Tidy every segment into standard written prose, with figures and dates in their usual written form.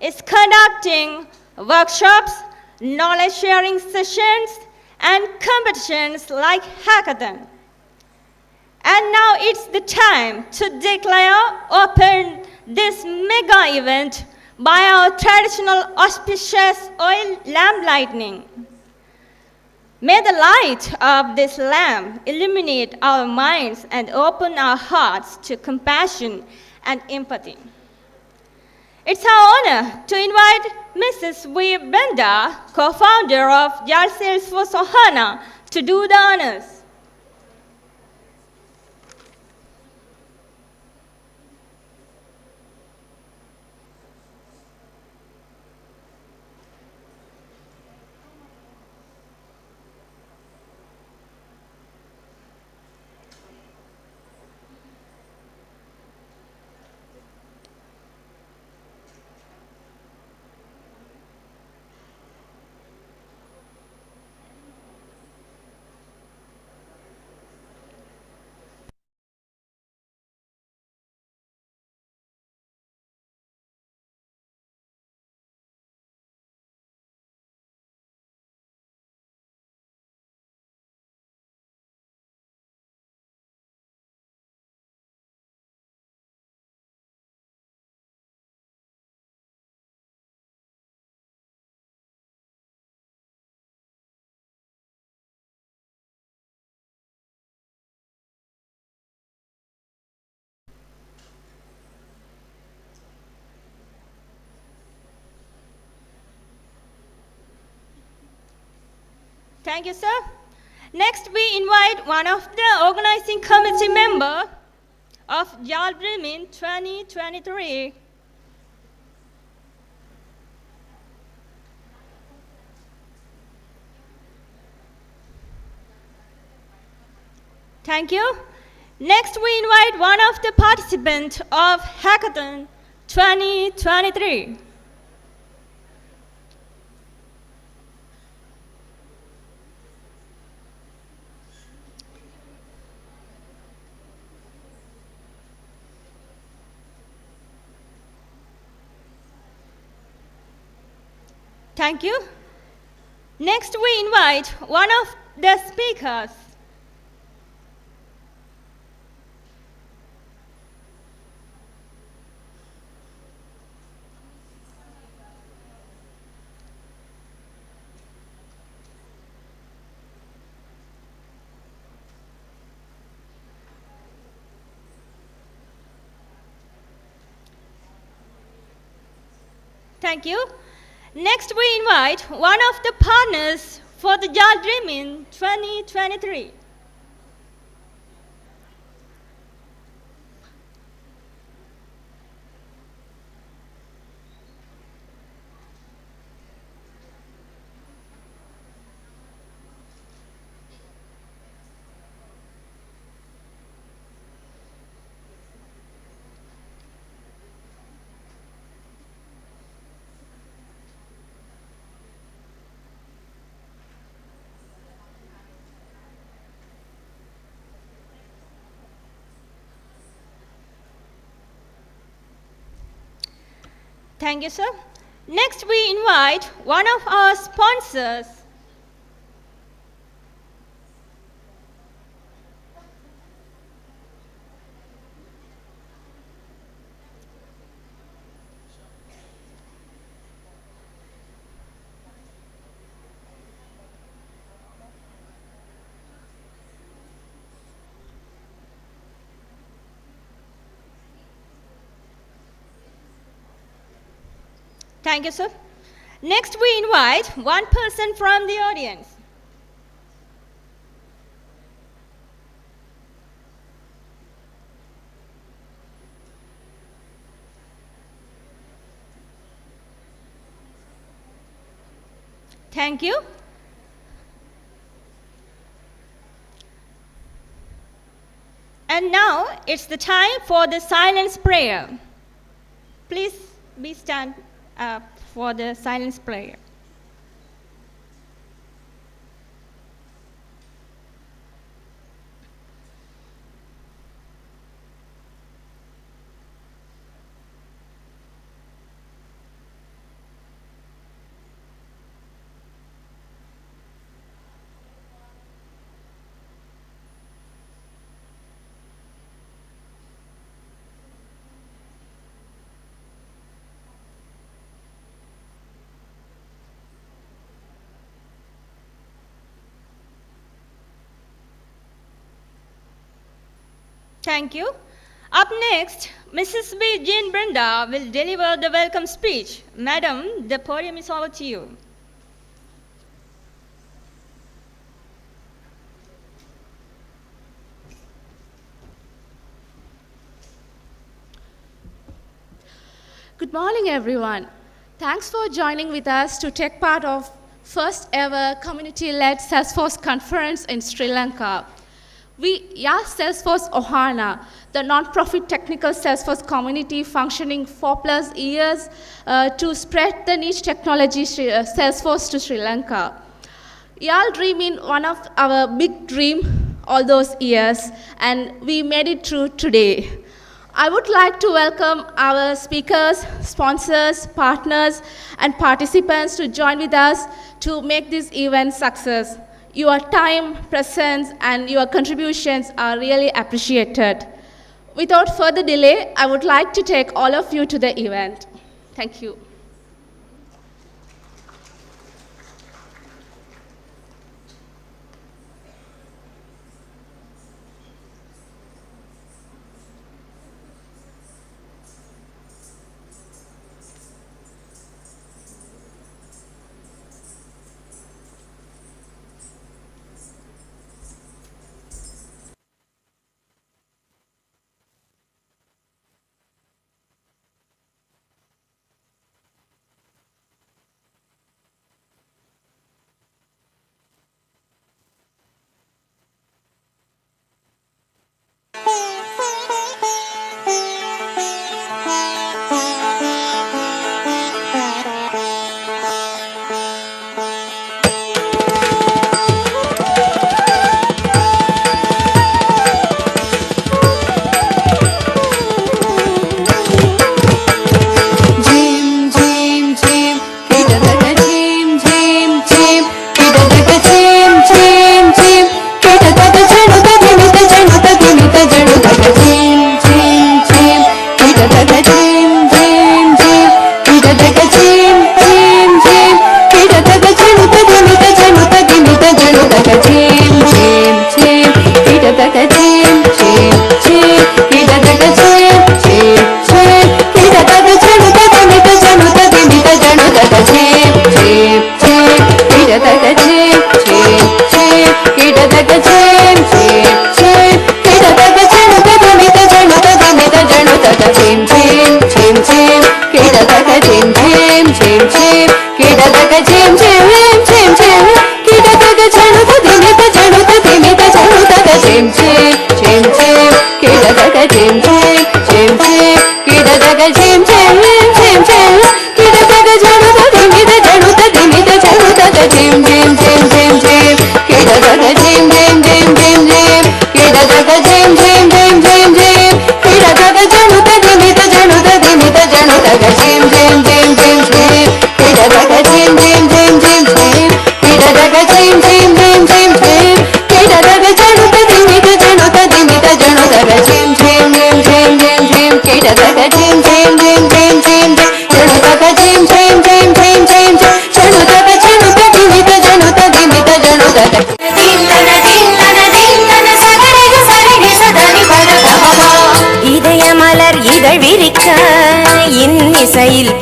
is conducting workshops, knowledge sharing sessions, and competitions like hackathon. And now it's the time to declare open this mega event by our traditional auspicious oil lamp lighting. May the light of this lamp illuminate our minds and open our hearts to compassion and empathy. It's our honor to invite Mrs. V. Benda, co-founder of Yarl Salesforce Ohana, to do the honors. Thank you, sir. Next, we invite one of the organizing committee member of Yarl Dreamin 2023. Thank you. Next, we invite one of the participants of Hackathon 2023. Thank you. Next, we invite one of the speakers. Thank you. Next, we invite one of the partners for the Yarl Dreamin 2023. Thank you, sir. Next, we invite one of our sponsors. Thank you, sir. Next, we invite one person from the audience. Thank you. And now it's the time for the silence prayer. Please be stand up for the silence prayer. Thank you. Up next, Mrs. B. Jean Brenda will deliver the welcome speech. Madam, the podium is over to you. Good morning, everyone. Thanks for joining with us to take part of first ever community-led Salesforce conference in Sri Lanka. We are Salesforce Ohana, the non-profit technical Salesforce community functioning 4+ years to spread the niche technology Salesforce to Sri Lanka. Yarl Dreamin, one of our big dream all those years, and we made it through today. I would like to welcome our speakers, sponsors, partners, and participants to join with us to make this event success. Your time, presence, and your contributions are really appreciated. Without further delay, I would like to take all of you to the event. Thank you.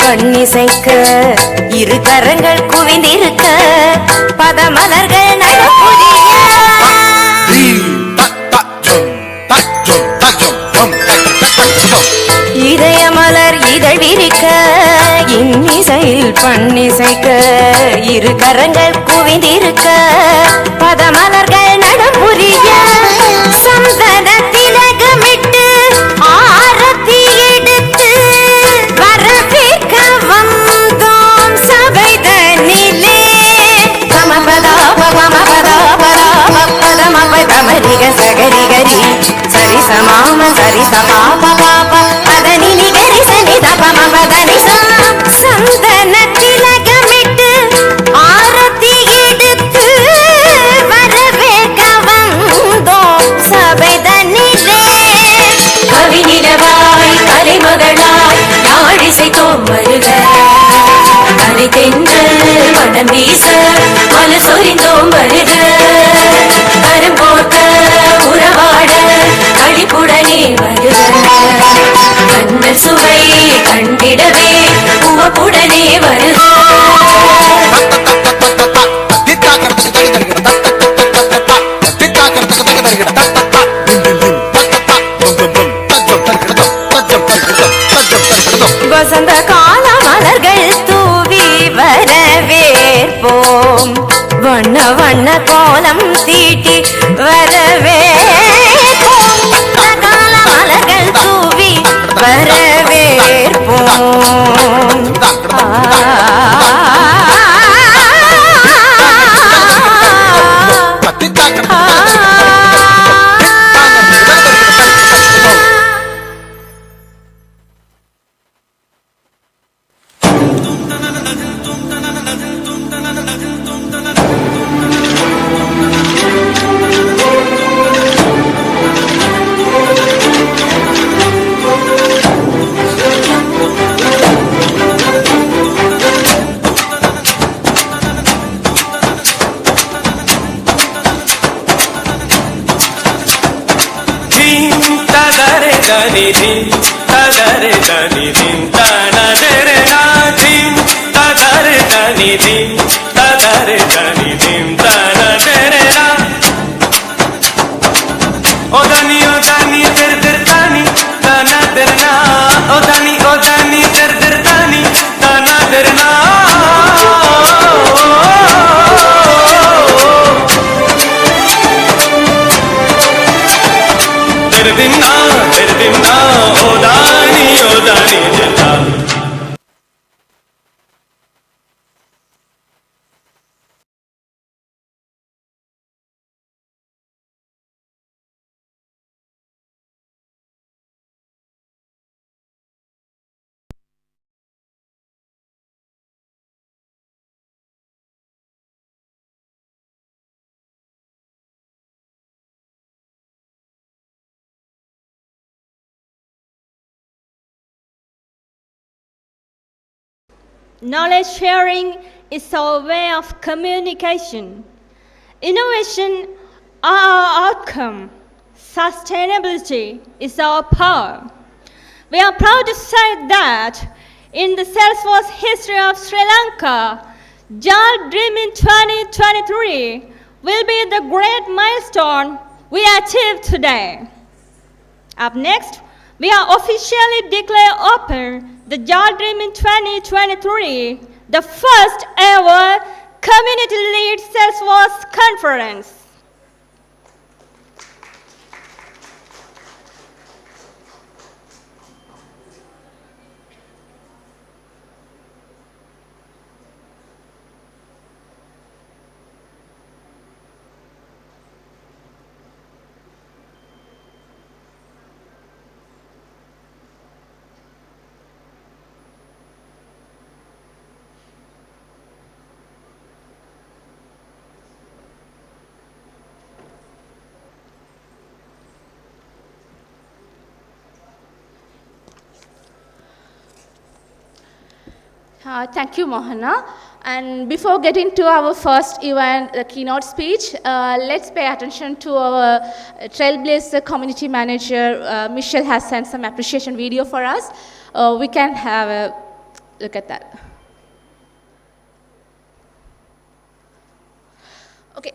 பன்னிசைக்க இரு கரங்கள் குவிந்திருக்க பதமலர்கள் நடப்புரிய இதயமலர் இதழ் விரிக்க இன்னிசையில் பன்னிசைக்க இரு கரங்கள் குவிந்திருக்க பதமலர்கள் நடப்புரிய சந்தன திலகமிட்டு ஆரத்தி எடுத்து வரவேற்க வந்தோம் சபைதனிலே பதமரிக சகரிகரி சரி சமாம சரி சமாப பாப பதனி நிகரி சனி தபம பதனி சந்தன திலகமிட்டு ஆரத்தி எடுத்து வரவே வண்ண வண்ண கோலம் தீட்டி வரவே கால மலர்கள் தூவி வரவேற்போம். Knowledge sharing is our way of communication. Innovation are our outcome. Sustainability is our power. We are proud to say that in the Salesforce history of Sri Lanka, Yarl Dreamin 2023 will be the great milestone we achieved today. Up next, we are officially declare open the Yarl Dreamin 2023, the first ever community-led Salesforce conference. Thank you, Mohana. And before getting to our first event, the keynote speech, let's pay attention to our Trailblazer community manager. Michelle has sent some appreciation video for us. We can have a look at that. Okay.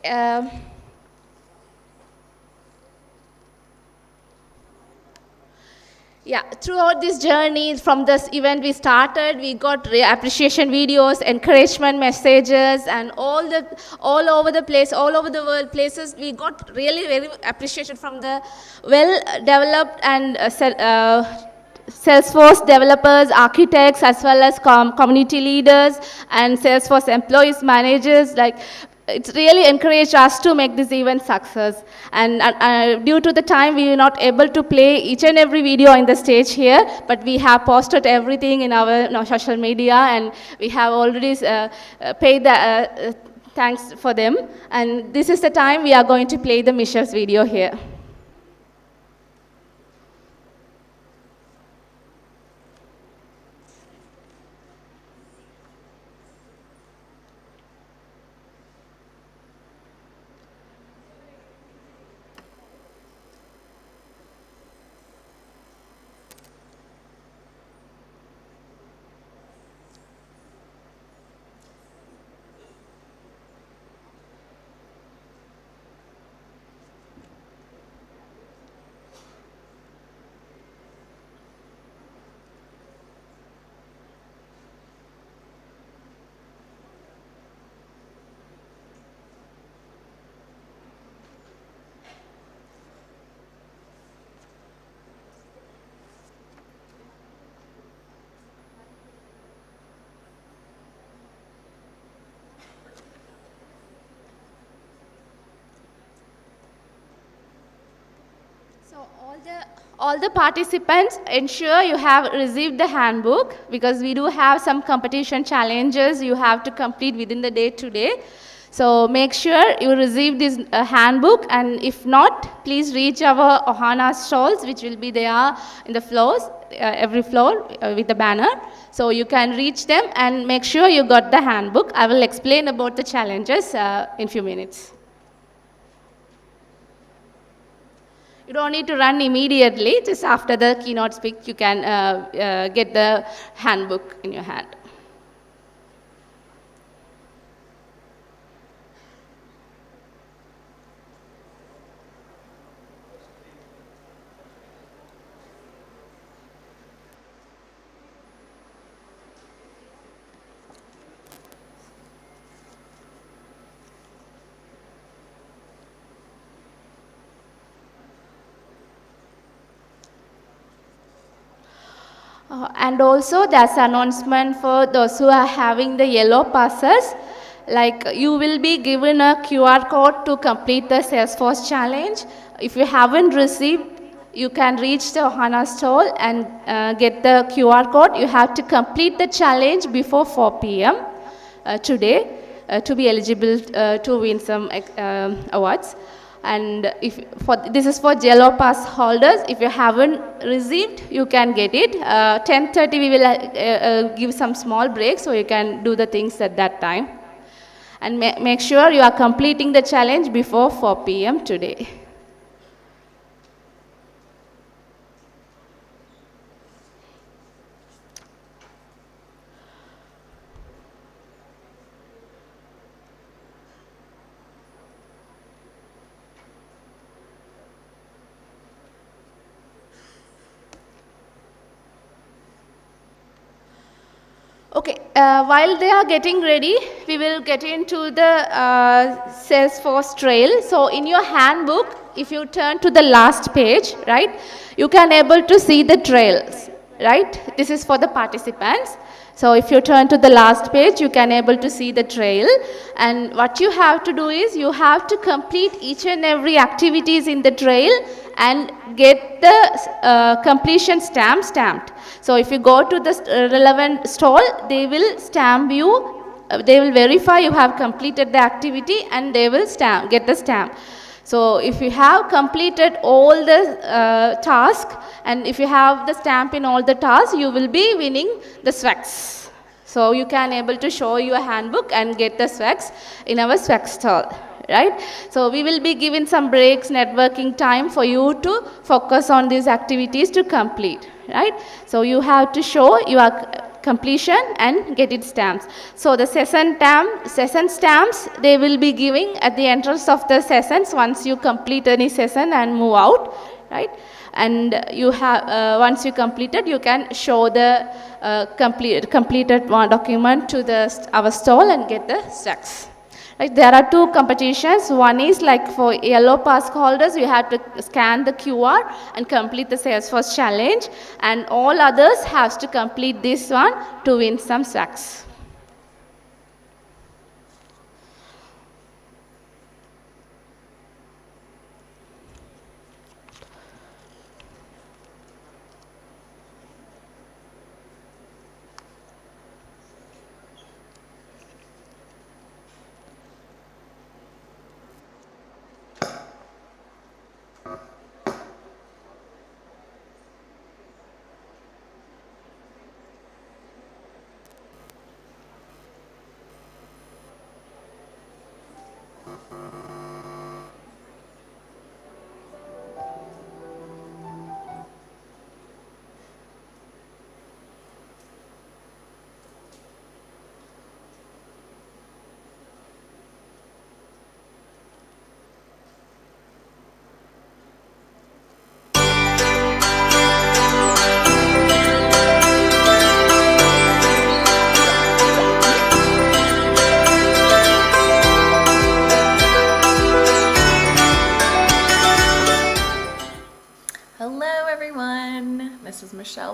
Yeah, throughout this journey, from this event we started, we got appreciation videos, encouragement messages, and all over the place, all over the world places, we got really very appreciation from the well-developed and Salesforce developers, architects, as well as community leaders and Salesforce employees, managers. Like, it's really encouraged us to make this event success. And due to the time, we were not able to play each and every video on the stage here, but we have posted everything in our social media, and we have already paid the thanks for them. And this is the time we are going to play the Michelle's video here. All the participants, ensure you have received the handbook, because we do have some competition challenges you have to complete within the day today. So make sure you receive this handbook, and if not, please reach our Ohana stalls, which will be there in the floors, every floor with the banner. So you can reach them and make sure you got the handbook. I will explain about the challenges in few minutes. You don't need to run immediately. Just after the keynote speak, you can get the handbook in your hand. And also there's an announcement for those who are having the yellow passes. Like, you will be given a QR code to complete the Salesforce challenge. If you haven't received, you can reach the Ohana stall and get the QR code. You have to complete the challenge before 4 p.m. Today to be eligible to win some awards. And this is for yellow pass holders. If you haven't received, you can get it. 10:30 we will give some small break, so you can do the things at that time. And make sure you are completing the challenge before 4 p.m. today. Okay, while they are getting ready, we will get into the Salesforce trail. So in your handbook, if you turn to the last page, right, you can able to see the trails, right? This is for the participants. So if you turn to the last page, you can able to see the trail. And what you have to do is, you have to complete each and every activities in the trail and get the completion stamp stamped. So if you go to the relevant stall, they will stamp you, they will verify you have completed the activity, and they will get the stamp. So if you have completed all the tasks, and if you have the stamp in all the tasks, you will be winning the swags. So you can able to show your handbook and get the swags in our swag stall. Right? So we will be giving some breaks, networking time for you to focus on these activities to complete. Right? So you have to show your completion and get it stamps. So the session stamps, they will be giving at the entrance of the sessions once you complete any session and move out. Right? And you have once you completed, you can show the completed document to our stall and get the stacks. Right, there are two competitions. One is like for yellow pass holders, you have to scan the QR and complete the Salesforce challenge, and all others have to complete this one to win some swags.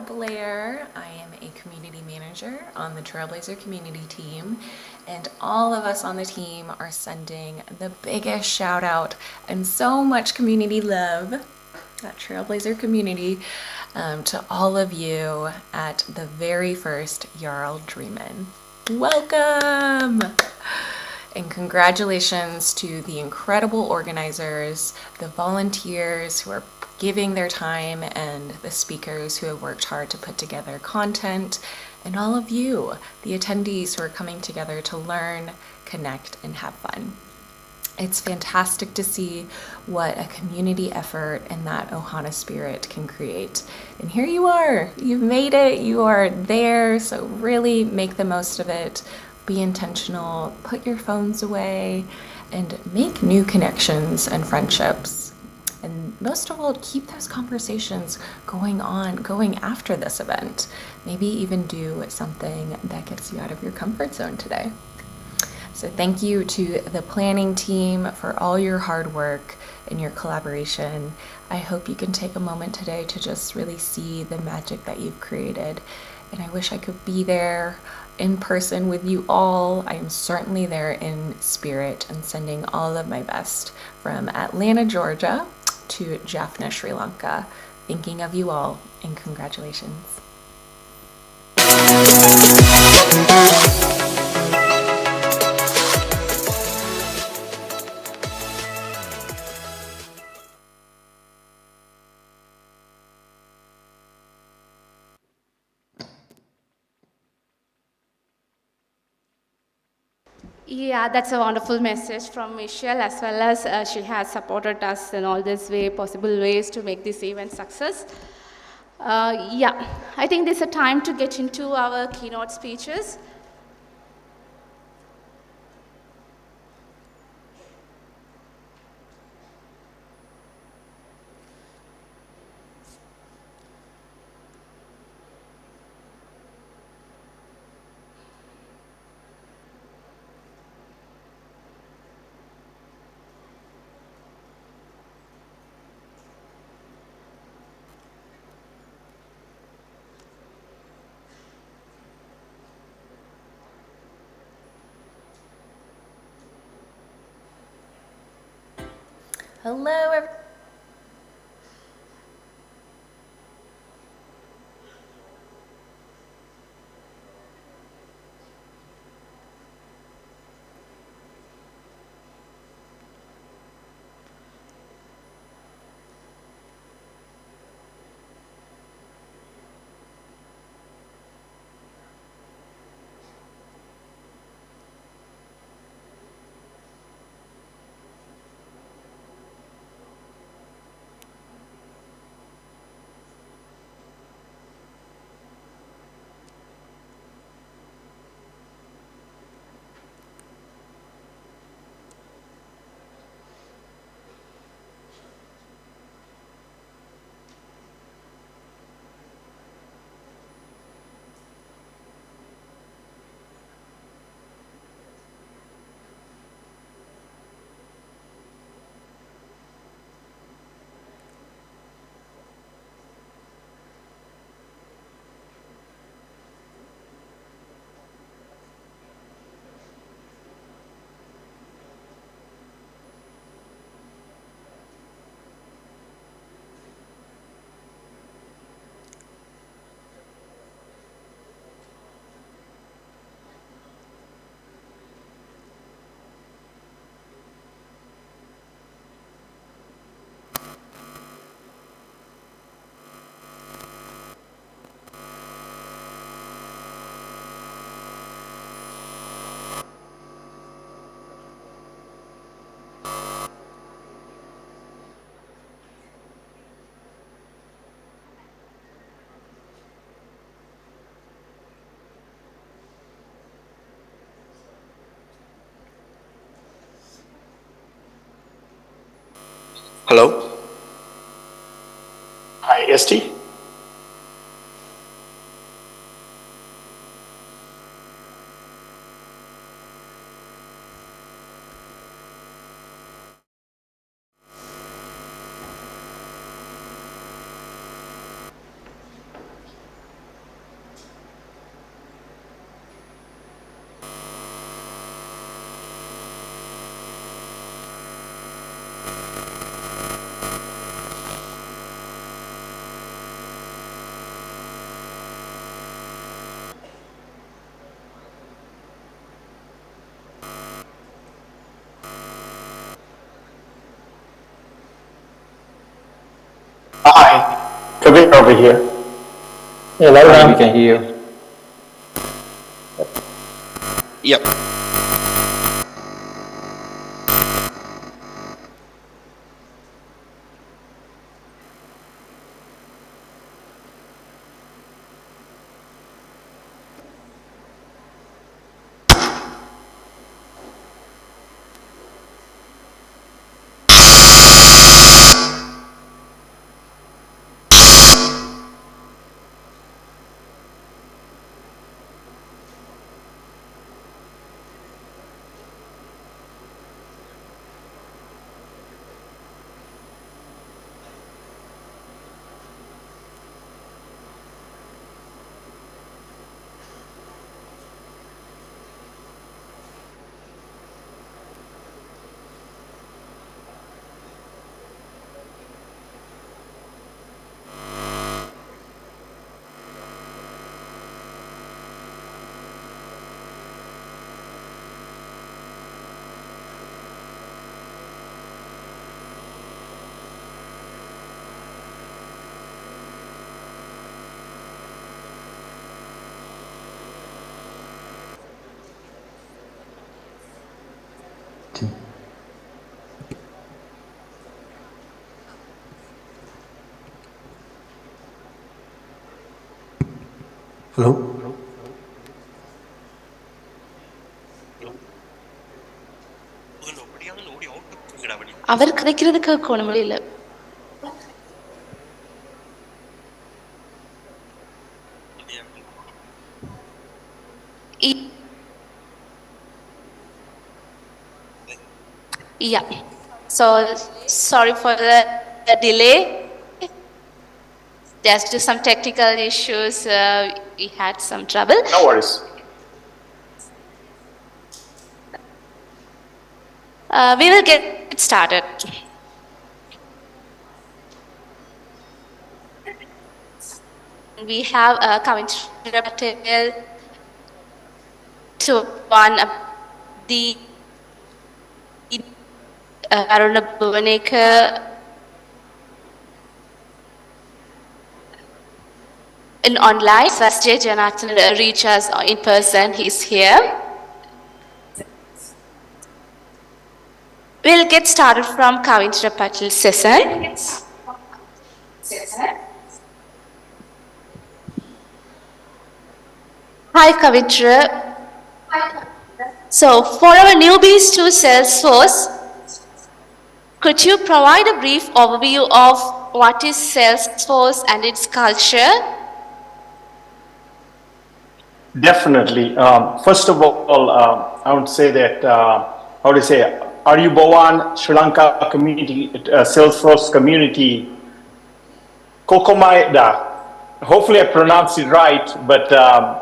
Blair. I am a community manager on the Trailblazer community team, and all of us on the team are sending the biggest shout out and so much community love that Trailblazer community, to all of you at the very first Yarl Dreamin. Welcome! And congratulations to the incredible organizers, the volunteers who are giving their time, and the speakers who have worked hard to put together content, and all of you, the attendees who are coming together to learn, connect, and have fun. It's fantastic to see what a community effort and that Ohana spirit can create. And here you are, you've made it, you are there, so really make the most of it. Be intentional, put your phones away, and make new connections and friendships. And most of all, keep those conversations going after this event. Maybe even do something that gets you out of your comfort zone today. So thank you to the planning team for all your hard work and your collaboration. I hope you can take a moment today to just really see the magic that you've created. And I wish I could be there in person with you all. I am certainly there in spirit, and sending all of my best from Atlanta, Georgia to Jaffna, Sri Lanka. Thinking of you all, and congratulations. Yeah, that's a wonderful message from Michelle, as well as she has supported us in all these possible ways to make this event success. Yeah, I think this is a time to get into our keynote speeches. Hello, everyone. Hello? Hi, ST? Kavit over here. Yeah, Hi, we can hear you. Yep. Hello? அவர் கதைக்கிறதுக்கு கோண முடியல. Yeah. So sorry for the delay. There's just some technical issues. We had some trouble. No worries. We will get started. We have coming to one of the Aruna Bhuvanekar in online. Swasthya Janathan reach us in person. He's here. We'll get started from Kavindra Patil session. Hi Kavindra. So for our newbies to Salesforce, could you provide a brief overview of what is Salesforce and its culture? Definitely. First of all, I would say that, how to say, Aryu Bhawan, Sri Lanka community, Salesforce community, Kokomaida. Hopefully I pronounced it right, but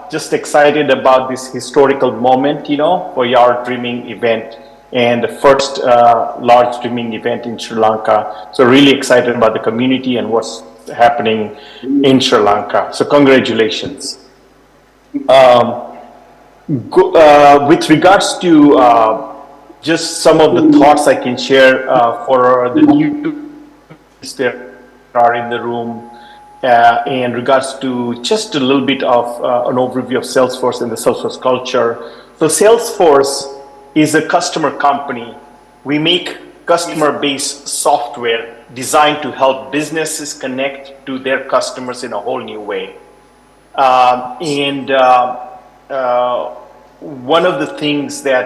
just excited about this historical moment, for Yarl Dreamin event and the first large dreaming event in Sri Lanka. So really excited about the community and what's happening in Sri Lanka. So congratulations. With regards to just some of the thoughts I can share for the new that are in the room, in regards to just a little bit of an overview of Salesforce and the Salesforce culture. So Salesforce is a customer company. We make customer-based software designed to help businesses connect to their customers in a whole new way. One of the things that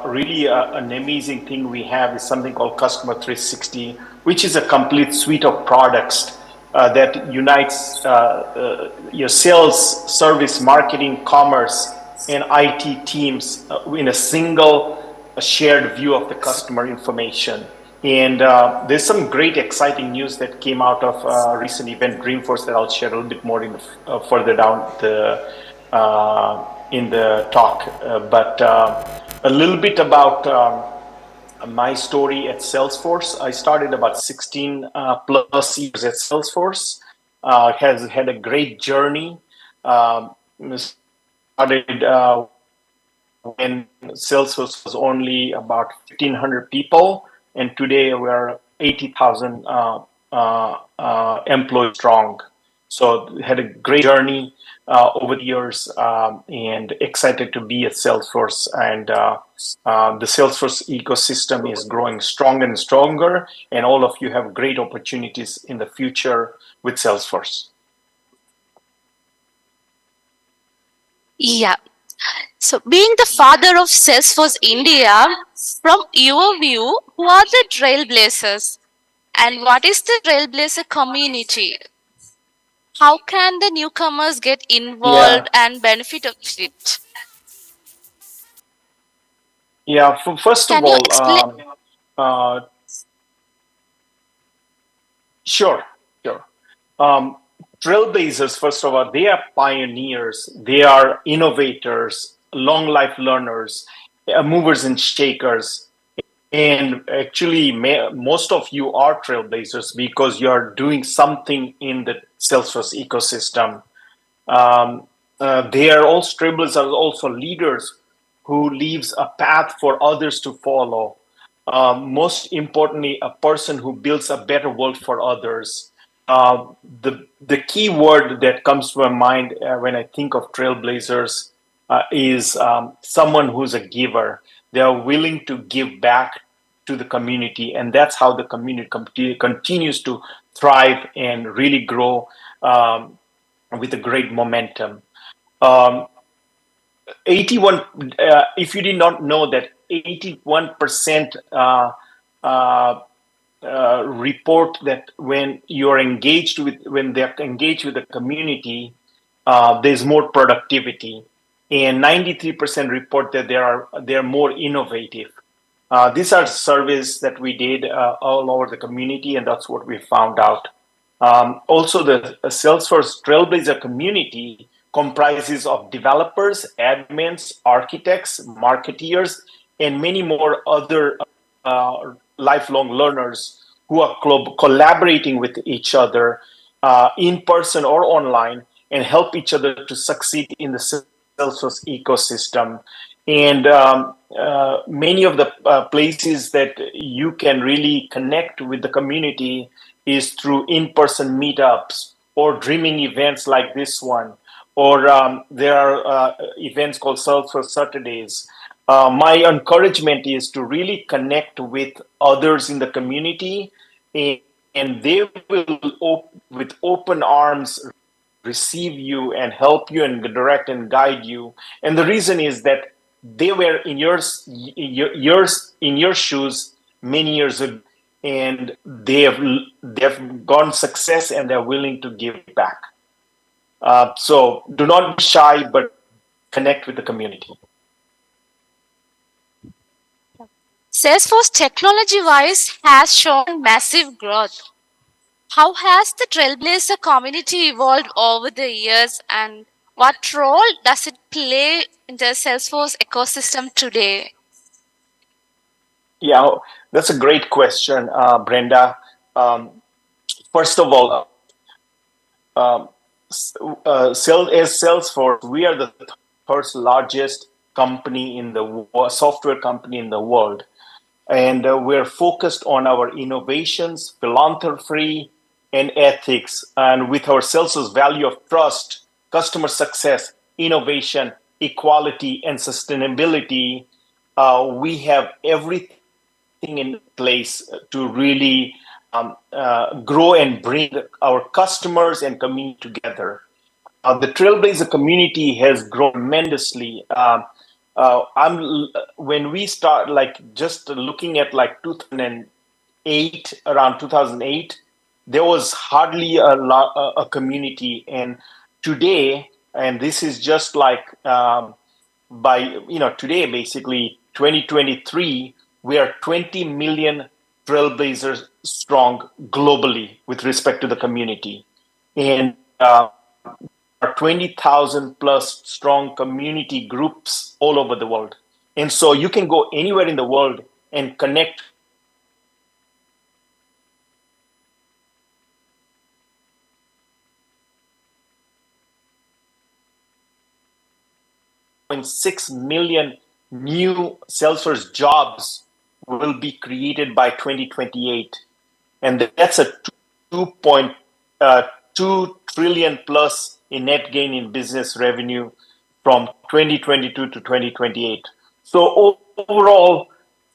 really an amazing thing we have is something called Customer 360, which is a complete suite of products that unites your sales, service, marketing, commerce, and IT teams in a single shared view of the customer information. And there's some great exciting news that came out of recent event Dreamforce that I'll share a little bit more in the, further down in the talk. But a little bit about my story at Salesforce. I started about 16 plus years at Salesforce. Has had a great journey. Started when Salesforce was only about 1,500 people, and today we're 80,000 employee strong. So had a great journey over the years, and excited to be at Salesforce. And the Salesforce ecosystem is growing stronger and stronger, and all of you have great opportunities in the future with Salesforce. Yeah. So, being the father of Salesforce India, from your view, who are the trailblazers and what is the trailblazer community? How can the newcomers get Yeah, involved and benefit of it? yeah. First of Can you all, explain? uh, sure, sure. Um, Trailblazers, first of all, they are pioneers, they are innovators, long life learners, movers and shakers. And actually, most of you are trailblazers because you are doing something in the Salesforce ecosystem. Um, they are also trailblazers, are also leaders who leaves a path for others to follow. Most importantly, a person who builds a better world for others. Uh, the key word that comes to my mind when I think of trailblazers is someone who's a giver. They are willing to give back to the community, and that's how the community continues to thrive and really grow with a great momentum. Um, 81, if you did not know that 81% uh, report that when you're engaged with, when they're engaged with the community, there's more productivity. And 93% report that they're more innovative. These are surveys that we did all over the community, and that's what we found out. Also, the Salesforce Trailblazer community comprises of developers, admins, architects, marketeers, and many more other lifelong learners who are collaborating with each other in person or online and help each other to succeed in the Salesforce ecosystem. And many of the places that you can really connect with the community is through in-person meetups or dreaming events like this one, or there are events called Salesforce Saturdays. My encouragement is to really connect with others in the community, and they will, with open arms, receive you and help you and direct and guide you. And the reason is that they were in your shoes many years ago, and they've gone success and they're willing to give back. So do not be shy, but connect with the community. Salesforce technology wise has shown massive growth. How has the Trailblazer community evolved over the years and what role does it play in the Salesforce ecosystem today? Yeah, that's a great question, Brenda. Um, First of all, um, as Salesforce, we are the third largest company in the software company in the world, and we're focused on our innovations, philanthropy, and ethics. And with our Salesforce value of trust, customer success, innovation, equality, and sustainability, we have everything in place to really grow and bring our customers and community together. The Trailblazer community has grown tremendously. I'm when we start, like, just looking at like 2008, around 2008, there was hardly a community, and today, and this is just like by today, basically 2023, we are 20 million trailblazers strong globally with respect to the community, and are 20,000 plus strong community groups all over the world. And so you can go anywhere in the world and connect 6 million new Salesforce jobs will be created by 2028. And that's a 2 trillion plus in net gain in business revenue from 2022 to 2028. So overall,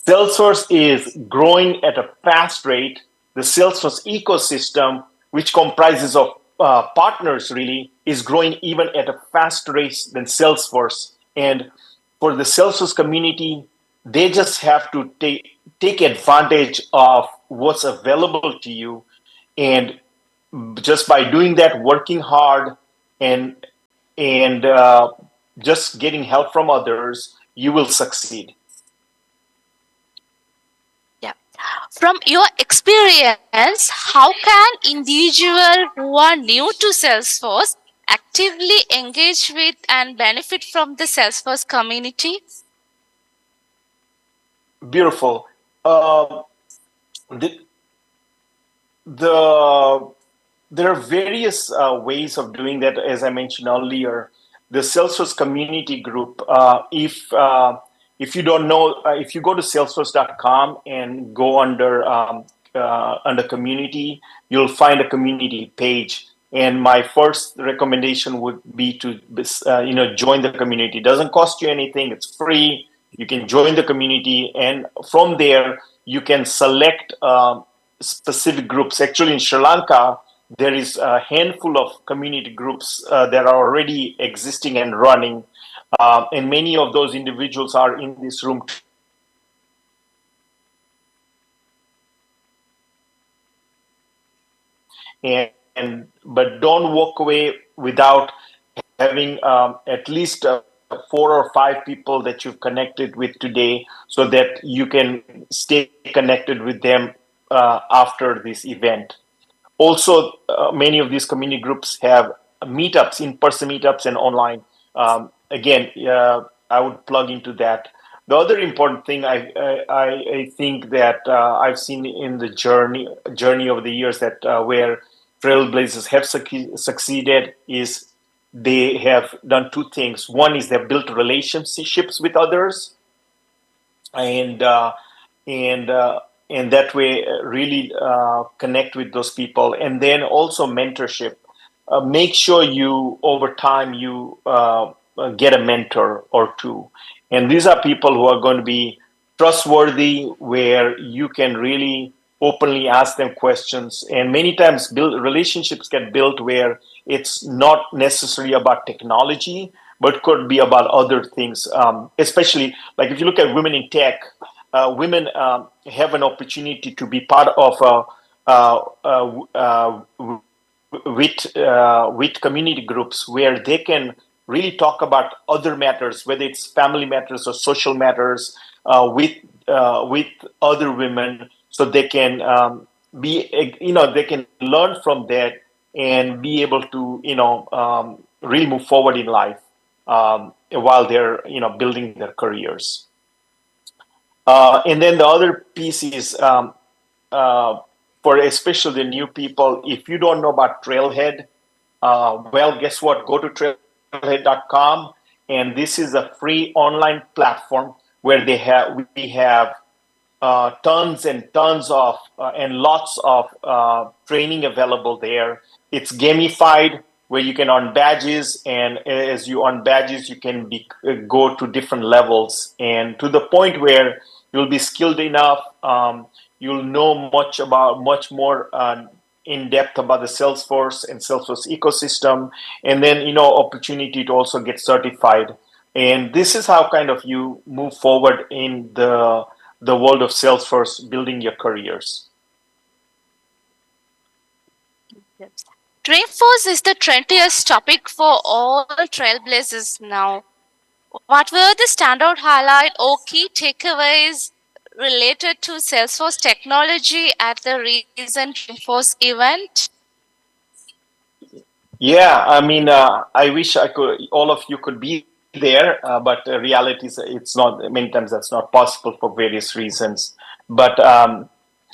Salesforce is growing at a fast rate. The Salesforce ecosystem, which comprises of partners really, is growing even at a faster rate than Salesforce. And for the Salesforce community, they just have to take advantage of what's available to you. And just by doing that, working hard and just getting help from others, you will succeed. Yeah. From your experience, how can individuals who are new to Salesforce actively engage with and benefit from the Salesforce community? Beautiful. The, the there are various ways of doing that. As I mentioned earlier, the Salesforce community group. If you don't know, if you go to Salesforce.com and go under community, you'll find a community page. And my first recommendation would be to join the community. It doesn't cost you anything. It's free. You can join the community, and from there you can select specific groups. Actually, in Sri Lanka, there is a handful of community groups that are already existing and running, and many of those individuals are in this room. But don't walk away without having at least 4 or 5 people that you've connected with today, so that you can stay connected with them after this event. Also, many of these community groups have meetups, in-person meetups, and online. Again, I would plug into that. The other important thing I think that I've seen in the journey over the years that where Trailblazers have succeeded is they have done 2 things. One is they've built relationships with others, and that way really connect with those people. And then also mentorship. Make sure you over time you get a mentor or 2, and these are people who are going to be trustworthy, where you can really openly ask them questions. And many times relationships get built where it's not necessarily about technology, but could be about other things. Especially like if you look at women in tech, women have an opportunity to be part of with community groups where they can really talk about other matters, whether it's family matters or social matters, with other women, so they can they can learn from that and be able to really move forward in life while they're building their careers. And then the other piece is for especially the new people, if you don't know about Trailhead, well, guess what? Go to trailhead.com, and this is a free online platform where we have tons and tons of and lots of training available there. It's gamified, where you can earn badges, and as you earn badges, you can go to different levels, and to the point where you'll be skilled enough. You'll know much more in depth about the Salesforce and Salesforce ecosystem, and then opportunity to also get certified. And this is how kind of you move forward in the world of Salesforce, building your careers. Dreamforce is the trendiest topic for all trailblazers now. What were the standout highlight or key takeaways related to Salesforce technology at the recent Dreamforce event? Yeah, I mean, I wish all of you could be there, but the reality is it's not. Many times that's not possible for various reasons. But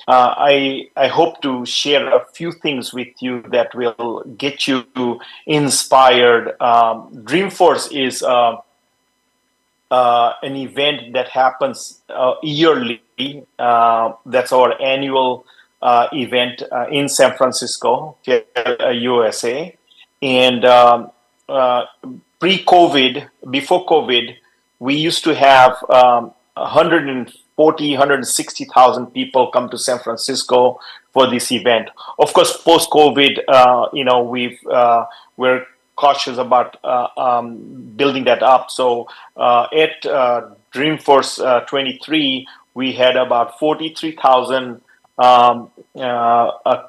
I hope to share a few things with you that will get you inspired. Dreamforce is an event that happens yearly. That's our annual event in San Francisco, USA. And pre-COVID, before COVID, we used to have 140, 160,000 people come to San Francisco for this event. Of course, post-COVID, we're cautious about building that up. So at Dreamforce 23, we had about 43,000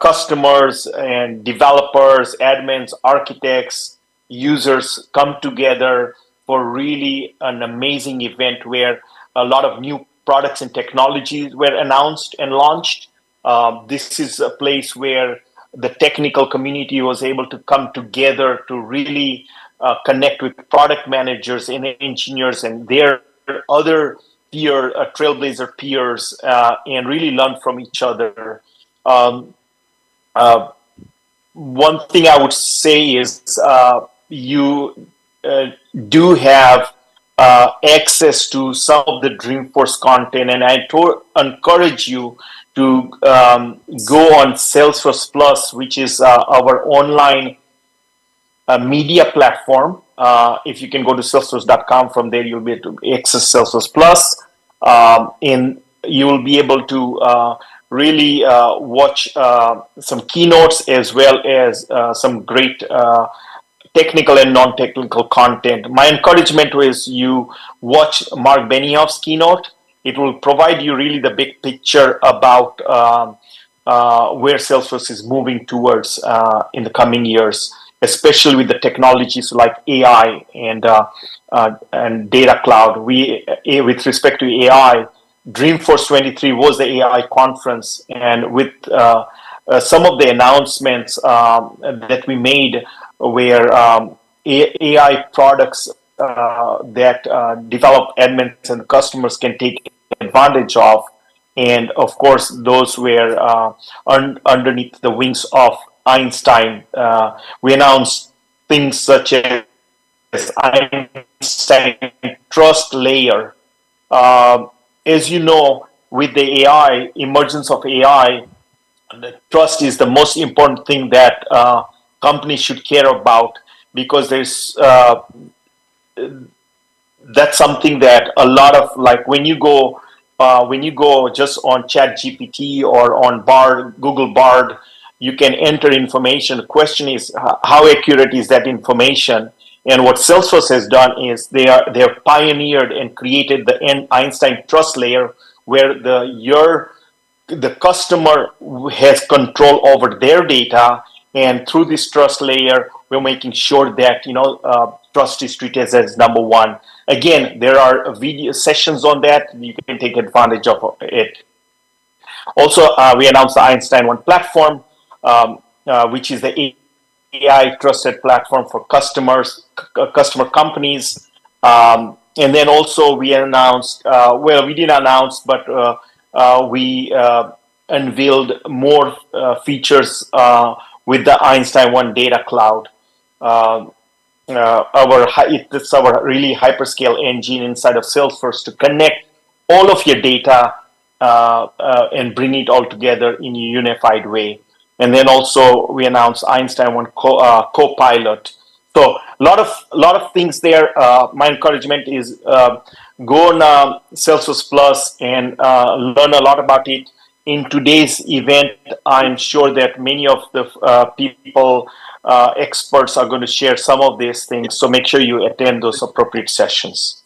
customers and developers, admins, architects, users come together for really an amazing event where a lot of new products and technologies were announced and launched. This is a place where the technical community was able to come together to really connect with product managers and engineers and their other trailblazer peers, and really learn from each other. One thing I would say is you do have access to some of the Dreamforce content, and I encourage you to go on Salesforce Plus, which is our online media platform. If you can go to salesforce.com, from there you'll be able to access Salesforce Plus, and you will be able to really watch some keynotes as well as some great technical and non-technical content. My encouragement is you watch Mark Benioff's keynote. It will provide you really the big picture about where Salesforce is moving towards in the coming years, especially with the technologies like AI and data cloud. With respect to AI, Dreamforce 23 was the AI conference, and with some of the announcements that we made, where AI products that develop admins and customers can take advantage of, and of course those were underneath the wings of Einstein. We announced things such as Einstein Trust Layer. As you know, with the AI, emergence of AI, the trust is the most important thing that companies should care about, because there's that's something that a lot of, like, when you go just on ChatGPT or on Google Bard, you can enter information. The question is, how accurate is that information? And what Salesforce has done is they have pioneered and created the Einstein Trust Layer, where the customer has control over their data, and through this trust layer, we're making sure that trust is treated as number one. Again, there are video sessions on that. You can take advantage of it. Also, we announced the Einstein One platform, which is the AI trusted platform for customer companies. And then also we announced, we didn't announce, but we unveiled more features with the Einstein One Data Cloud. It's our really hyperscale engine inside of Salesforce to connect all of your data and bring it all together in a unified way. And then also we announced Einstein One Copilot. So a lot of things there. My encouragement is go on Salesforce Plus and learn a lot about it. In today's event, I'm sure that many of the people, experts, are going to share some of these things. So make sure you attend those appropriate sessions.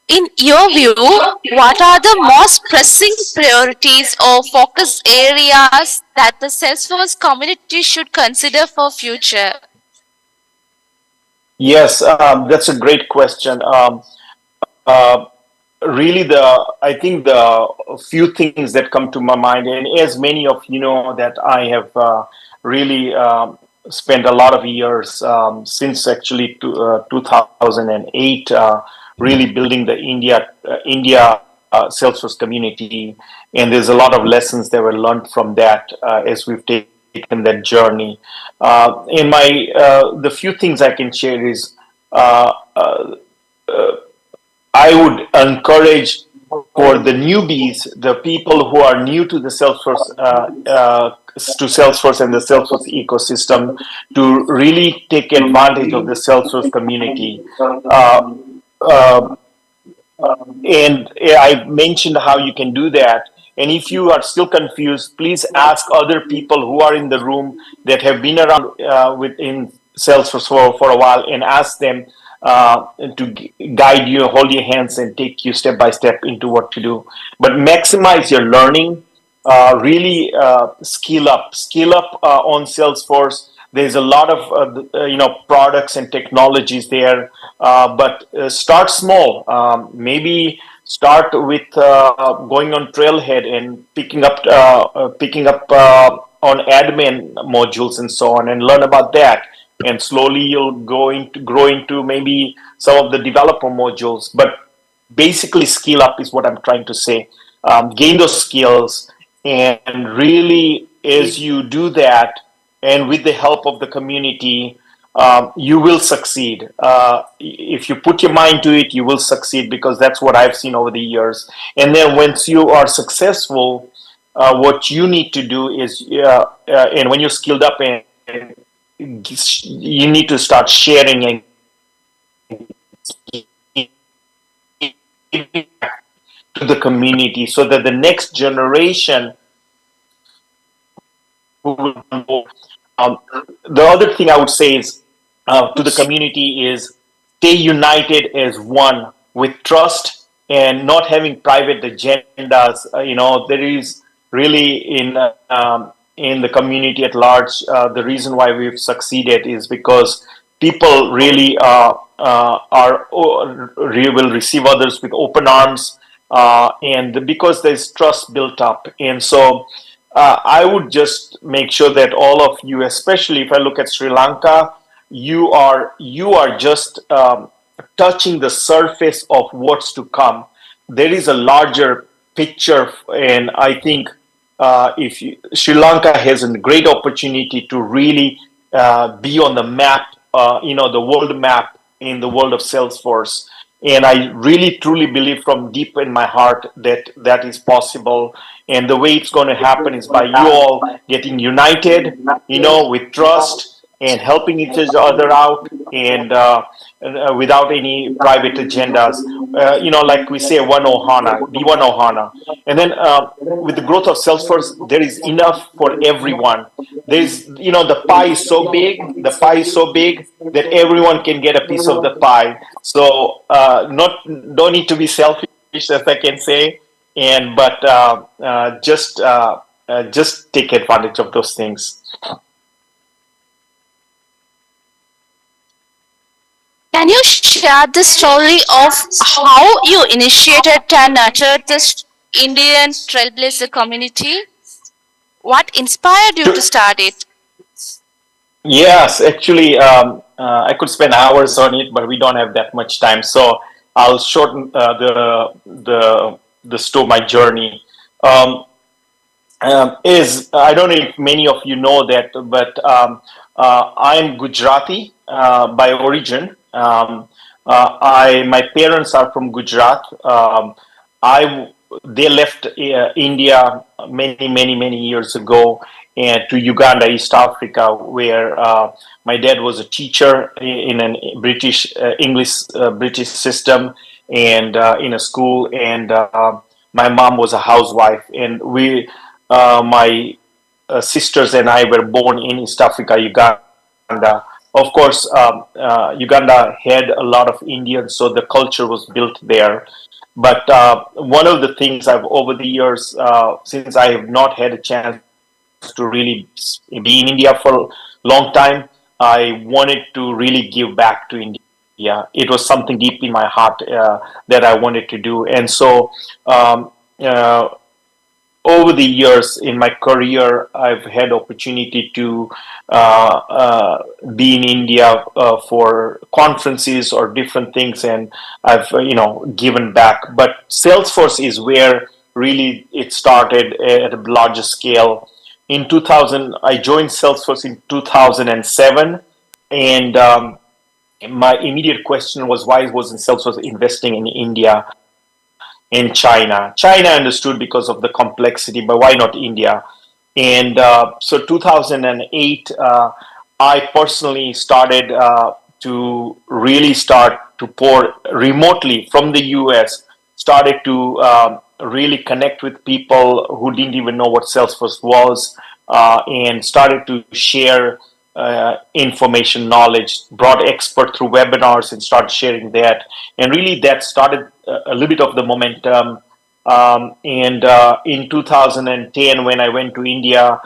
In your view, what are the most pressing priorities or focus areas that the Salesforce community should consider for future? Yes, that's a great question. Really, I think the few things that come to my mind, and as many of you know, that I have really spent a lot of years since actually 2008. Really building the India Salesforce community, and there's a lot of lessons that were learned from that as we've taken that journey. And the few things I can share is I would encourage for the newbies, the people who are new to the Salesforce and the Salesforce ecosystem, to really take advantage of the Salesforce community. Uh, uh, and I mentioned how you can do that. And if you are still confused, please ask other people who are in the room that have been around within Salesforce for a while, and ask them to guide you, hold your hands, and take you step by step into what to do. But maximize your learning. Really skill up on Salesforce. There's a lot of products and technologies there, but start small. Maybe start with going on Trailhead and picking up on admin modules and so on, and learn about that. And slowly you'll grow into maybe some of the developer modules. But basically, skill up is what I'm trying to say. Gain those skills, and really, as you do that, and with the help of the community, you will succeed. If you put your mind to it, you will succeed, because that's what I've seen over the years. And then once you are successful, what you need to do is, and when you're skilled up, and you need to start sharing and giving back to the community, so that the next generation who will know. The other thing I would say is to the community is, stay united as one, with trust and not having private agendas. There is really in the community at large, the reason why we've succeeded is because people really will receive others with open arms, and because there's trust built up. And so I would just make sure that all of you, especially if I look at Sri Lanka, you are just touching the surface of what's to come. There is a larger picture, and I think Sri Lanka has a great opportunity to really be on the map, the world map in the world of Salesforce. And I really truly believe from deep in my heart that that is possible. And the way it's going to happen is by you all getting united, with trust, and helping each other out, and without any private agendas. Like we say, one ohana, be one ohana. And then with the growth of Salesforce, there is enough for everyone. There's, the pie is so big that everyone can get a piece of the pie. So don't need to be selfish, as I can say, but just take advantage of those things. Can you share the story of how you initiated and nurtured this Indian Trailblazer community? What inspired you to start it? Yes, actually, I could spend hours on it, but we don't have that much time. So I'll shorten the story, my journey. Is I don't know if many of you know that, but I'm Gujarati by origin. My parents are from Gujarat. They left India many years ago, and to Uganda, East Africa, where my dad was a teacher in a British British system, and in a school, and my mom was a housewife, and my sisters and I were born in East Africa, Uganda. Of course, Uganda had a lot of Indians, so the culture was built there. But one of the things over the years, since I have not had a chance to really be in India for a long time, I wanted to really give back to India. It was something deep in my heart that I wanted to do. And so over the years in my career, I've had opportunity to be in India for conferences or different things, and I've given back. But Salesforce is where really it started at a larger scale. In 2000, I joined Salesforce in 2007, and my immediate question was, why wasn't Salesforce investing in India? in China. China understood because of the complexity, but why not India? And so 2008, I personally started to really start to pour remotely from the US, started to really connect with people who didn't even know what Salesforce was, and started to share information, knowledge, brought expert through webinars and started sharing that. And really that started a little bit of the momentum. And in 2010, when I went to India,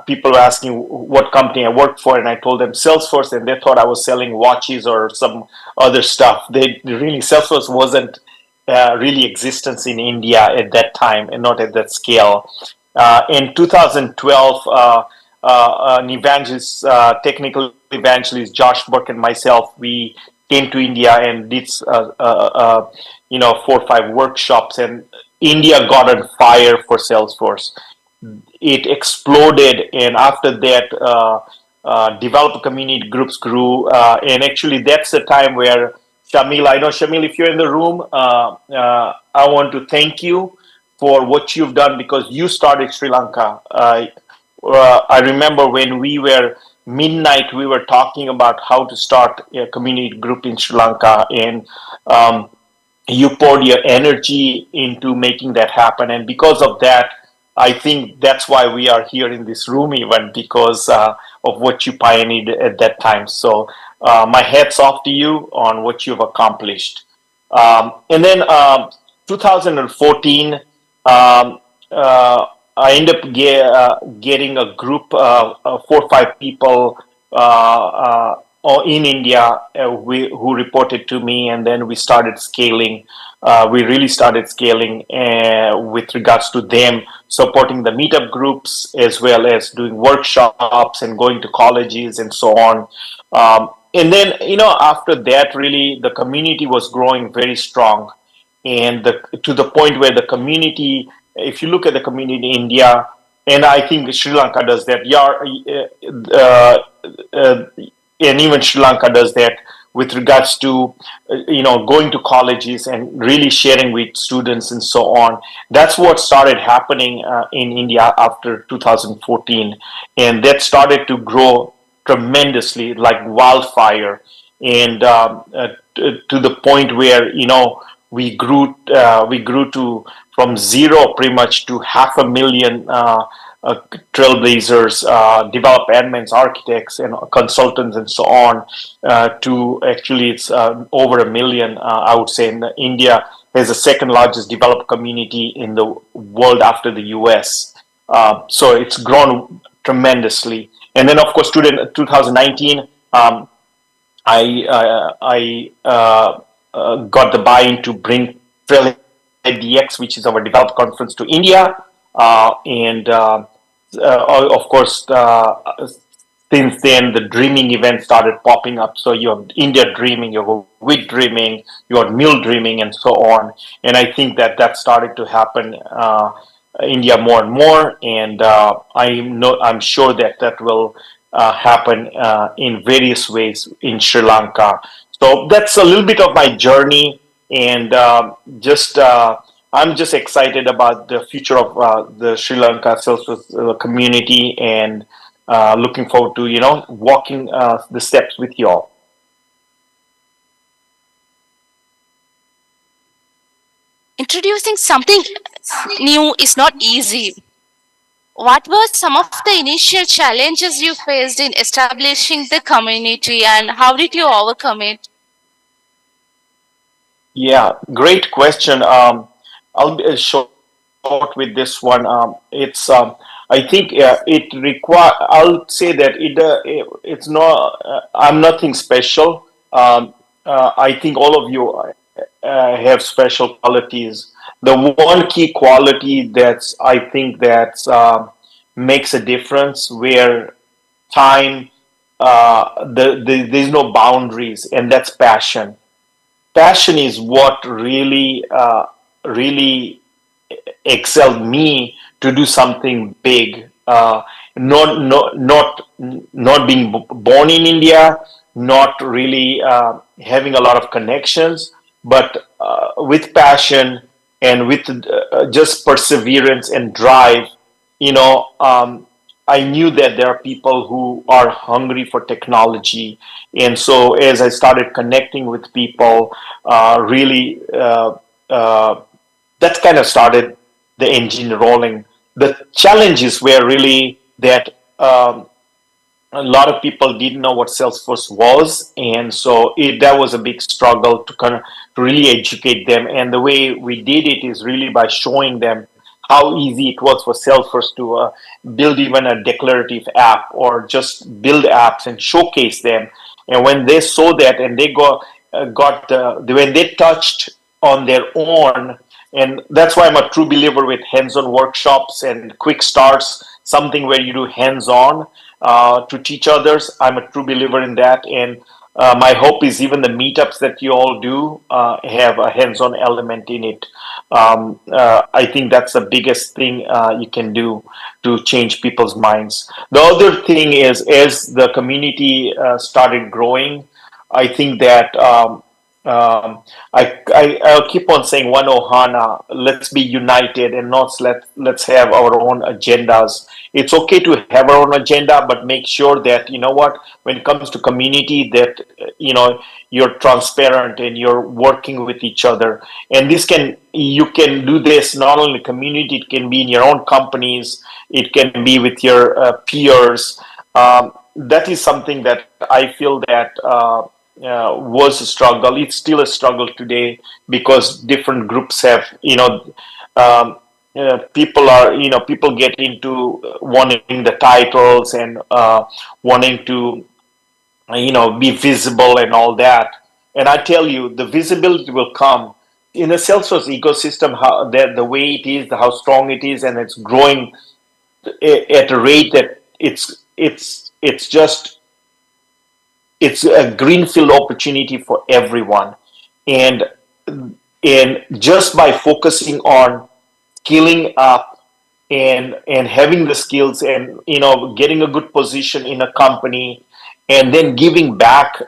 people were asking what company I worked for, and I told them Salesforce, and they thought I was selling watches or some other stuff. They really Salesforce wasn't really existence in India at that time, and not at that scale. In 2012, an evangelist, technical evangelist, Josh Burke and myself, we came to India and did 4 or 5 workshops, and India got on fire for Salesforce. It exploded, and after that, developer community groups grew, and actually that's the time where Shamil, I know Shamil, if you're in the room, I want to thank you for what you've done, because you started Sri Lanka. I remember when we were midnight, we were talking about how to start a community group in Sri Lanka, and you poured your energy into making that happen. And because of that, I think that's why we are here in this room, even because of what you pioneered at that time. So my hats off to you on what you've accomplished. And then 2014, I ended up getting a group of 4 or 5 people in India who reported to me, and then we started scaling. We really started scaling with regards to them supporting the meetup groups, as well as doing workshops and going to colleges and so on. And then, after that, really the community was growing very strong, and to the point where the community, if you look at the community in India, and I think Sri Lanka does that, and even Sri Lanka does that with regards to going to colleges and really sharing with students and so on. That's what started happening in India after 2014, and that started to grow tremendously, like wildfire, and to the point where we grew to from zero pretty much to 500,000 trailblazers, develop admins, architects, and consultants, and so on, to actually it's over 1 million, I would say. In India has the second largest developer community in the world after the US. So it's grown tremendously. And then, of course, 2019, I got the buy-in to bring Trailhead DX, which is our developer conference, to India. And of course, since then, the dreaming events started popping up. So you have India Dreaming, you have WIT Dreaming, you have Mill Dreaming, and so on. And I think that started to happen India more and more. And I'm sure that will happen in various ways in Sri Lanka. So that's a little bit of my journey, and I'm just excited about the future of the Sri Lanka Salesforce community, and looking forward to walking the steps with you all. Introducing something new is not easy. What were some of the initial challenges you faced in establishing the community, and how did you overcome it? Yeah, great question. I'll be short with this one. I think it require. I'll say that it's not. I'm nothing special. I think all of you have special qualities. The one key quality I think that makes a difference, where time, there's no boundaries, and that's passion. Passion is what really excelled me to do something big. Not being born in India, not really having a lot of connections, but with passion and with just perseverance and drive, you know, I knew that there are people who are hungry for technology. And so as I started connecting with people, really, that kind of started the engine rolling. The challenges were really that a lot of people didn't know what Salesforce was, and so that was a big struggle to kind of to really educate them. And the way we did it is really by showing them how easy it was for Salesforce to build even a declarative app or just build apps and showcase them. And when they saw that and they when they touched on their own, and that's why I'm a true believer with hands-on workshops and quick starts, something where you do hands-on to teach others. I'm a true believer in that, and my hope is even the meetups that you all do have a hands-on element in it. I think that's the biggest thing you can do to change people's minds. The other thing is, as the community started growing, I think that I'll keep on saying one Ohana. Let's be united and not let's have our own agendas. It's okay to have our own agenda, but make sure that you know what, when it comes to community, that you're transparent and you're working with each other. And you can do this not only community, it can be in your own companies, it can be with your peers. That is something that I feel that was a struggle. It's still a struggle today because different groups have, people get into wanting the titles and wanting to, be visible and all that. And I tell you, the visibility will come in the Salesforce ecosystem. How the way it is, how strong it is, and it's growing at a rate that it's just it's a greenfield opportunity for everyone. And and just by focusing on skilling up and having the skills and getting a good position in a company and then giving back,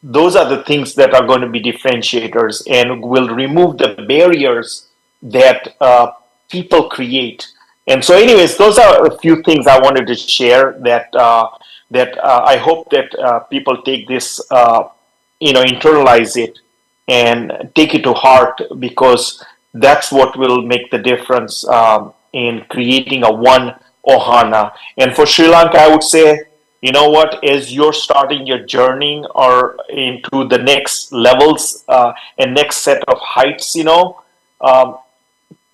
those are the things that are going to be differentiators and will remove the barriers that people create. And so, anyways, those are a few things I wanted to share that I hope that people take this, internalize it and take it to heart, because that's what will make the difference in creating a one Ohana. And for Sri Lanka, I would say, you know what, as you're starting your journey or into the next levels and next set of heights, um,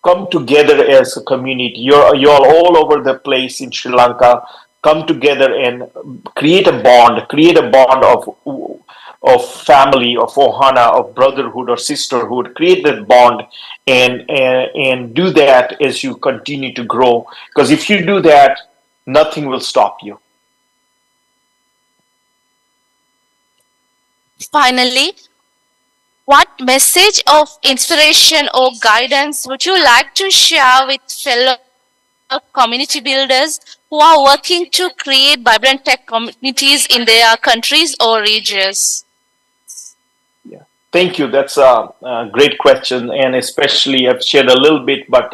come together as a community. You're all over the place in Sri Lanka. Come together and create a bond of family, of ohana, of brotherhood or sisterhood. Create that bond and do that as you continue to grow. Because if you do that, nothing will stop you. Finally, what message of inspiration or guidance would you like to share with fellow community builders who are working to create vibrant tech communities in their countries or regions? Yeah, thank you. That's a great question, and especially I've shared a little bit, but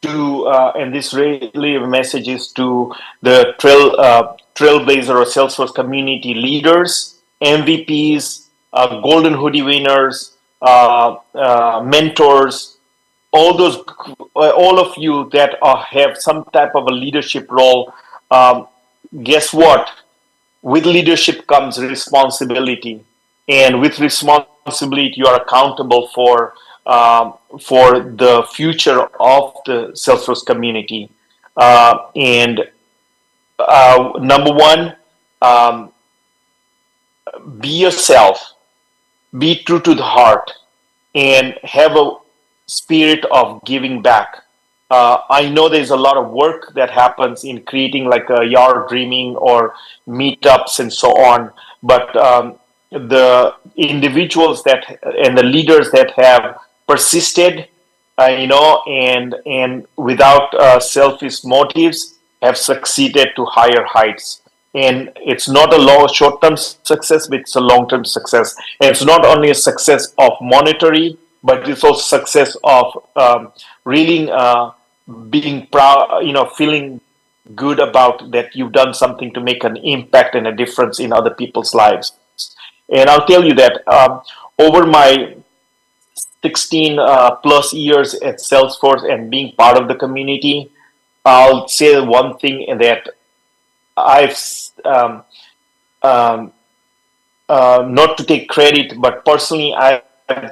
and this really message is to the trailblazer or Salesforce community leaders, MVPs, golden hoodie winners, mentors, all of you that have some type of a leadership role. Guess what? With leadership comes responsibility, and with responsibility, you are accountable for the future of the Salesforce community. And number one, um, be yourself, be true to the heart, and have a spirit of giving back. I know there's a lot of work that happens in creating like a Yarl Dreaming or meetups and so on, but the individuals that and the leaders that have persisted, and without selfish motives, have succeeded to higher heights. and it's not a short-term success, but it's a long-term success. And it's not only a success of monetary, but it's also success of really being proud, feeling good about that you've done something to make an impact and a difference in other people's lives. And I'll tell you that over my 16 plus years at Salesforce and being part of the community, I'll say one thing that I've um, not to take credit, but personally, I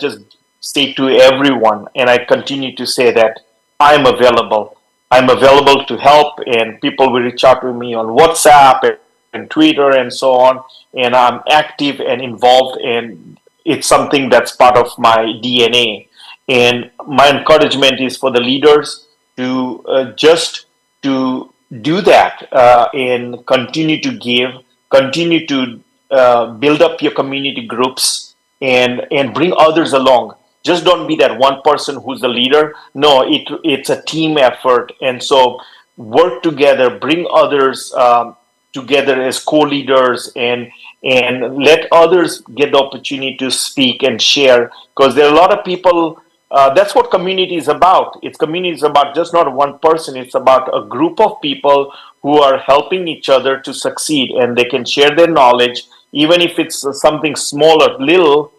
just say to everyone, and I continue to say that I'm available. I'm available to help, and people will reach out to me on WhatsApp and Twitter and so on. And I'm active and involved, and it's something that's part of my DNA. And my encouragement is for the leaders to just to do that and continue to give, continue to build up your community groups and bring others along. Just don't be that one person who's the leader. No, it's a team effort, and so work together, bring others together as co-leaders, and let others get the opportunity to speak and share, because there are a lot of people. That's what community is about. It's community is about just not one person. It's about a group of people who are helping each other to succeed, and they can share their knowledge, even if it's something small or little.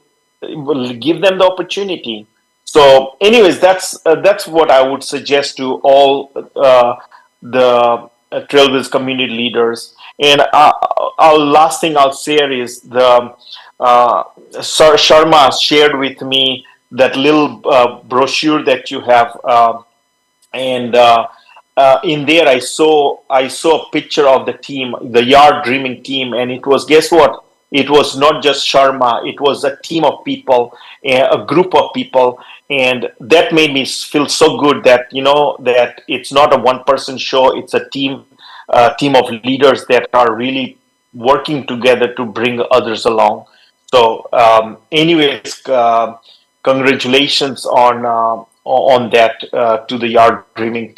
Will give them the opportunity. So, anyways, that's what I would suggest to all the Trailways community leaders. And our last thing I'll share is the Sir Sharma shared with me that little brochure that you have, and in there I saw a picture of the team, the Yarl Dreamin team, and it was, guess what? It was not just Sharma; it was a team of people, a group of people, and that made me feel so good that that it's not a one-person show; it's a team of leaders that are really working together to bring others along. So, anyways, congratulations on that to the Yard Dreaming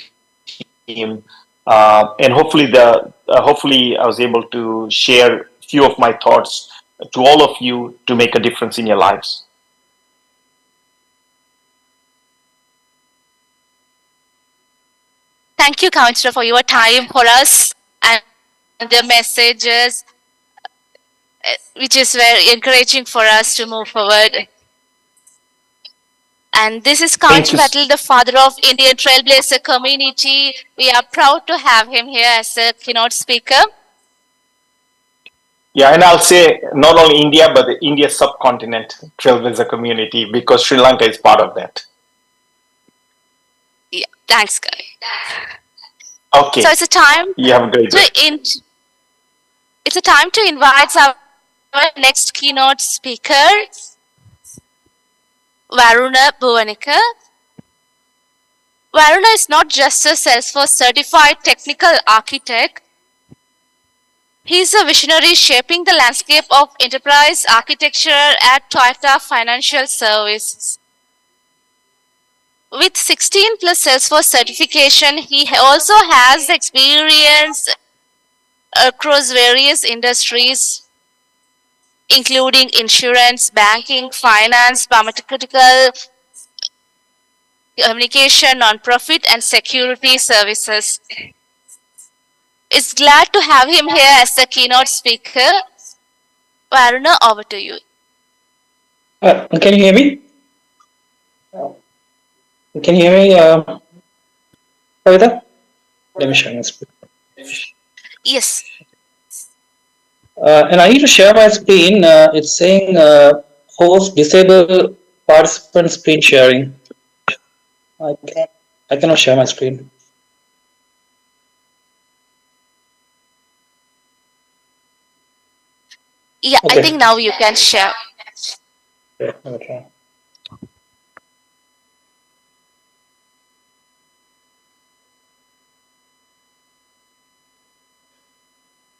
team, and hopefully I was able to share a few of my thoughts to all of you to make a difference in your lives. Thank you, Counselor, for your time for us and the messages, which is very encouraging for us to move forward. And this is Thank Count you. Patel, the father of Indian Trailblazer community. We are proud to have him here as a keynote speaker. Yeah, and I'll say not only India, but the India subcontinent Trailblazer community, because Sri Lanka is part of that. Yeah, thanks, guy. Okay. So it's a time You have a great day. it's a time to invite our next keynote speaker, Varuna Bhuvanika. Varuna is not just a Salesforce certified technical architect. He is a visionary shaping the landscape of enterprise architecture at Toyota Financial Services. With 16 plus Salesforce certification, he also has experience across various industries, including insurance, banking, finance, pharmaceutical, communication, non-profit, and security services. It's glad to have him here as the keynote speaker. Varuna, over to you. Can you hear me? Can you hear me, Kavita? Let me share my screen. Yes. And I need to share my screen. It's saying host disable participant screen sharing. I cannot share my screen. Yeah, Okay. I think now you can share. Okay.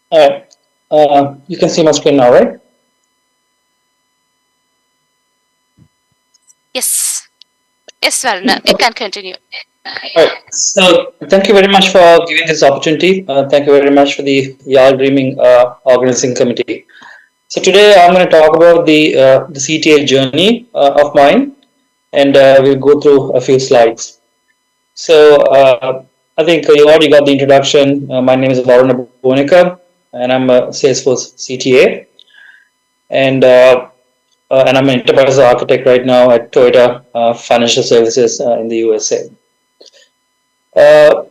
All right. You can see my screen now, right? Yes. Yes, Varuna, you can continue. All right. So thank you very much for giving this opportunity. Thank you very much for the Yarl Dreaming organizing committee. So today I'm going to talk about the CTA journey of mine, and we'll go through a few slides. So I think you already got the introduction. My name is Varuna Bonika, and I'm a Salesforce CTA, and and I'm an enterprise architect right now at Toyota Financial Services in the USA. Uh,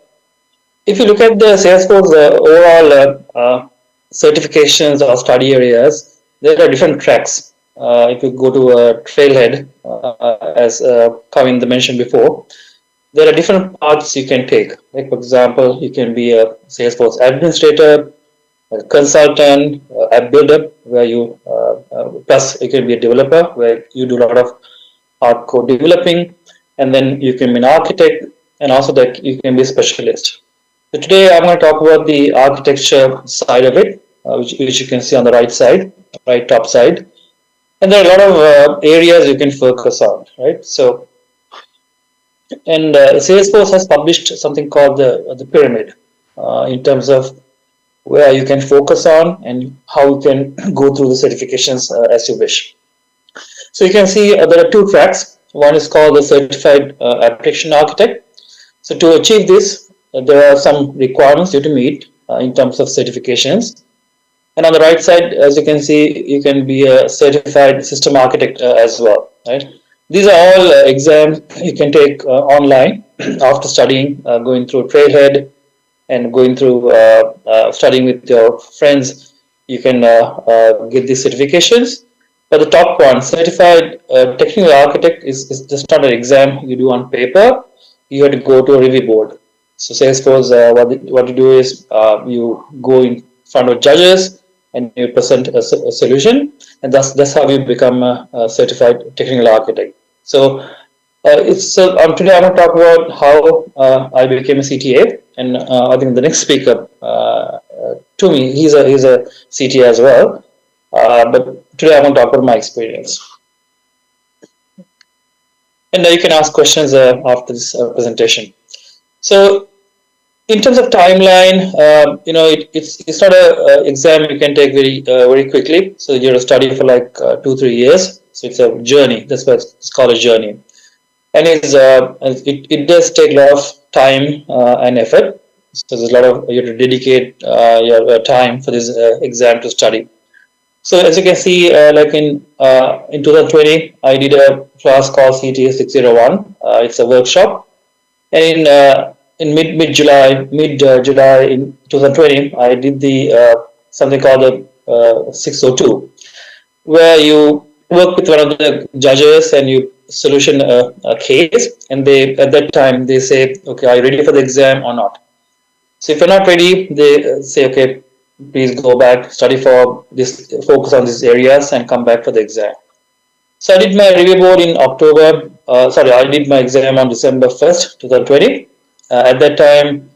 if you look at the Salesforce overall certifications or study areas, there are different tracks. If you go to a trailhead, as Kavin mentioned before, there are different paths you can take. Like for example, you can be a Salesforce administrator, a consultant, app builder, where you plus you can be a developer, where you do a lot of hardcore developing, and then you can be an architect, and also that you can be a specialist. So today I'm going to talk about the architecture side of it, which you can see on the right side, right top side, and there are a lot of areas you can focus on, right? So and Salesforce has published something called the pyramid in terms of where you can focus on and how you can go through the certifications as you wish. So you can see there are two tracks. One is called the Certified Application Architect. So to achieve this, there are some requirements you have to meet in terms of certifications. And on the right side, as you can see, you can be a certified system architect as well, right? These are all exams you can take online after studying, going through Trailhead and going through studying with your friends. You can get these certifications. But the top one, certified technical architect, is just not an exam you do on paper. You have to go to a review board. So Salesforce, what you do is you go in front of judges and you present a solution, and that's how you become a certified technical architect. So today I'm going to talk about how I became a CTA, and I think the next speaker to me, he's a CTA as well. But today I'm going to talk about my experience, and you can ask questions after this presentation. So in terms of timeline, it's not a exam you can take very quickly. So you have to study for like 2-3 years. So it's a journey. That's why it's called a journey, and it does take a lot of time and effort. So there's a lot of you have to dedicate your time for this exam to study. So as you can see, like in 2020, I did a class called CTA 601. It's a workshop, and in mid July in 2020, I did the something called the 602, where you work with one of the judges and you solution a case, and they at that time they say, okay, are you ready for the exam or not? So if you're not ready, they say, okay, please go back, study for this, focus on these areas, and come back for the exam. So I did my review board in October. I did my exam on December 1st, 2020. At that time,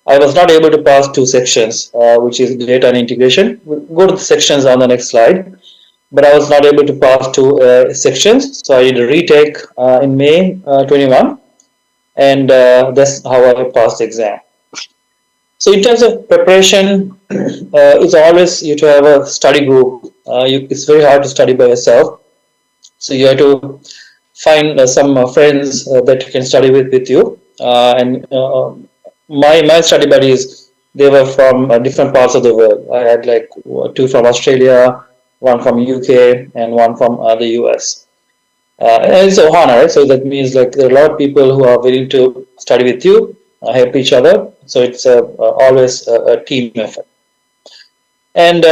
I was not able to pass two sections, which is data and integration. We'll go to the sections on the next slide. But I was not able to pass two sections, so I did a retake in May 21, and that's how I passed the exam. So in terms of preparation, it's always you to have a study group. It's very hard to study by yourself, so you have to find some friends that you can study with you. My study buddies, they were from different parts of the world. I had like two from Australia, one from UK, and one from the US. And it's Ohana, right? So that means like there are a lot of people who are willing to study with you, help each other. So it's always a team effort. And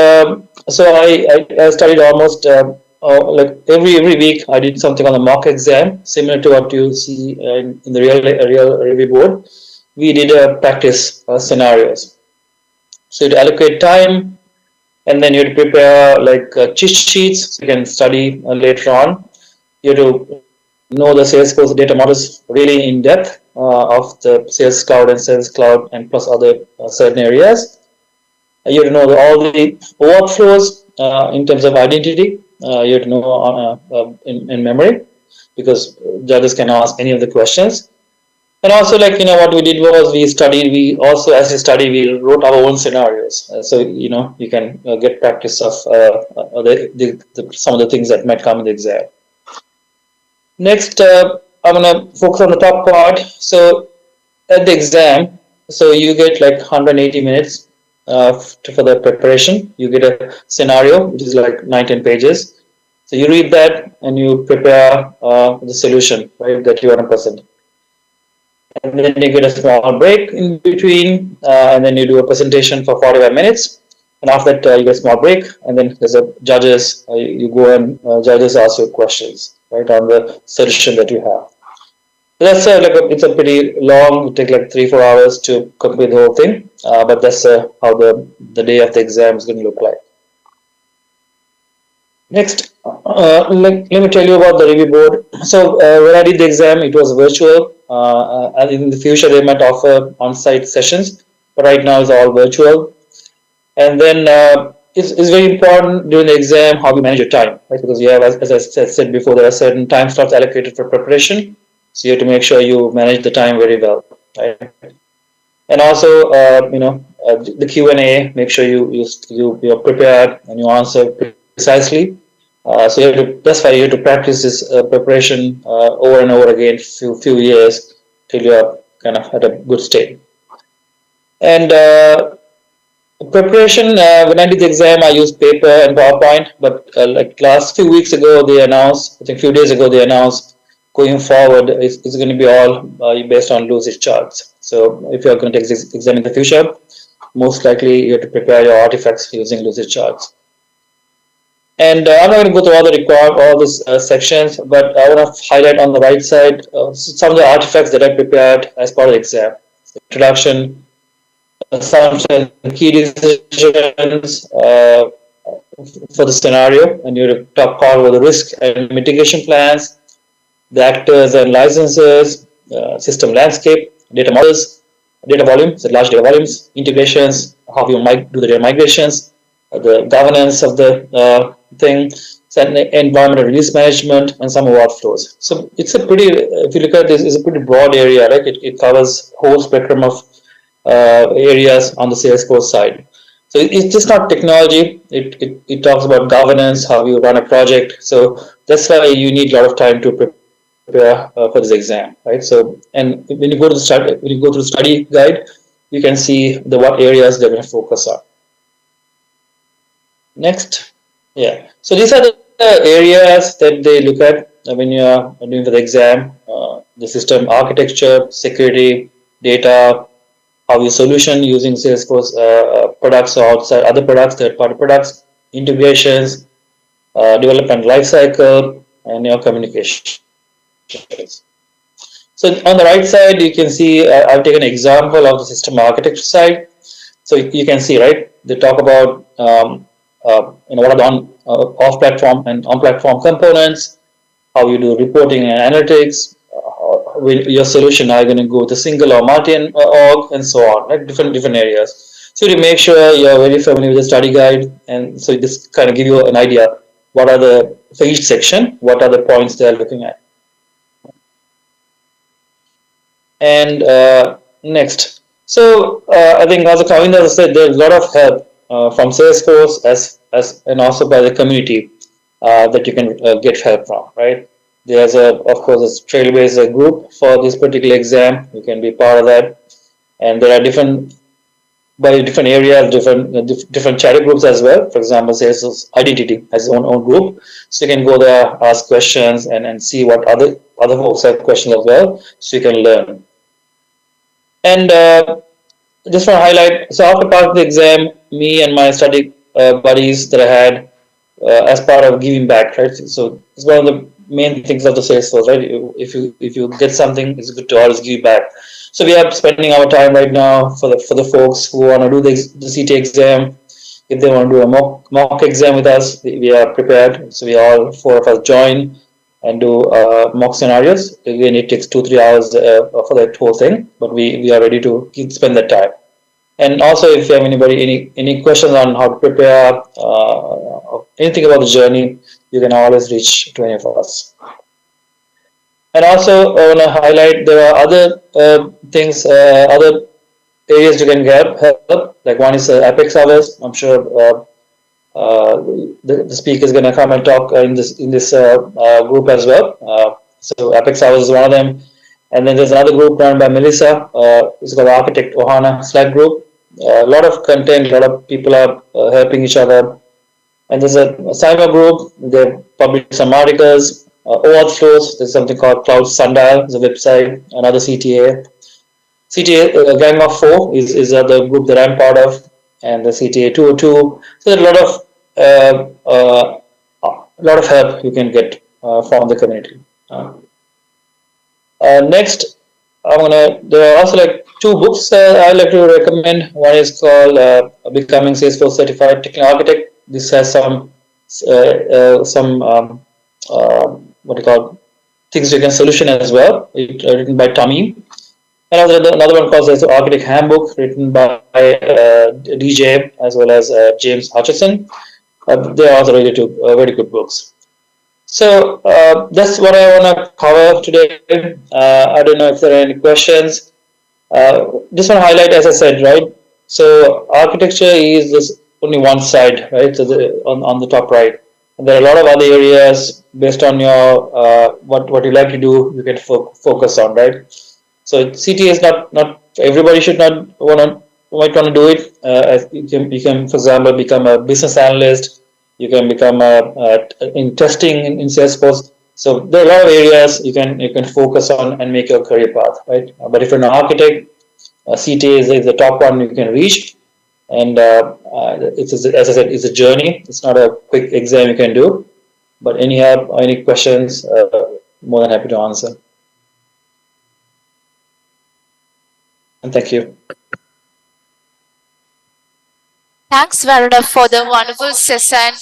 so I studied almost like every week. I did something on the mock exam, similar to what you see in the real review board. We did practice scenarios. So you allocate time, and then you prepare like cheat sheets so you can study later on. You have to know the Salesforce data models really in depth of the Sales Cloud and Sales Cloud and plus other certain areas. You have to know all the workflows in terms of identity. You have to know in memory, because judges can ask any of the questions. And also, like, what we did was we studied. We also, as we study, we wrote our own scenarios. So you can get practice of some of the things that might come in the exam. Next, I'm gonna focus on the top part. So at the exam, so you get like 180 minutes for the preparation. You get a scenario which is like 9-10 pages. So you read that and you prepare the solution, right, that you want to present. And then you get a small break in between, and then you do a presentation for 45 minutes. And after that, you get a small break, and then there's a judges. You go and judges ask you questions, right, on the solution that you have. That's it's a pretty long. It takes like 3-4 hours to complete the whole thing. But that's how the day of the exam is going to look like. Next, let me tell you about the review board. So when I did the exam, it was virtual. And in the future, they might offer on-site sessions, but right now it's all virtual. And then it's very important during the exam how you manage your time, right? Because you have, as I said before, there are certain time slots allocated for preparation. So you have to make sure you manage the time very well, right? And also, the Q&A, make sure you're prepared and you answer precisely. So that's why you have to practice this preparation over and over again few years till you're kind of at a good state. And preparation, when I did the exam, I used paper and PowerPoint, but like last few weeks ago, they announced, I think a few days ago, they announced going forward, it's going to be all based on lucid charts. So if you're going to take this exam in the future, most likely you have to prepare your artifacts using lucid charts. And I'm not going to go through all these sections, but I want to highlight on the right side some of the artifacts that I prepared as part of the exam. Introduction, assumptions, key decisions for the scenario, and you talk about the risk and mitigation plans, the actors and licenses, system landscape, data models, data volumes, large data volumes, integrations, how you might do the data migrations, the governance of the thing, environmental release management, and some workflows. So it's a pretty, if you look at this, it's a pretty broad area. Like it covers whole spectrum of areas on the Salesforce side. So it's just not technology. It talks about governance, how you run a project. So that's why you need a lot of time to prepare for this exam, right? So, and when you go to the study guide, you can see what areas they're going to focus on. Next, yeah. So these are the areas that they look at when you are doing for the exam: the system architecture, security, data, how your solution using Salesforce products or outside other products, third-party products, integrations, development lifecycle, and your communication. So on the right side, you can see I've taken an example of the system architecture side. So you can see, right, they talk about what are the off-platform and on-platform components, how you do reporting and analytics, with your solution, are you going to go with a single or multi-org, and so on, like different areas. So to make sure you're very familiar with the study guide, and so this kind of give you an idea what are for each section, what are the points they're looking at. And next, so I think as Kavinda said, there's a lot of help from Salesforce and also by the community that you can get help from, right? There's of course a Trailblazer group for this particular exam. You can be part of that, and there are different areas, different chat groups as well. For example, Salesforce Identity has its own group, so you can go there, ask questions, and see what other folks have questions as well, so you can learn. And just want to highlight, so after passing the exam, me and my study buddies that I had as part of giving back, right? So it's one of the main things of the Salesforce, right? If you get something, it's good to always give back. So we are spending our time right now for the folks who want to do the CT exam. If they want to do a mock exam with us, we are prepared. So we all 4 of us join and do mock scenarios. Again, it takes 2-3 hours for that whole thing, but we are ready to spend that time. And also, if you have any questions on how to prepare, anything about the journey, you can always reach to any of us. And also, I want to highlight there are other things, other areas you can help. Like one is Apex hours. I'm sure the speaker is going to come and talk in this group as well. So Apex hours is one of them. And then there's another group run by Melissa. It's called Architect Ohana Slack group. A lot of content, a lot of people are helping each other. And there's a cyber group. They publish some articles. OAuth flows. There's something called Cloud Sundial. It's a website. Another CTA. CTA Gang of Four is the group that I'm part of, and the CTA 202. So there's a lot of help you can get from the community. Next, there are also like two books I like to recommend. One is called Becoming Salesforce Certified Technical Architect. This has some what do you call things you can solution as well. Written by Tommy. Another one called the Architect Handbook, written by DJ as well as James Hutchison. They are also really two very good books. So that's what I want to cover today. I don't know if there are any questions. Just want to highlight, as I said, right? So architecture is this only one side, right? So on the top right, and there are a lot of other areas based on your what you like to do. You can focus on, right? So CT is not everybody should not might want to do it. You can, for example, become a business analyst. You can become in testing in Salesforce. So there are a lot of areas you can focus on and make your career path, right? But if you're an architect, CTA is the top one you can reach, and it's, as I said, it's a journey. It's not a quick exam you can do. But any help or any questions, more than happy to answer. And thank you. Thanks, Varuna, for the wonderful session.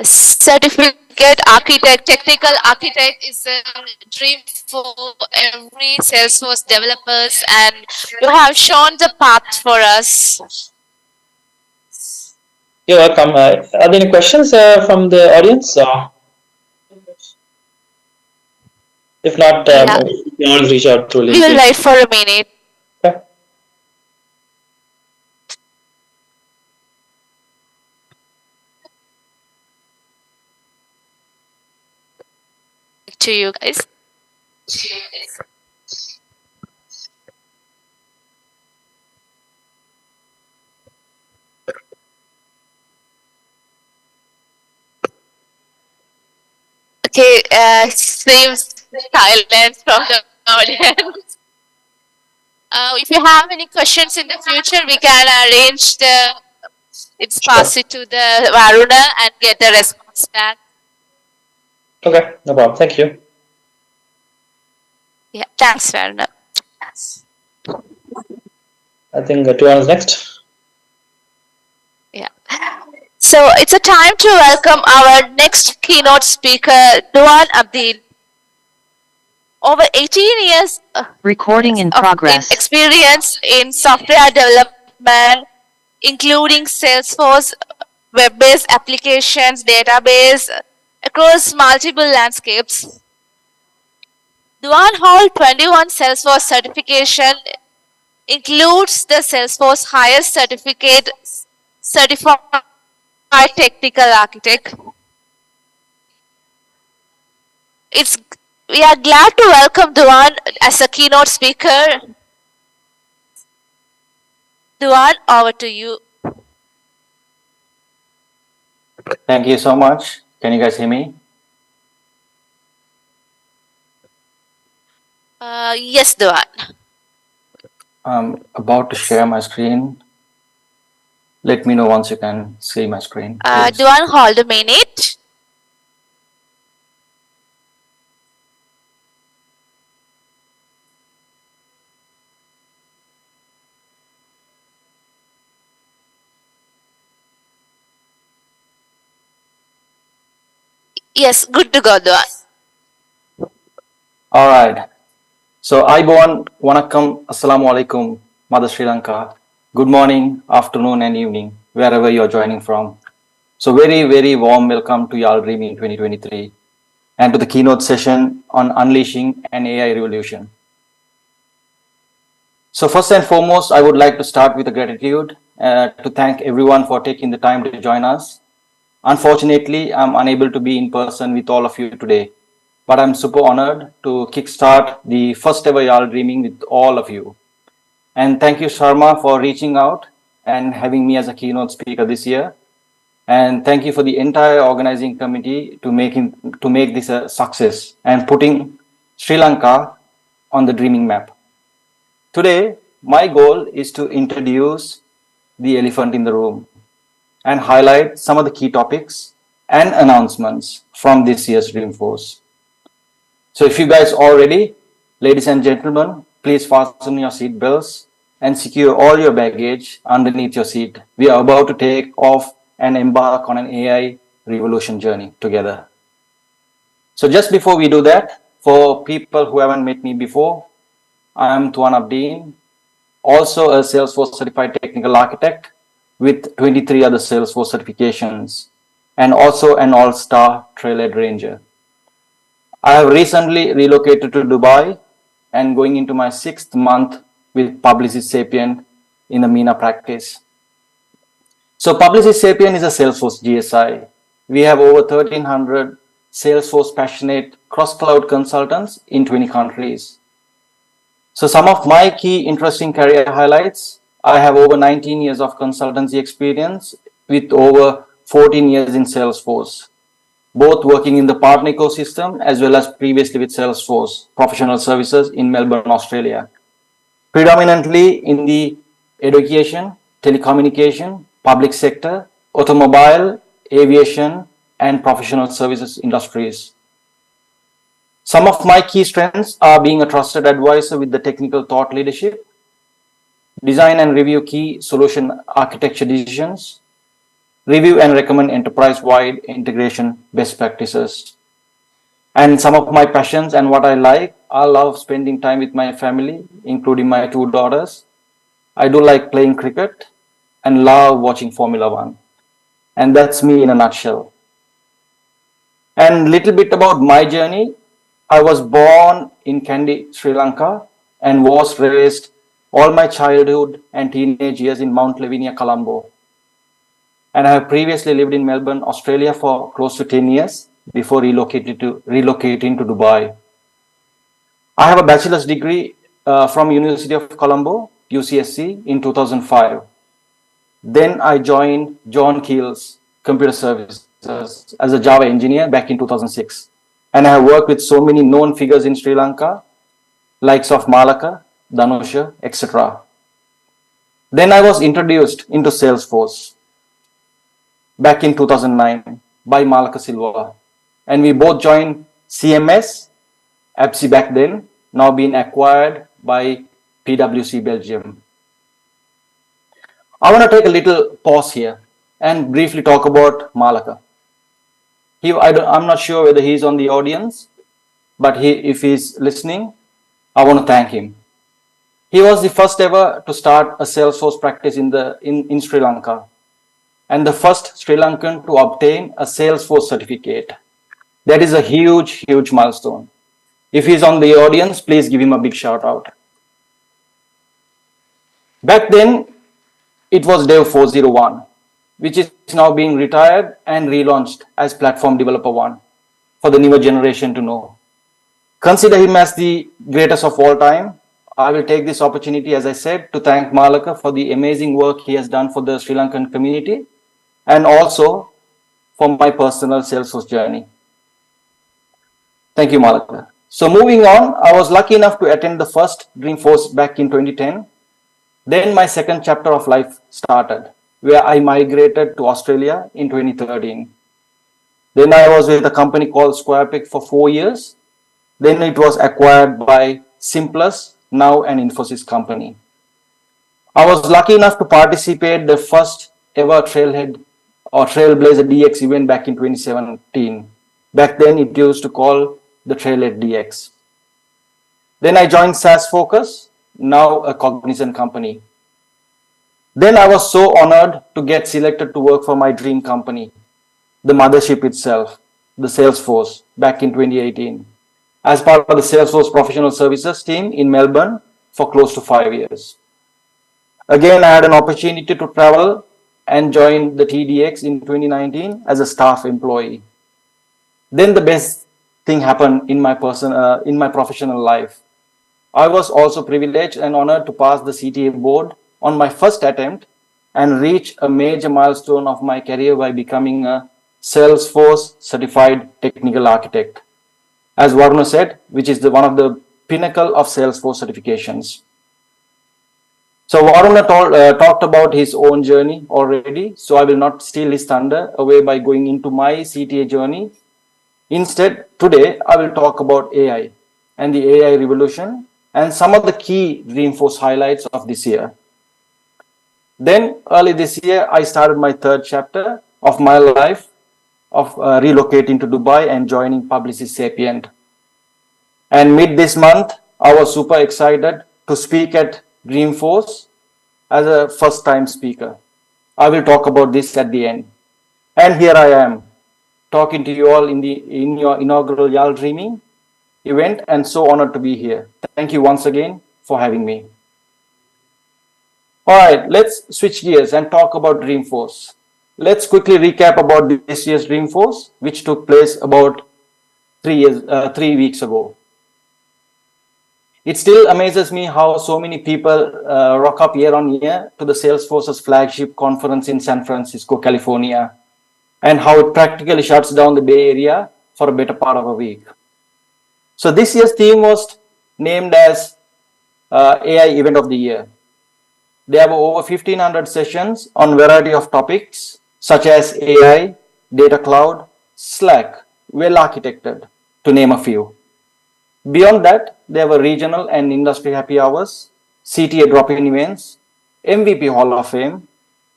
Certificate architect, technical architect is a dream for every Salesforce developers, and you have shown the path for us. You're welcome. Are there any questions from the audience? If not, you can always reach out to LinkedIn. We will wait for a minute. Okay. To you guys. Okay, seems silence from the audience. If you have any questions in the future, we can arrange pass it to the Varuna and get the response back. Okay, no problem. Thank you. Yeah, thanks, Varuna. I think Tuan is next. Yeah. So it's a time to welcome our next keynote speaker, Duan Abdil. Over 18 years Recording in progress. Experience in software development, including Salesforce, web-based applications, database, across multiple landscapes. Duan holds 21 Salesforce certification, includes the Salesforce highest certificate, Certified Technical Architect. We are glad to welcome Duan as a keynote speaker. Duan, over to you. Thank you so much. Can you guys hear me? Yes, Duan. I'm about to share my screen. Let me know once you can see my screen. Duan, hold a minute. Yes, good to go, Duan. All right. So, Aiboan, Wanakkam, Assalamu alaikum, Mother Sri Lanka. Good morning, afternoon, and evening, wherever you're joining from. So, very, very warm welcome to Yarl Dreamin 2023. and to the keynote session on unleashing an AI revolution. So first and foremost, I would like to start with a gratitude to thank everyone for taking the time to join us. Unfortunately, I'm unable to be in person with all of you today, but I'm super honored to kickstart the first ever Yarl Dreaming with all of you. And thank you, Sharma, for reaching out and having me as a keynote speaker this year. And thank you for the entire organizing committee to make this a success and putting Sri Lanka on the dreaming map. Today, my goal is to introduce the elephant in the room and highlight some of the key topics and announcements from this year's Dreamforce. So if you guys are ready, ladies and gentlemen, please fasten your seat belts and secure all your baggage underneath your seat. We are about to take off and embark on an AI revolution journey together. So just before we do that, for people who haven't met me before, I am Tuan Abdeen, also a Salesforce certified technical architect with 23 other Salesforce certifications, and also an all-star trailhead ranger. I have recently relocated to Dubai and going into my 6th month with Publicis Sapient in the MENA practice. So Publicis Sapient is a Salesforce GSI. We have over 1,300 Salesforce passionate cross-cloud consultants in 20 countries. So some of my key interesting career highlights: I have over 19 years of consultancy experience with over 14 years in Salesforce, both working in the partner ecosystem as well as previously with Salesforce professional services in Melbourne, Australia, predominantly in the education, telecommunication, public sector, automobile, aviation, and professional services industries. Some of my key strengths are being a trusted advisor with the technical thought leadership, design and review key solution architecture decisions, review and recommend enterprise-wide integration best practices. And some of my passions and what I love spending time with my family, including my 2 daughters. I do like playing cricket and love watching Formula One. And that's me in a nutshell. And little bit about my journey. I was born in Kandy, Sri Lanka, and was raised all my childhood and teenage years in Mount Lavinia, Colombo. And I have previously lived in Melbourne, Australia for close to 10 years before relocating to Dubai. I have a bachelor's degree from University of Colombo, UCSC, in 2005. Then I joined John Keel's Computer Services as a Java engineer back in 2006. And I have worked with so many known figures in Sri Lanka, likes of Malaka, Danusha, etc. Then I was introduced into Salesforce back in 2009 by Malaka Silva. And we both joined CMS, APSI back then, now being acquired by PwC Belgium. I want to take a little pause here and briefly talk about Malaka. I'm not sure whether he's on the audience, but if he's listening, I want to thank him. He was the first ever to start a Salesforce practice in Sri Lanka, and the first Sri Lankan to obtain a Salesforce certificate. That is a huge, huge milestone. If he's on the audience, please give him a big shout out. Back then, it was Dev 401. Which is now being retired and relaunched as Platform Developer 1 for the newer generation to know. Consider him as the greatest of all time. I will take this opportunity, as I said, to thank Malaka for the amazing work he has done for the Sri Lankan community and also for my personal Salesforce journey. Thank you, Malaka. So moving on, I was lucky enough to attend the first Dreamforce back in 2010. Then my second chapter of life started, where I migrated to Australia in 2013. Then I was with a company called SquarePeg for 4 years. Then it was acquired by Simplus, now an Infosys company. I was lucky enough to participate the first ever Trailhead or Trailblazer DX event back in 2017. Back then it used to call the Trailhead DX. Then I joined SaaS Focus, now a Cognizant company. Then I was so honored to get selected to work for my dream company, the mothership itself, the Salesforce, back in 2018 as part of the Salesforce Professional Services team in Melbourne for close to 5 years. Again, I had an opportunity to travel and join the TDX in 2019 as a staff employee. Then the best thing happened in my professional life. I was also privileged and honored to pass the CTA board on my first attempt and reach a major milestone of my career by becoming a Salesforce certified technical architect. As Varuna said, which is one of the pinnacle of Salesforce certifications. So Varuna talked about his own journey already, so I will not steal his thunder away by going into my CTA journey. Instead, today I will talk about AI and the AI revolution and some of the key Dreamforce highlights of this year. Then early this year, I started my third chapter of my life of relocating to Dubai and joining Publicis Sapient. And mid this month, I was super excited to speak at Dreamforce as a first time speaker. I will talk about this at the end. And here I am, talking to you all in your inaugural Yarl Dreamin event, and so honored to be here. Thank you once again for having me. All right, let's switch gears and talk about Dreamforce. Let's quickly recap about this year's Dreamforce, which took place about 3 weeks ago. It still amazes me how so many people rock up year on year to the Salesforce's flagship conference in San Francisco, California, and how it practically shuts down the Bay Area for a better part of a week. So this year's theme was named as AI Event of the Year. There were over 1,500 sessions on a variety of topics such as AI, data cloud, Slack, well architected, to name a few. Beyond that, there were regional and industry happy hours, CTA drop-in events, MVP Hall of Fame,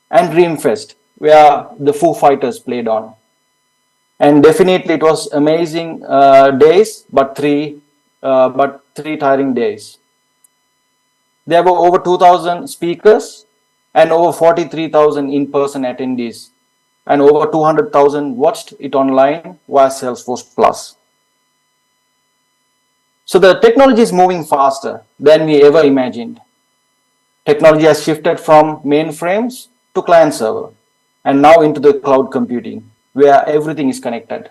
and Dreamfest, where the Foo Fighters played on. And definitely it was amazing days, but three tiring days. There were over 2,000 speakers and over 43,000 in-person attendees, and over 200,000 watched it online via Salesforce Plus. So the technology is moving faster than we ever imagined. Technology has shifted from mainframes to client server and now into the cloud computing, where everything is connected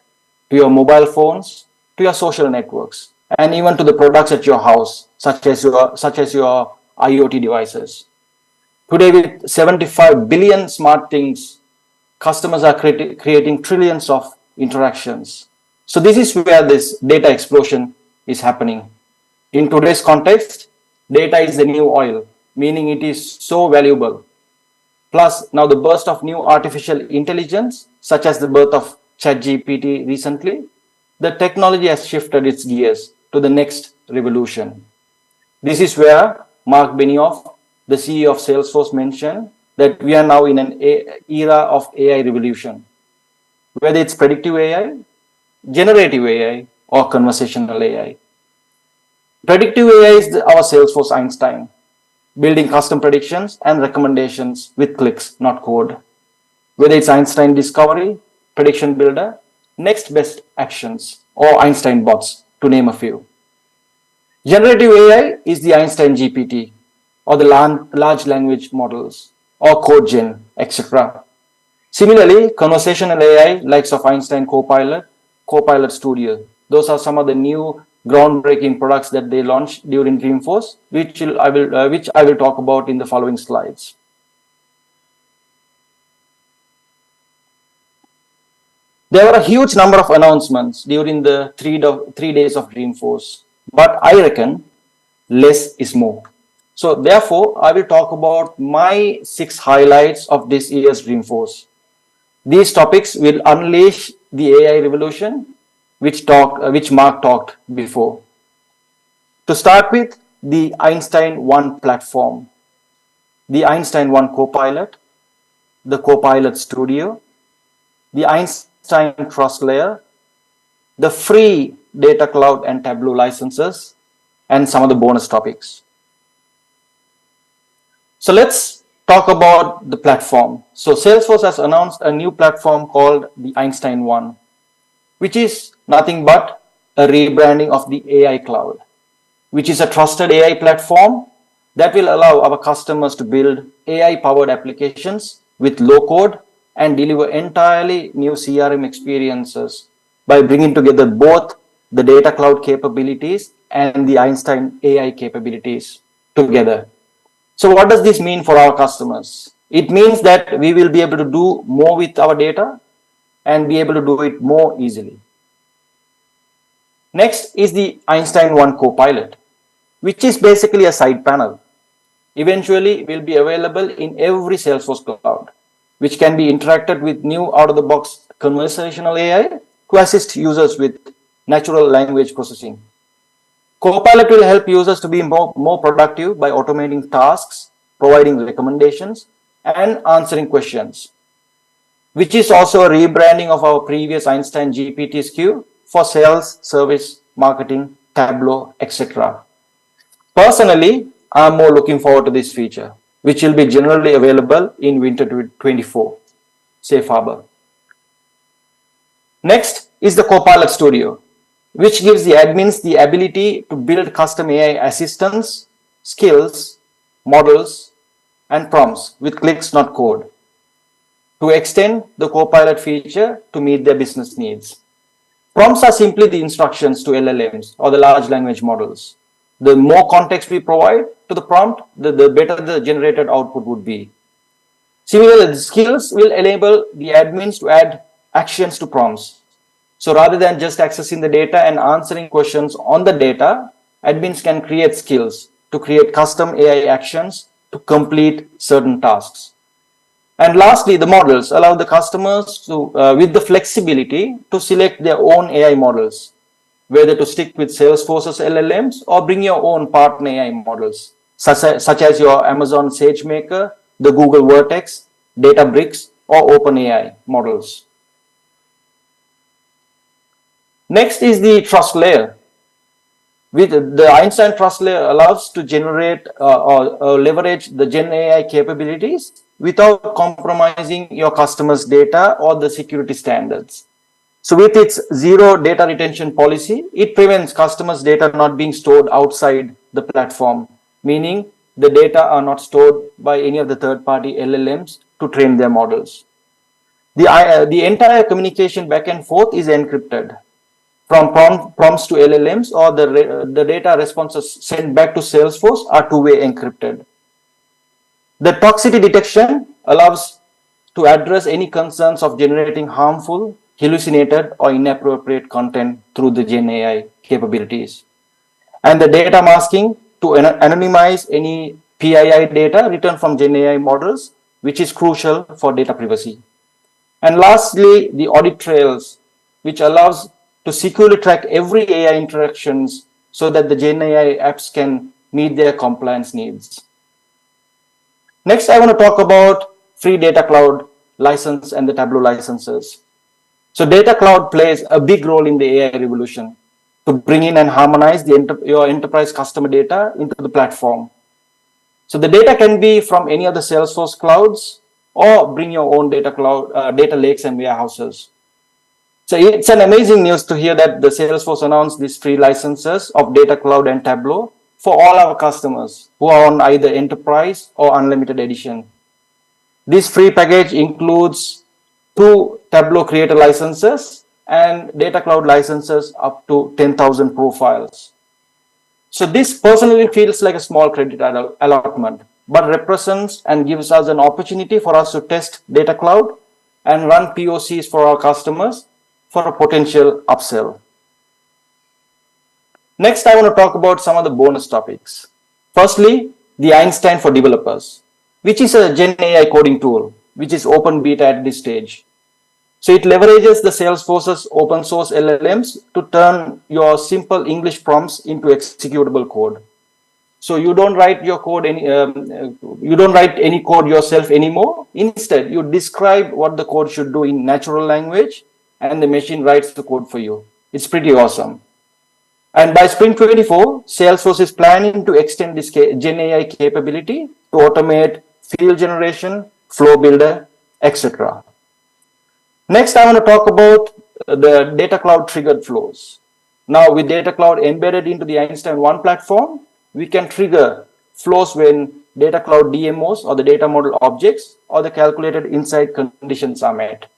to your mobile phones, to your social networks, and even to the products at your house, such as your IoT devices. Today, with 75 billion smart things, customers are creating trillions of interactions. So this is where this data explosion is happening. In today's context, data is the new oil, meaning it is so valuable. Plus, now the burst of new artificial intelligence, such as the birth of ChatGPT recently, the technology has shifted its gears to the next revolution. This is where Mark Benioff, the CEO of Salesforce, mentioned that we are now in an era of AI revolution, whether it's predictive AI, generative AI, or conversational AI. Predictive AI is our Salesforce Einstein, building custom predictions and recommendations with clicks, not code. Whether it's Einstein Discovery, Prediction Builder, Next Best Actions, or Einstein Bots, to name a few. Generative AI is the Einstein GPT, or the large language models, or Code Gen, etc. Similarly, conversational AI, likes of Einstein Copilot, Copilot Studio, those are some of the new groundbreaking products that they launched during Dreamforce, which I will talk about in the following slides. There were a huge number of announcements during the 3 days of Dreamforce, but I reckon less is more. So therefore, I will talk about my 6 highlights of this year's Dreamforce. These topics will unleash the AI revolution, which Mark talked before. To start with, the Einstein One platform, the Einstein One Copilot, the Copilot Studio, the Einstein Trust Layer, the free Data Cloud and Tableau licenses, and some of the bonus topics. So let's talk about the platform. So Salesforce has announced a new platform called the Einstein One. which is nothing but a rebranding of the AI cloud, which is a trusted AI platform that will allow our customers to build AI powered applications with low code and deliver entirely new CRM experiences by bringing together both the data cloud capabilities and the Einstein AI capabilities together. So what does this mean for our customers? It means that we will be able to do more with our data and be able to do it more easily. Next is the Einstein One Copilot, which is basically a side panel. Eventually will be available in every Salesforce cloud, which can be interacted with new out-of-the-box conversational AI to assist users with natural language processing. Copilot will help users to be more productive by automating tasks, providing recommendations, and answering questions, which is also a rebranding of our previous Einstein GPT SKU for sales, service, marketing, Tableau, etc. Personally, I'm more looking forward to this feature, which will be generally available in winter 24, Safe Harbor. Next is the Copilot Studio, which gives the admins the ability to build custom AI assistants, skills, models, and prompts with clicks, not code, to extend the Copilot feature to meet their business needs. Prompts are simply the instructions to LLMs or the large language models. The more context we provide to the prompt, the better the generated output would be. Similarly, the skills will enable the admins to add actions to prompts. So rather than just accessing the data and answering questions on the data, admins can create skills to create custom AI actions to complete certain tasks. And lastly, the models allow the customers to, with the flexibility to select their own AI models, whether to stick with Salesforce's LLMs or bring your own partner AI models, such as your Amazon SageMaker, the Google Vertex, Databricks, or OpenAI models. Next is the trust layer. With the Einstein trust layer allows to generate or leverage the Gen AI capabilities without compromising your customers' data or the security standards. So with its zero data retention policy, it prevents customers' data not being stored outside the platform, meaning the data are not stored by any of the third-party LLMs to train their models. The entire communication back and forth is encrypted. From prompts to LLMs or the data responses sent back to Salesforce are two-way encrypted. The toxicity detection allows to address any concerns of generating harmful, hallucinated, or inappropriate content through the Gen AI capabilities. And the data masking to anonymize any PII data returned from Gen AI models, which is crucial for data privacy. And lastly, the audit trails, which allows to securely track every AI interactions so that the Gen AI apps can meet their compliance needs. Next, I want to talk about free data cloud license and the Tableau licenses. So data cloud plays a big role in the AI revolution to bring in and harmonize your enterprise customer data into the platform. So the data can be from any of the Salesforce clouds or bring your own data lakes and warehouses. So it's an amazing news to hear that the Salesforce announced these free licenses of Data Cloud and Tableau for all our customers who are on either enterprise or unlimited edition. This free package includes 2 Tableau creator licenses and Data Cloud licenses up to 10,000 profiles. So this personally feels like a small credit allotment, but represents and gives us an opportunity for us to test Data Cloud and run POCs for our customers for a potential upsell. Next, I want to talk about some of the bonus topics. Firstly, the Einstein for developers, which is a Gen AI coding tool, which is open beta at this stage. So it leverages the Salesforce's open source LLMs to turn your simple English prompts into executable code. So you don't write your code you don't write any code yourself anymore. Instead, you describe what the code should do in natural language, and the machine writes the code for you. It's pretty awesome. And by Spring 24, Salesforce is planning to extend this Gen AI capability to automate field generation, flow builder, etc. Next, I want to talk about the data cloud triggered flows. Now with data cloud embedded into the Einstein 1 platform, we can trigger flows when data cloud DMOs or the data model objects or the calculated insight conditions are met.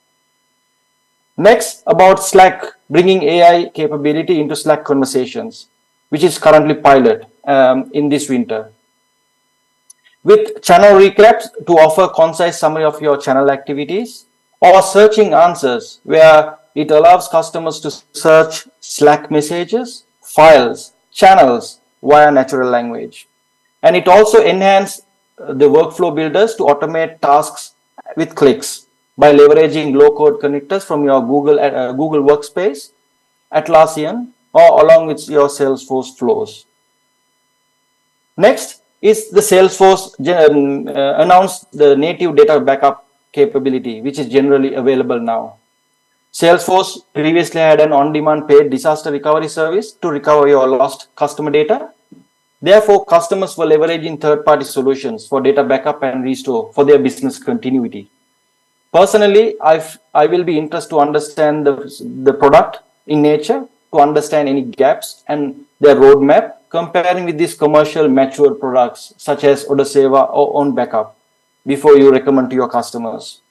Next, about Slack, bringing AI capability into Slack conversations, which is currently pilot in this winter. With channel recaps to offer concise summary of your channel activities, or searching answers where it allows customers to search Slack messages, files, channels via natural language. And it also enhances the workflow builders to automate tasks with clicks by leveraging low-code connectors from your Google Workspace, Atlassian, or along with your Salesforce flows. Next is the Salesforce announced the native data backup capability, which is generally available now. Salesforce previously had an on-demand paid disaster recovery service to recover your lost customer data. Therefore, customers were leveraging third-party solutions for data backup and restore for their business continuity. Personally, I will be interested to understand the product in nature, to understand any gaps and their roadmap, comparing with these commercial mature products such as Odaseva or Own Backup before you recommend to your customers.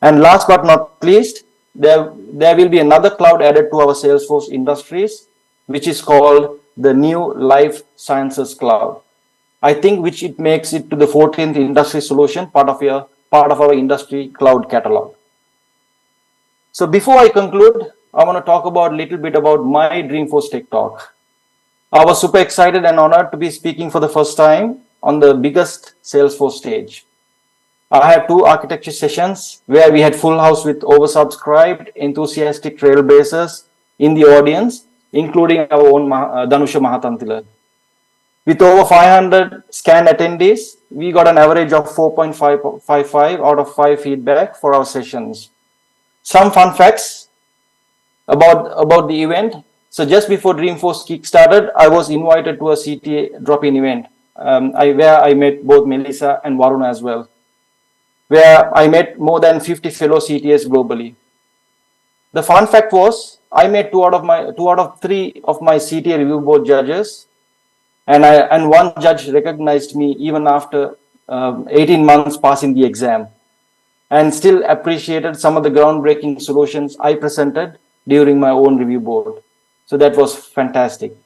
And last but not least, there will be another cloud added to our Salesforce Industries, which is called the new Life Sciences Cloud. I think which it makes it to the 14th industry solution, part of our industry cloud catalog. So before I conclude, I want to talk about a little bit about my Dreamforce Tech Talk. I was super excited and honored to be speaking for the first time on the biggest Salesforce stage. I had 2 architecture sessions where we had full house with oversubscribed, enthusiastic trailblazers in the audience, including our own Dhanusha Mahatantila. With over 500 scanned attendees, we got an average of 4.55 out of 5 feedback for our sessions. Some fun facts about the event. So just before Dreamforce Kickstarted, I was invited to a CTA drop-in event where I met both Melissa and Varun as well, where I met more than 50 fellow CTAs globally. The fun fact was I met 2 out of 3 of my CTA review board judges, and one judge recognized me even after 18 months passing the exam, and still appreciated some of the groundbreaking solutions I presented during my own review board. So that was fantastic.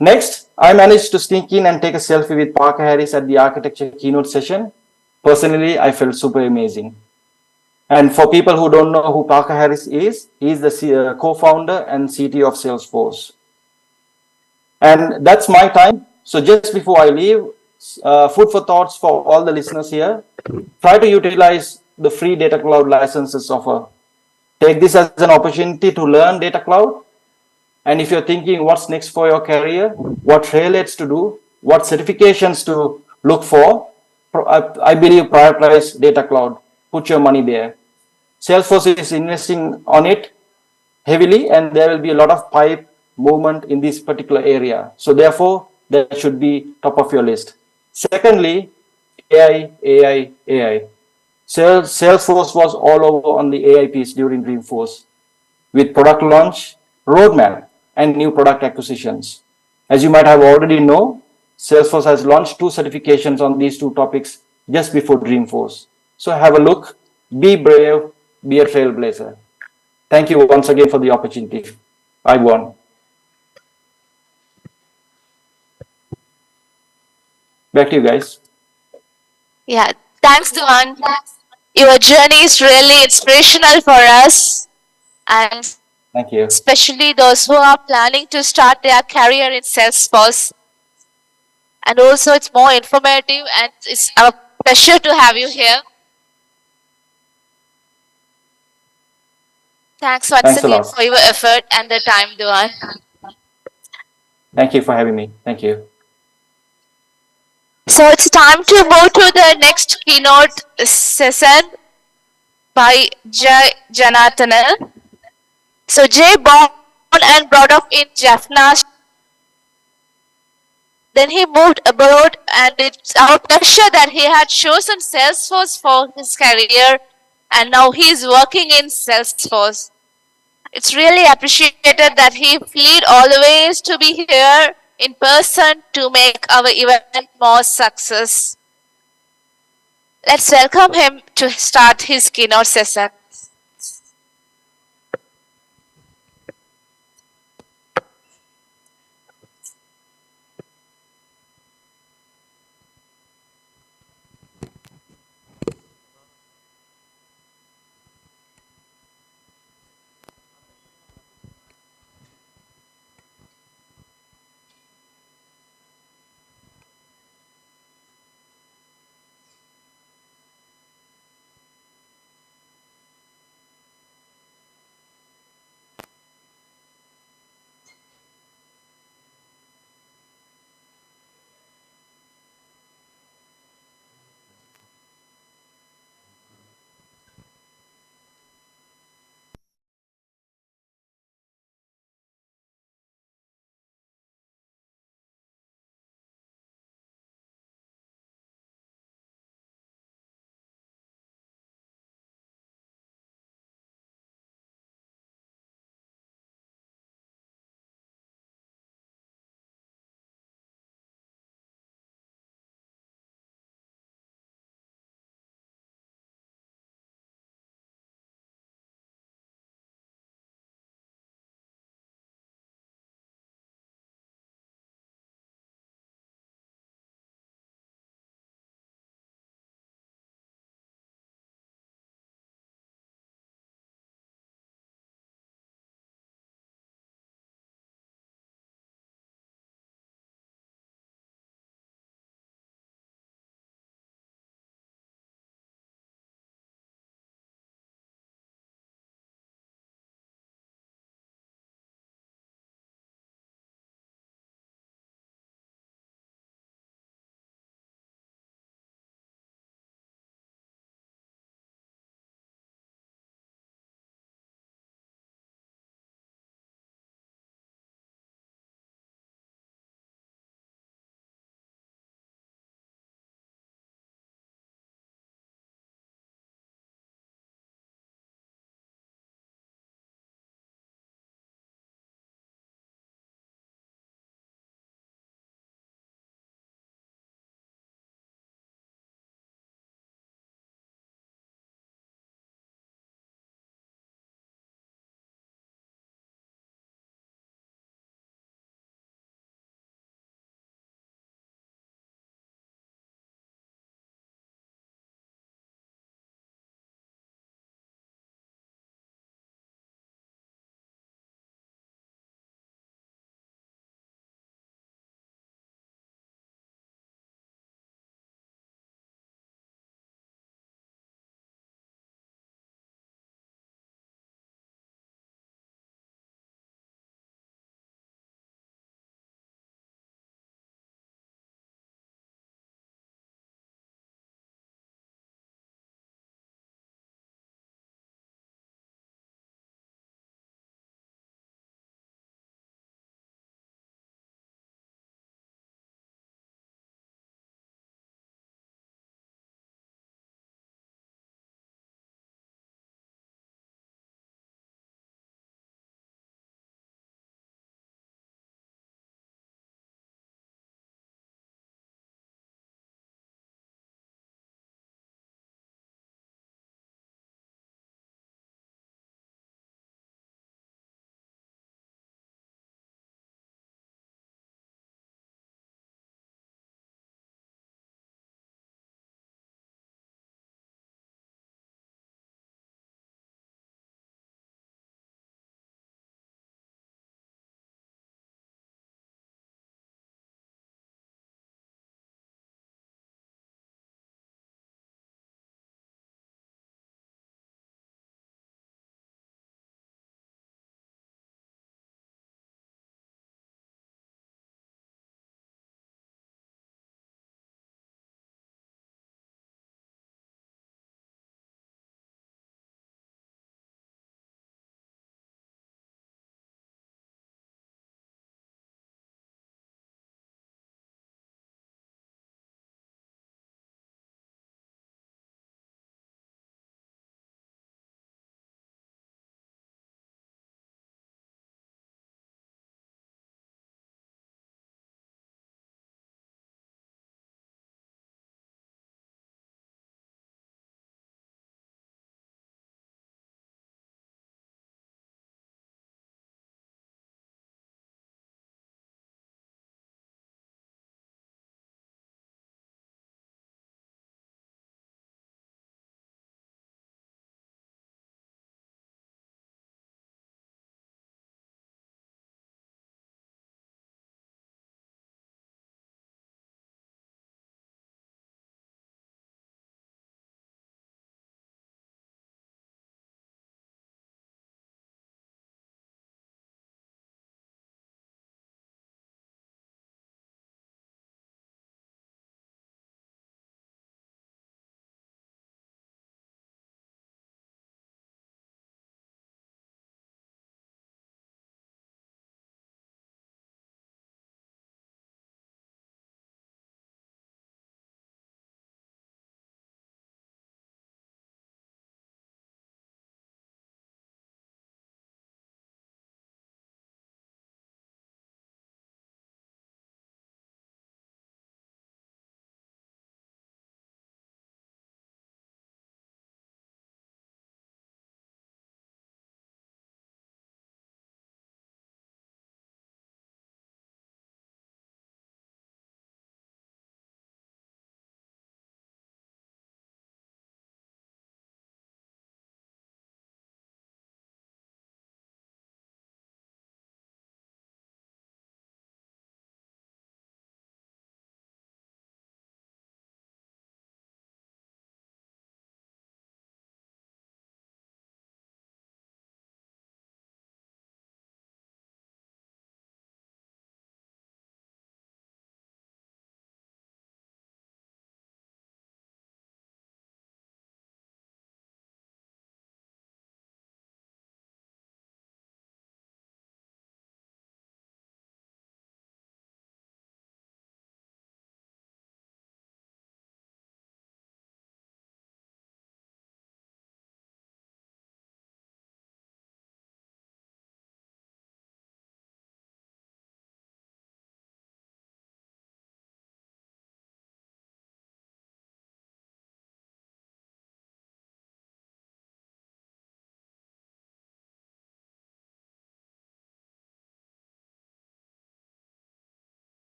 Next, I managed to sneak in and take a selfie with Parker Harris at the architecture keynote session. Personally, I felt super amazing. And for people who don't know who Parker Harris is, he's the co-founder and CTO of Salesforce. And that's my time. So just before I leave, food for thoughts for all the listeners here. Try to utilize the free data cloud licenses offer. Take this as an opportunity to learn data cloud. And if you're thinking what's next for your career, what trailheads to do, what certifications to look for, I believe prioritize data cloud. Put your money there. Salesforce is investing on it heavily, and there will be a lot of pipe movement in this particular area. So therefore, that should be top of your list. Secondly, AI. Salesforce was all over on the AI piece during Dreamforce with product launch, roadmap, and new product acquisitions. As you might have already know, Salesforce has launched 2 certifications on these 2 topics just before Dreamforce. So have a look, be brave, be a trailblazer. Thank you once again for the opportunity. I won. Back to you guys. Yeah, thanks, Duan. Your journey is really inspirational for us, and Thank you. especially those who are planning to start their career in Salesforce. And also, it's more informative, and it's our pleasure to have you here. Thanks once Thanks a again lot. for your effort and the time, Duan. Thank you for having me. Thank you. So it's time to move to the next keynote session by Jay Janathan. So Jay born and brought up in Jaffna. Then he moved abroad, and it's our pleasure that he had chosen Salesforce for his career and now he is working in Salesforce. It's really appreciated that he flew all the ways to be here in person to make our event more success. Let's welcome him to start his keynote session.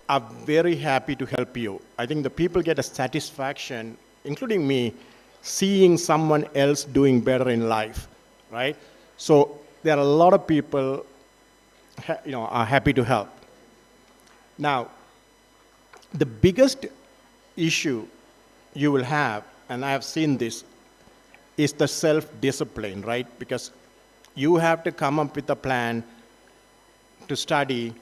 are very happy to help you. I think the people get a satisfaction, including me, seeing someone else doing better in life, right? So there are a lot of people, are happy to help. Now, the biggest issue you will have, and I have seen this, is the self-discipline, right? Because you have to come up with a plan to study,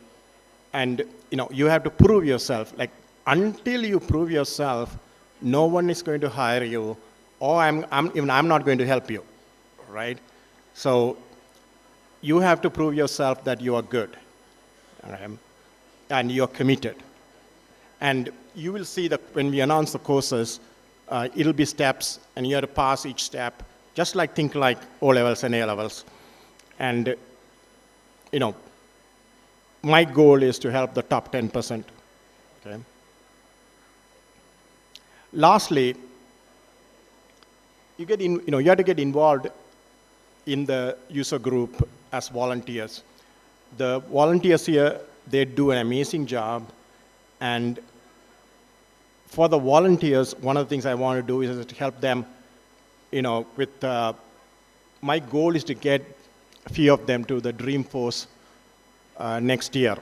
and you have to prove yourself. Like, until you prove yourself, no one is going to hire you, or I'm not going to help you, right? So you have to prove yourself that you are good, right? And you're committed. And you will see that when we announce the courses, it'll be steps, and you have to pass each step, just like think like O-levels and A-levels. And, my goal is to help the top 10%. Okay. Lastly, you have to get involved in the user group as volunteers. The volunteers here, they do an amazing job, and for the volunteers, one of the things I want to do is to help them, with, my goal is to get a few of them to the Dreamforce next year.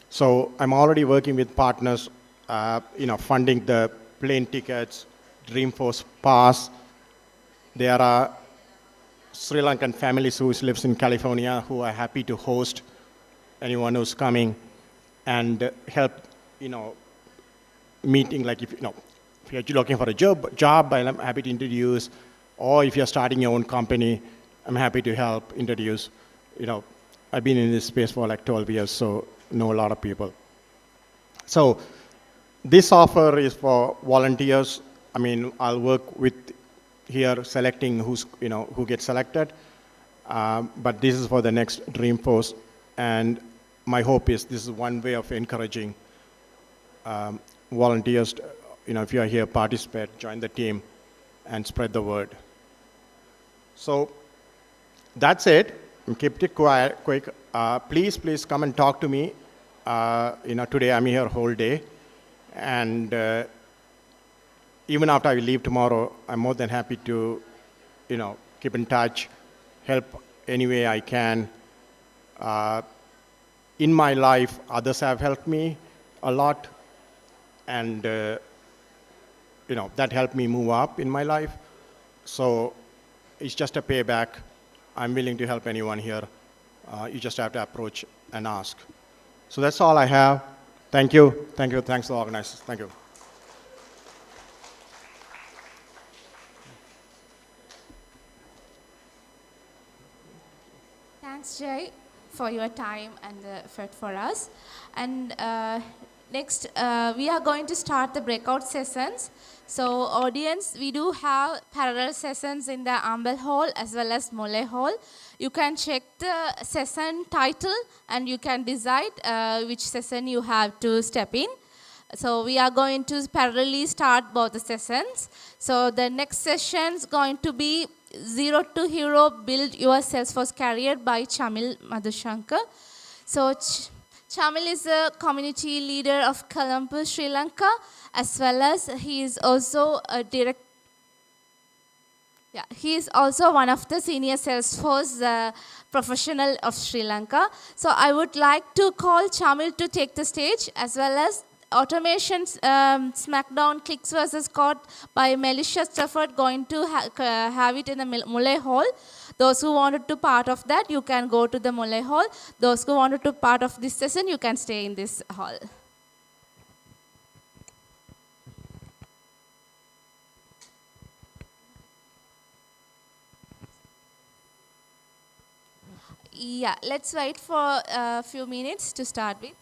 So I'm already working with partners, funding the plane tickets, Dreamforce Pass. There are Sri Lankan families who lives in California who are happy to host anyone who's coming and help, meeting, like if you're looking for a job, I'm happy to introduce, or if you're starting your own company, I'm happy to help introduce. I've been in this space for like 12 years, so know a lot of people. So this offer is for volunteers. I'll work with here selecting who gets selected, but this is for the next Dreamforce, and my hope is this is one way of encouraging volunteers, if you are here, participate, join the team, and spread the word. So that's it. Keep it quick. Please come and talk to me. Today I'm here whole day, and even after I leave tomorrow, I'm more than happy to, keep in touch, help any way I can. In my life, others have helped me a lot, and that helped me move up in my life. So it's just a payback. I'm willing to help anyone here. You just have to approach and ask. So that's all I have. Thank you. Thanks to the organizers. Thank you. Thanks, Jay, for your time and the effort for us. And next, we are going to start the breakout sessions. So audience, we do have parallel sessions in the Ambel Hall as well as Mole Hall. You can check the session title and you can decide which session you have to step in. So we are going to parallelly start both the sessions. So the next session is going to be Zero to Hero, Build Your Salesforce Career by Chamil Madhushankar. So Chamil is a community leader of Colombo, Sri Lanka, as well as he is also a he is also one of the senior Salesforce professional of Sri Lanka. So I would like to call Chamil to take the stage, as well as Automation Smackdown Clicks versus Code by Melissa Stafford going to have it in the Mule Hall. Those who wanted to part of that, you can go to the Mule Hall. Those who wanted to part of this session, you can stay in this hall. Yeah, let's wait for a few minutes to start with.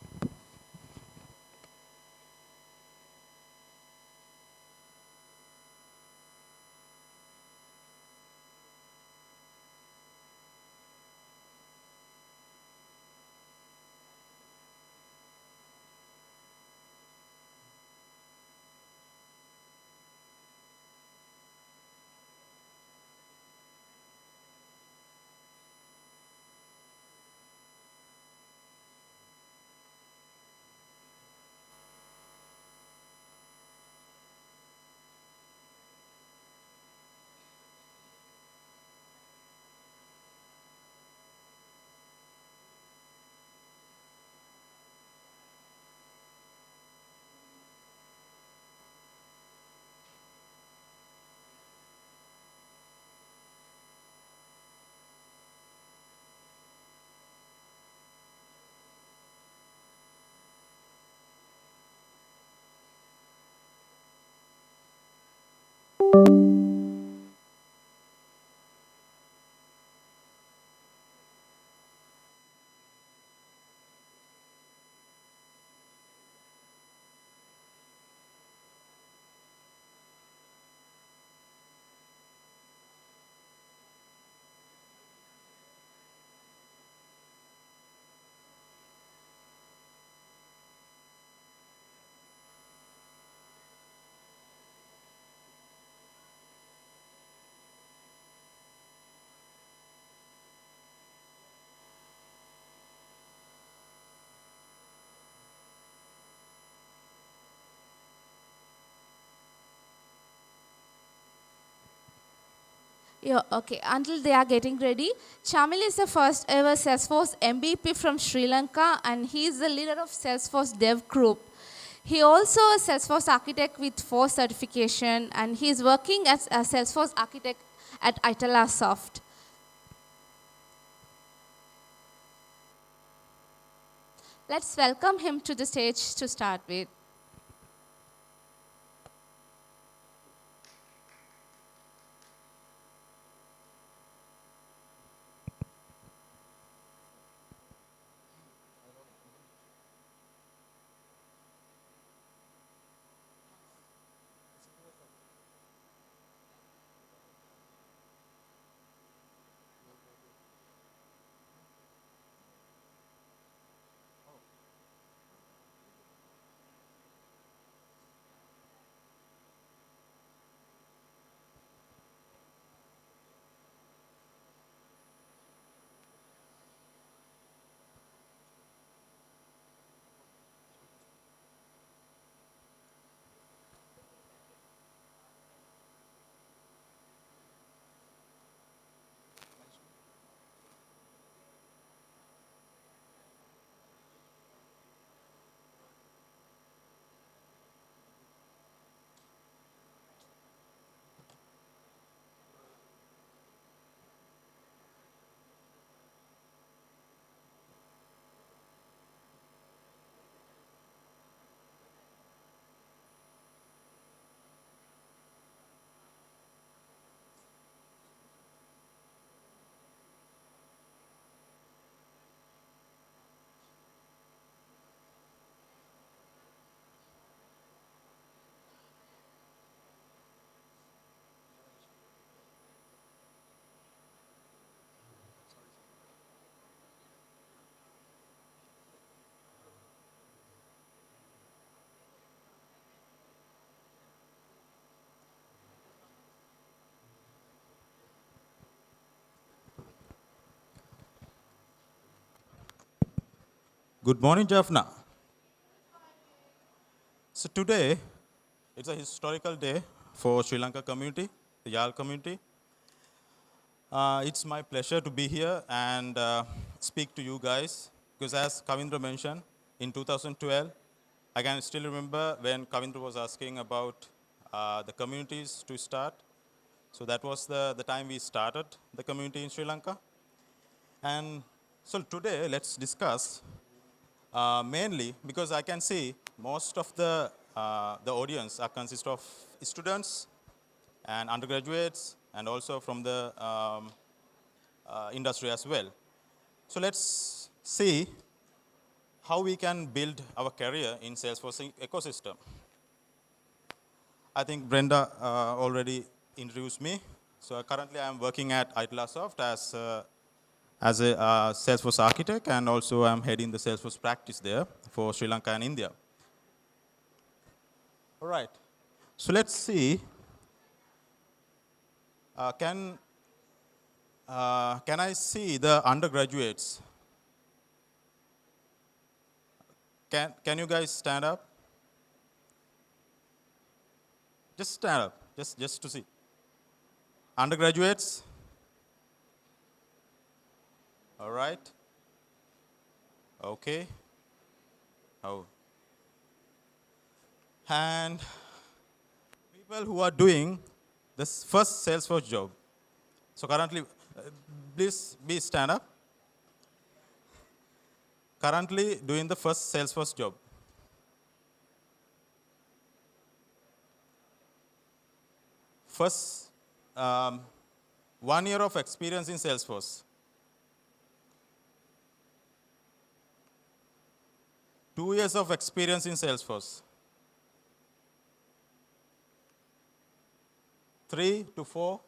Yeah, okay. Until they are getting ready, Chamil is the first ever Salesforce MVP from Sri Lanka, and he is the leader of Salesforce Dev Group. He also a Salesforce architect with 4 certification, and he is working as a Salesforce architect at Italasoft. Let's welcome him to the stage to start with. Good morning, Jaffna. So today, it's a historical day for Sri Lanka community, the Yarl community. It's my pleasure to be here and speak to you guys, because as Kavindra mentioned, in 2012, I can still remember when Kavindra was asking about the communities to start. So that was the time we started the community in Sri Lanka. And so today, let's discuss mainly because I can see most of the audience are consist of students and undergraduates and also from the industry as well. So let's see how we can build our career in Salesforce ecosystem. I think Brenda already introduced me. So currently I'm working at Italasoft as a Salesforce architect, and also I'm heading the Salesforce practice there for Sri Lanka and India. All right. So let's see. Can I see the undergraduates? Can you guys stand up? Just stand up, just to see. Undergraduates? All right. Okay. Oh. And people who are doing this first Salesforce job. So currently, please be stand up. Currently doing the first Salesforce job. First, 1 year of experience in Salesforce. 2 years of experience in Salesforce. 3 to 4,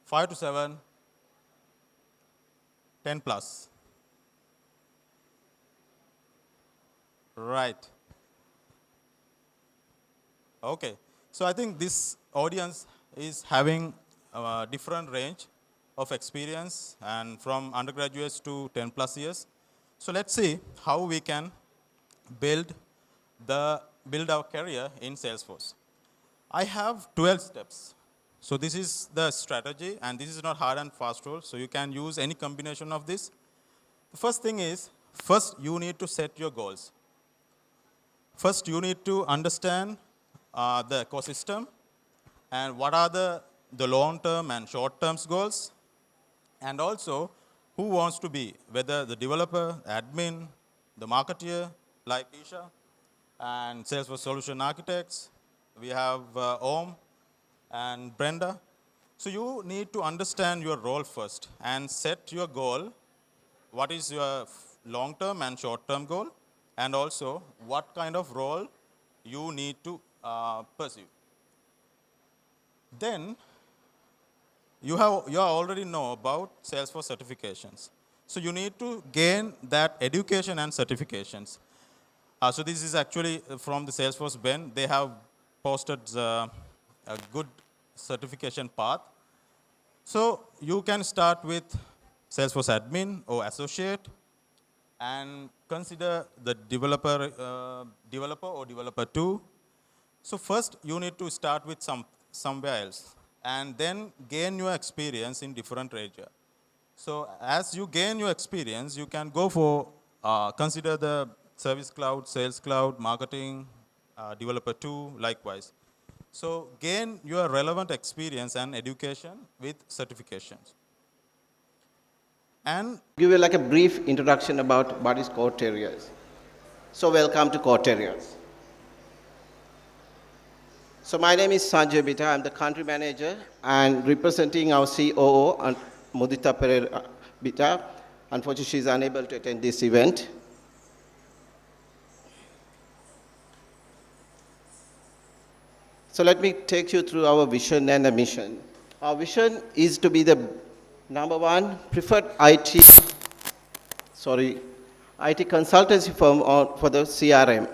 5 to 7, 10 plus. Right. Okay. So I think this audience is having a different range of experience and from undergraduates to 10 plus years. So let's see how we can build our career in Salesforce. I have 12 steps. So this is the strategy, and this is not hard and fast rule, so you can use any combination of this. The first thing is, first you need to set your goals. First you need to understand the ecosystem and what are the long-term and short-term goals, and also who wants to be, whether the developer, admin, the marketeer, like Isha, and Salesforce Solution Architects. We have Om and Brenda. So you need to understand your role first and set your goal. What is your long-term and short-term goal? And also, what kind of role you need to pursue. Then, you already know about Salesforce certifications. So you need to gain that education and certifications. So this is actually from the Salesforce Ben. They have posted a good certification path. So you can start with Salesforce admin or associate and consider the developer or developer 2. So first you need to start with somewhere else and then gain your experience in different area. So as you gain your experience, you can go for, consider the Service Cloud, Sales Cloud, Marketing, Developer 2, likewise. So gain your relevant experience and education with certifications. And give you like a brief introduction about what is core areas. So welcome to core areas. So my name is Sanjay Bita. I'm the country manager and representing our COO, Mudita Pereira Bita. Unfortunately, she's unable to attend this event. So let me take you through our vision and a mission. Our vision is to be the #1 preferred IT consultancy firm for the CRM.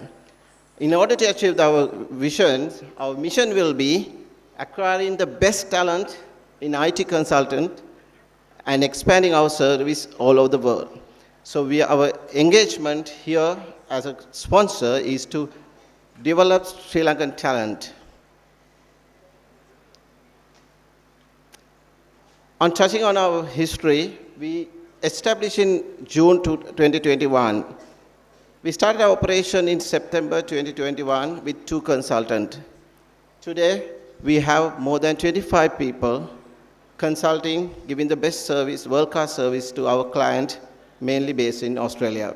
In order to achieve our vision, our mission will be acquiring the best talent in IT consultant and expanding our service all over the world. So our engagement here as a sponsor is to develop Sri Lankan talent. On touching on our history, we established in June 2021. We started our operation in September 2021 with 2 consultants. Today, we have more than 25 people consulting, giving the best service, world-class service to our client, mainly based in Australia.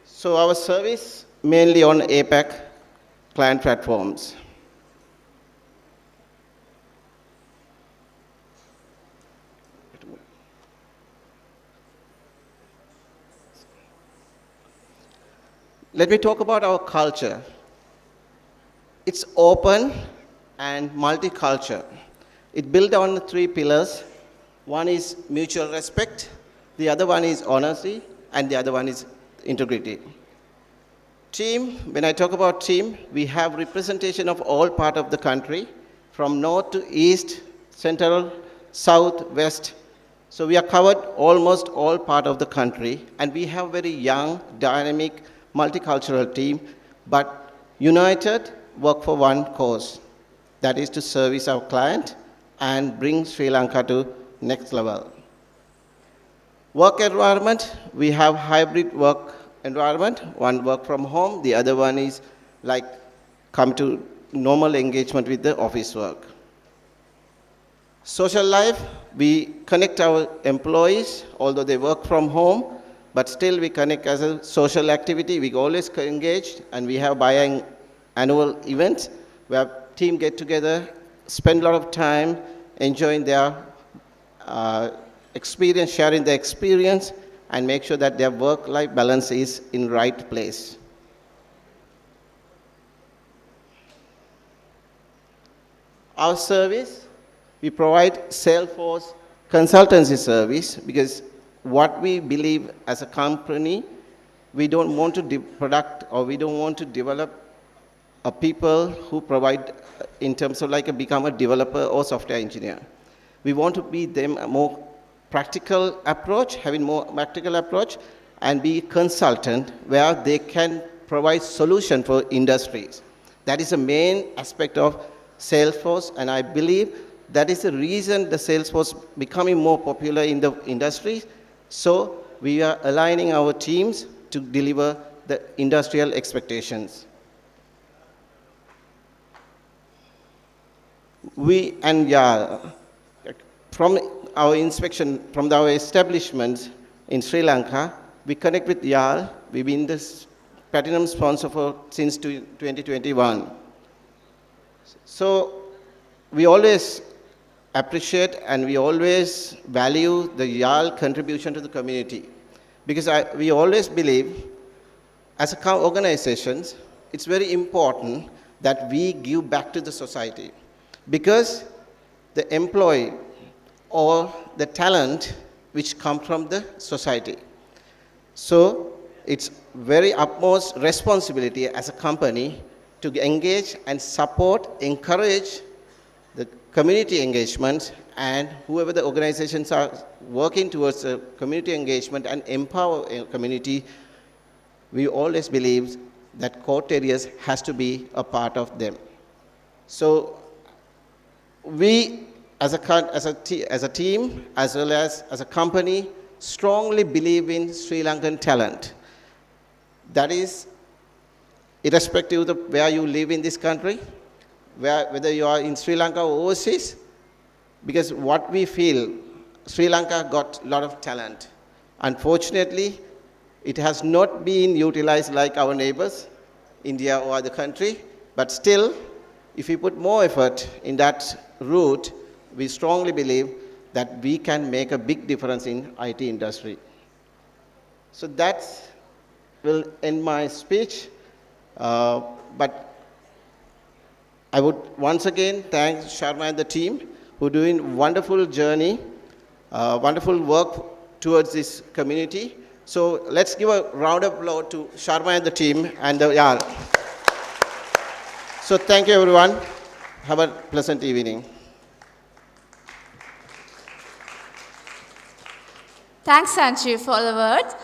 So our service mainly on APAC client platforms. Let me talk about our culture. It's open and multicultural. It built on 3 pillars. One is mutual respect, the other one is honesty, and the other one is integrity. Team, when I talk about team, we have representation of all parts of the country, from north to east, central, south, west. So we are covered almost all parts of the country, and we have very young, dynamic, multicultural team, but united work for one cause, that is to service our client and bring Sri Lanka to next level. Work environment, we have hybrid work environment, one work from home, the other one is like come to normal engagement with the office work. Social life, we connect our employees, although they work from home, but still we connect as a social activity. We always engage and we have buying annual event where team get together, spend a lot of time enjoying their experience, sharing their experience, and make sure that their work-life balance is in right place. Our service, we provide Salesforce consultancy service because what we believe as a company, we don't want to we don't want to develop a people who provide in terms of like become a developer or software engineer. We want to be them a more practical approach, having more practical approach, and be consultant where they can provide solution for industries. That is the main aspect of Salesforce, and I believe that is the reason the Salesforce becoming more popular in the industry. So we are aligning our teams to deliver the industrial expectations. From our inspection, from our establishments in Sri Lanka, we connect with Yarl. We've been the platinum sponsor since 2021. So we always appreciate and we always value the Yarl contribution to the community. Because we always believe, as organizations, it's very important that we give back to the society. Because the employee or the talent which come from the society. So it's very utmost responsibility as a company to engage and support, encourage the community engagement, and whoever the organizations are working towards a community engagement and empower a community, we always believe that core areas has to be a part of them. So we as a team, as well as a company, strongly believe in Sri Lankan talent. That is, irrespective of where you live in this country, whether you are in Sri Lanka or overseas, because what we feel, Sri Lanka got a lot of talent. Unfortunately, it has not been utilized like our neighbors, India or other country, but still, if we put more effort in that route, we strongly believe that we can make a big difference in IT industry. So that will end my speech, but I would once again thank Sharma and the team who are doing wonderful journey, wonderful work towards this community. So let's give a round of applause to Sharma and the team and the Yarl. So thank you everyone. Have a pleasant evening. Thanks, Sanjeev, for the words.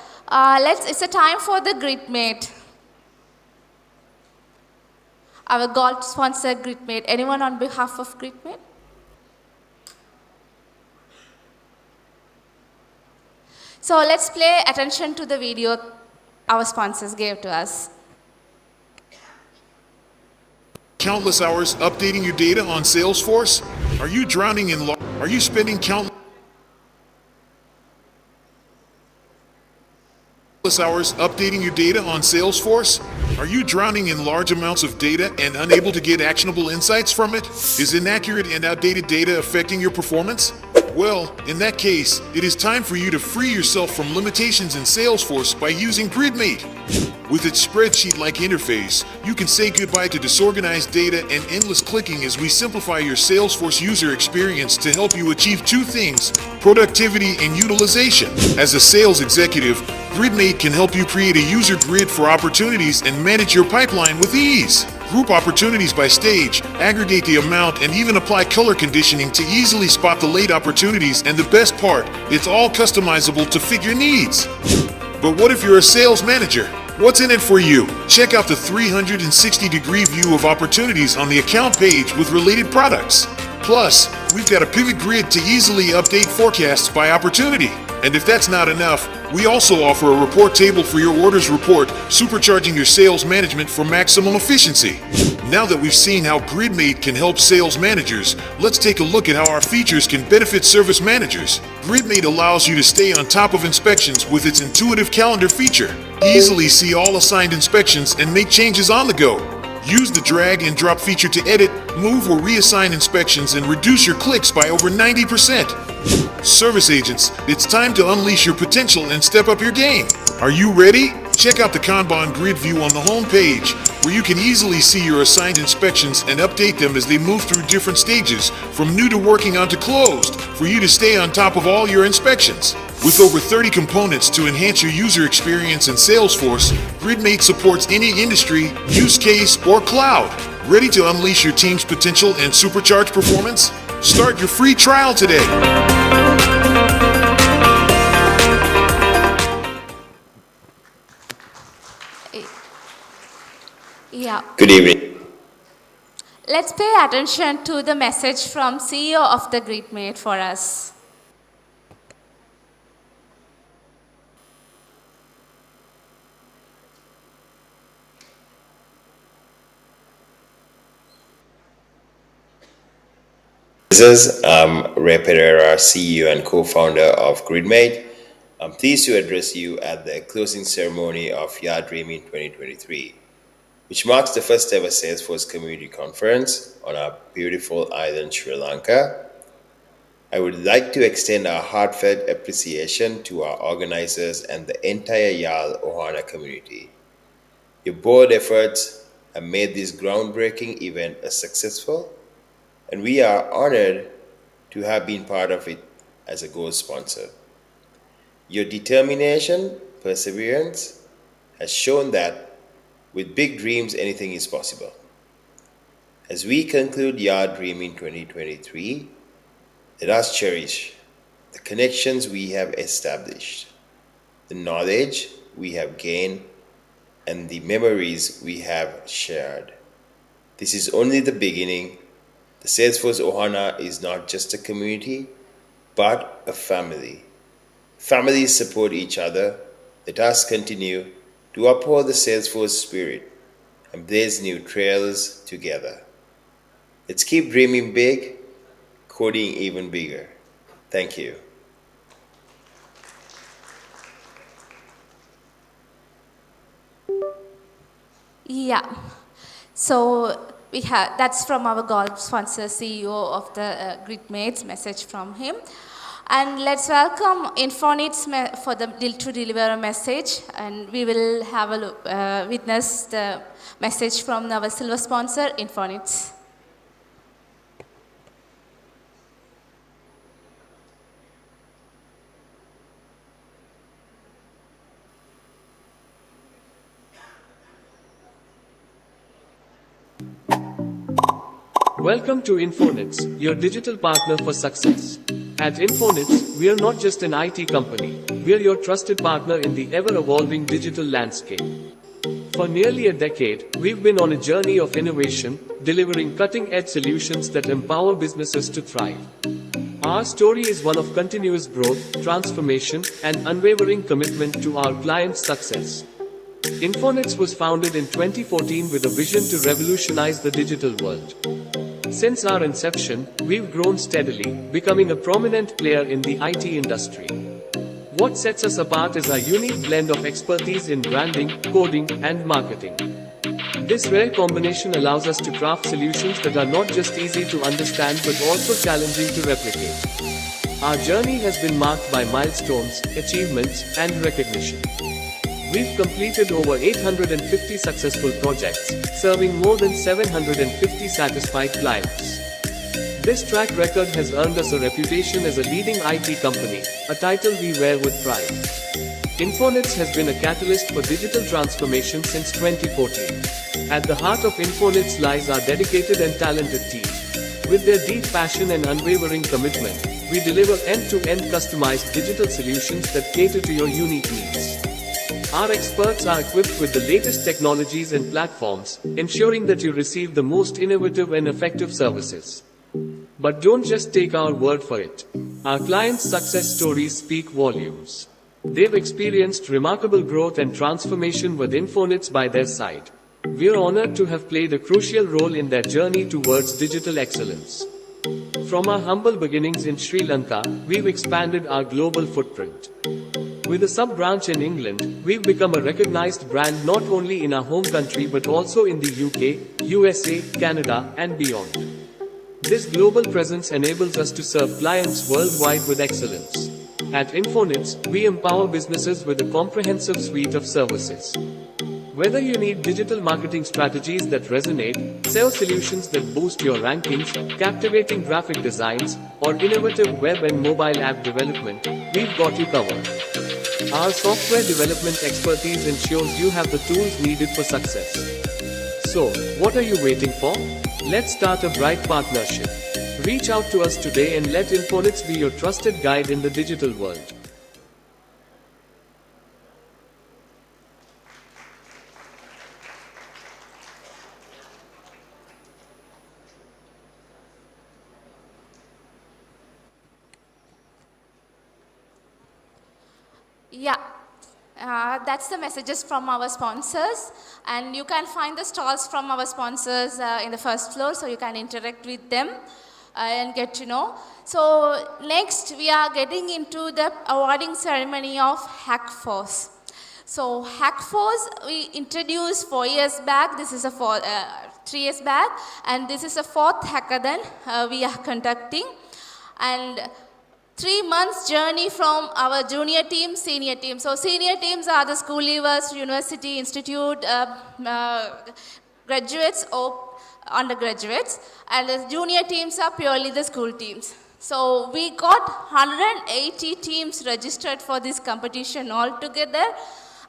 It's a time for the GridMate. Our gold sponsor, GridMate. Anyone on behalf of GridMate? So let's pay attention to the video our sponsors gave to us. Countless hours updating your data on Salesforce? Are you drowning in Are you spending countless hours updating your data on Salesforce? Are you drowning in large amounts of data and unable to get actionable insights from it? Is inaccurate and outdated data affecting your performance? Well, in that case, it is time for you to free yourself from limitations in Salesforce by using GridMate. With its spreadsheet-like interface, you can say goodbye to disorganized data and endless clicking as we simplify your Salesforce user experience to help you achieve two things: productivity and utilization. As a sales executive, GridMate can help you create a user grid for opportunities and manage your pipeline with ease. Group opportunities by stage, aggregate the amount, and even apply color conditioning to easily spot the late opportunities, and the best part, it's all customizable to fit your needs. But what if you're a sales manager? What's in it for you? Check out the 360-degree view of opportunities on the account page with related products. Plus, we've got a pivot grid to easily update forecasts by opportunity. And if that's not enough, we also offer a report table for your orders report, supercharging your sales management for maximum efficiency. Now that we've seen how GridMate can help sales managers, let's take a look at how our features can benefit service managers. GridMate allows you to stay on top of inspections with its intuitive calendar feature. Easily see all assigned inspections and make changes on the go. Use the drag and drop feature to edit, move, or reassign inspections and reduce your clicks by over 90%. Service agents, it's time to unleash your potential and step up your game. Are you ready? Check out the Kanban grid view on the home page, where you can easily see your assigned inspections and update them as they move through different stages, from new to working on to closed, for you to stay on top of all your inspections. With over 30 components to enhance your user experience in Salesforce, GridMate supports any industry, use case, or cloud. Ready to unleash your team's potential and supercharge performance? Start your free trial today. Yeah. Good evening. Let's pay attention to the message from CEO of the GridMate for us. This is Ray Pereira, CEO and co-founder of GridMate. I'm pleased to address you at the closing ceremony of Yarl Dreamin 2023, which marks the first ever Salesforce Community Conference on our beautiful island, Sri Lanka. I would like to extend our heartfelt appreciation to our organizers and the entire Yarl Ohana community. Your bold efforts have made this groundbreaking event a successful, and we are honored to have been part of it as a gold sponsor. Your determination, perseverance has shown that with big dreams, anything is possible. As we conclude Yarl Dreamin 2023, let us cherish the connections we have established, the knowledge we have gained, and the memories we have shared. This is only the beginning. The Salesforce Ohana is not just a community, but a family. Families support each other. Let us continue to uphold the Salesforce spirit and blaze new trails together. Let's keep dreaming big, coding even bigger. Thank you. Yeah. So that's from our gold sponsor, CEO of the GridMates, message from him. And let's welcome Infonits to deliver a message, and we will have a witness the message from our silver sponsor, Infonits. Welcome to Infonits, your digital partner for success. At Infonits, we are not just an IT company, we are your trusted partner in the ever-evolving digital landscape. For nearly a decade, we've been on a journey of innovation, delivering cutting-edge solutions that empower businesses to thrive. Our story is one of continuous growth, transformation, and unwavering commitment to our clients' success. Infonits was founded in 2014 with a vision to revolutionize the digital world. Since our inception, we've grown steadily, becoming a prominent player in the IT industry. What sets us apart is our unique blend of expertise in branding, coding, and marketing. This rare combination allows us to craft solutions that are not just easy to understand but also challenging to replicate. Our journey has been marked by milestones, achievements, and recognition. We've completed over 850 successful projects, serving more than 750 satisfied clients. This track record has earned us a reputation as a leading IT company, a title we wear with pride. Infonits has been a catalyst for digital transformation since 2014. At the heart of Infonits lies our dedicated and talented team. With their deep passion and unwavering commitment, we deliver end-to-end customized digital solutions that cater to your unique needs. Our experts are equipped with the latest technologies and platforms, ensuring that you receive the most innovative and effective services. But don't just take our word for it. Our clients' success stories speak volumes. They've experienced remarkable growth and transformation with Infonits by their side. We're honored to have played a crucial role in their journey towards digital excellence. From our humble beginnings in Sri Lanka, we've expanded our global footprint. With a sub-branch in England, we've become a recognized brand not only in our home country but also in the UK, USA, Canada, and beyond. This global presence enables us to serve clients worldwide with excellence. At Infonits, we empower businesses with a comprehensive suite of services. Whether you need digital marketing strategies that resonate, sales solutions that boost your rankings, captivating graphic designs, or innovative web and mobile app development, we've got you covered. Our software development expertise ensures you have the tools needed for success. So, what are you waiting for? Let's start a bright partnership. Reach out to us today and let Infonits be your trusted guide in the digital world. Yeah, that's the messages from our sponsors, and you can find the stalls from our sponsors in the first floor, so you can interact with them and get to know. So next we are getting into the awarding ceremony of Hackforce. So Hackforce we introduced 4 years back. This is a 3 years back, and this is a 4th hackathon we are conducting. And 3 months journey from our junior team, senior team. So senior teams are the school leavers, university, institute, graduates or undergraduates, and the junior teams are purely the school teams. So we got 180 teams registered for this competition altogether,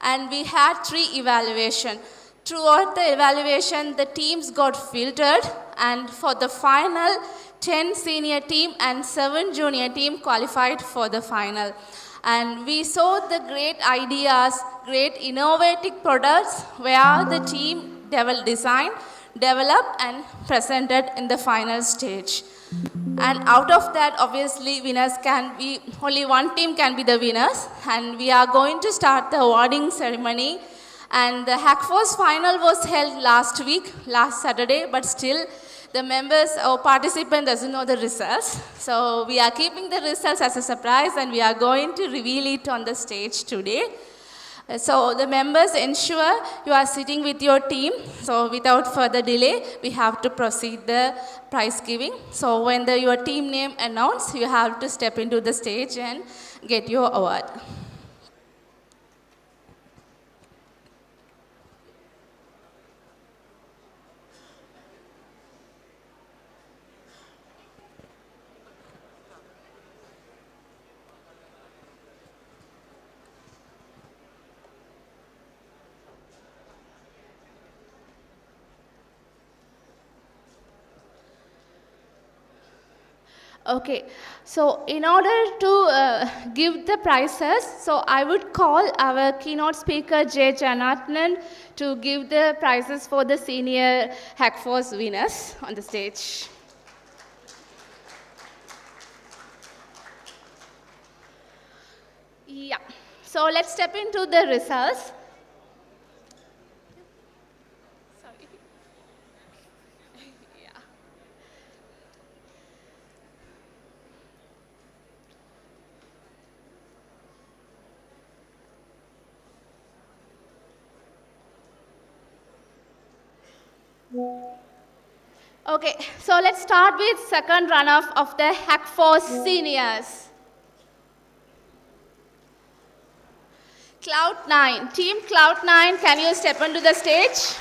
and we had 3 evaluations. Throughout the evaluation, the teams got filtered, and for the final, 10 senior team and 7 junior team qualified for the final. And we saw the great ideas, great innovative products where the team designed, developed and presented in the final stage. And out of that, obviously, winners can be, only one team can be the winners. And we are going to start the awarding ceremony. And the Hackforce final was held last week, last Saturday, but still the members or participant doesn't know the results. So we are keeping the results as a surprise, and we are going to reveal it on the stage today. So the members ensure you are sitting with your team. So without further delay, we have to proceed the prize giving. So when your team name announced, you have to step into the stage and get your award. Okay, so in order to give the prizes, so I would call our keynote speaker J. Janathan to give the prizes for the senior Hackforce winners on the stage. Yeah, so let's step into the results. Okay, so let's start with second runoff of the Hackforce seniors. Cloud9, team Cloud9, can you step onto the stage?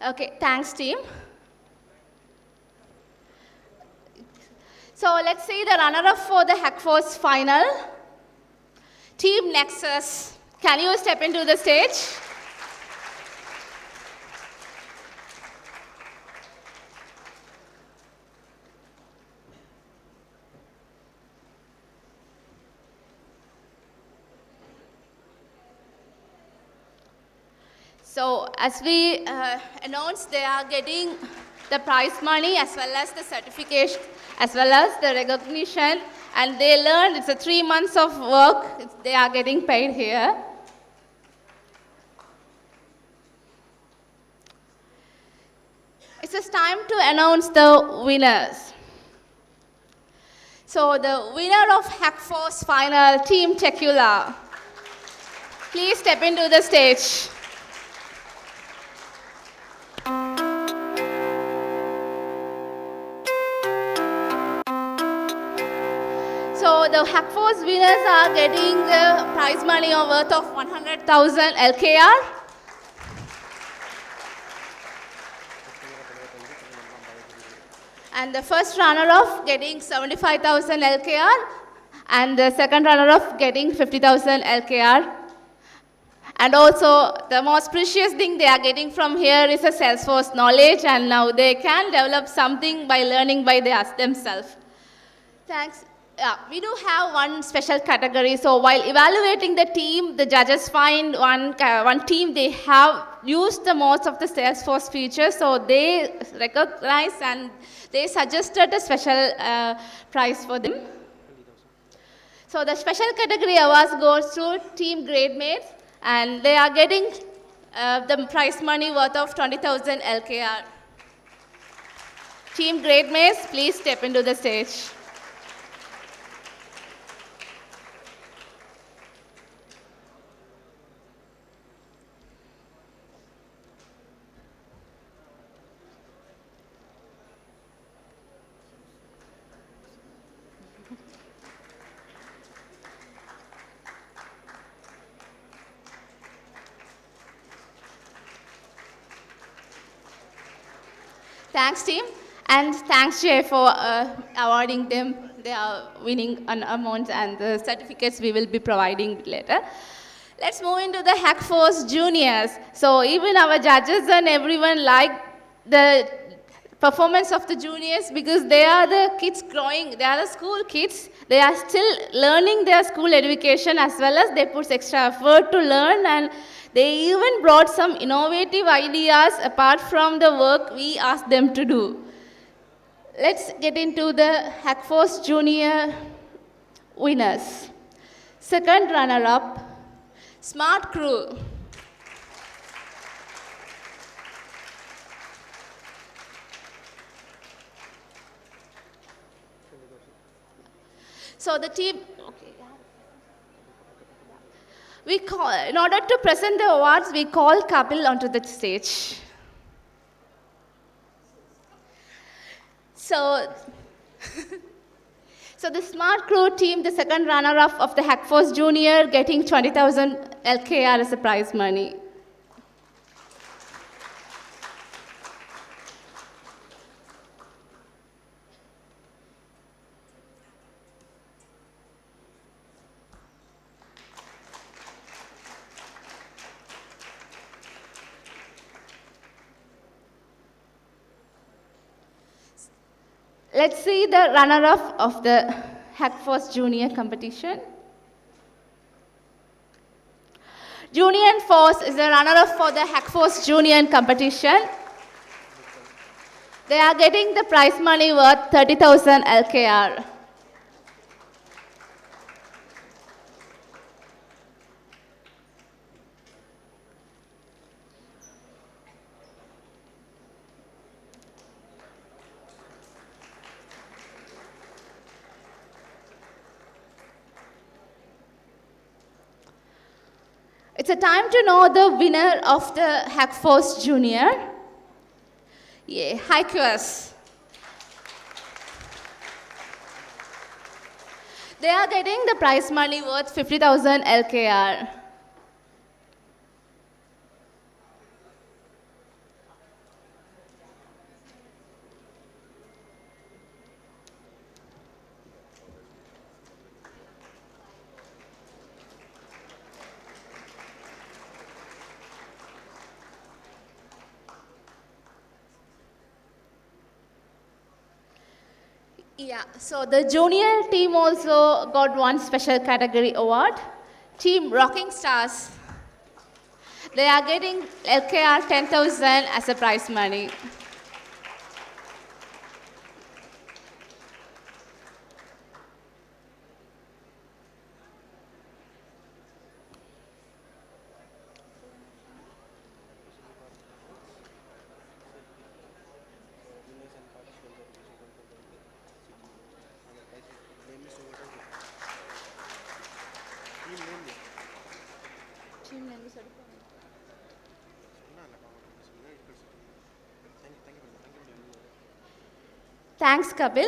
Okay, thanks team. So let's see the runner-up for the Hackforce final. Team Nexus, can you step into the stage? So as we announced, they are getting the prize money as well as the certification, as well as the recognition, and they learned it's a 3 months of work. They are getting paid here. It's just time to announce the winners. So the winner of Hackforce Final, Team Techula. Please step into the stage. So the Hackforce winners are getting the prize money worth of 100,000 LKR. And the first runner-up getting 75,000 LKR, and the second runner-up getting 50,000 LKR. And also, the most precious thing they are getting from here is a Salesforce knowledge, and now they can develop something by learning by themselves. Thanks. Yeah, we do have one special category. So while evaluating the team, the judges find one team they have used the most of the Salesforce features, so they recognize and they suggested a special prize for them. So the special category awards goes to Team GradeMates, and they are getting the prize money worth of 20,000 LKR. Team GradeMates, please step into the stage. Thanks, team, and thanks, Jay, for awarding them. They are winning an amount and the certificates we will be providing later. Let's move into the Hackforce Juniors. So even our judges and everyone like the performance of the juniors because they are the kids growing. They are the school kids. They are still learning their school education as well as they put extra effort to learn, and they even brought some innovative ideas apart from the work we asked them to do. Let's get into the Hackforce Junior winners. Second runner-up, Smart Crew. So the team, in order to present the awards, we call Kapil onto the stage. So, so the Smart Crew team, the second runner-up of the Hackforce Junior, getting 20,000 LKR as a prize money. Let's see the runner-up of the Hackforce Junior competition. Junior Force is the runner-up for the Hackforce Junior competition. They are getting the prize money worth 30,000 LKR. It's a time to know the winner of the Hackforce Junior. Yeah, Hikers. They are getting the prize money worth 50,000 LKR. Yeah, so the junior team also got one special category award, Team Rocking Stars. They are getting LKR 10,000 as a prize money. Thanks, Kapil.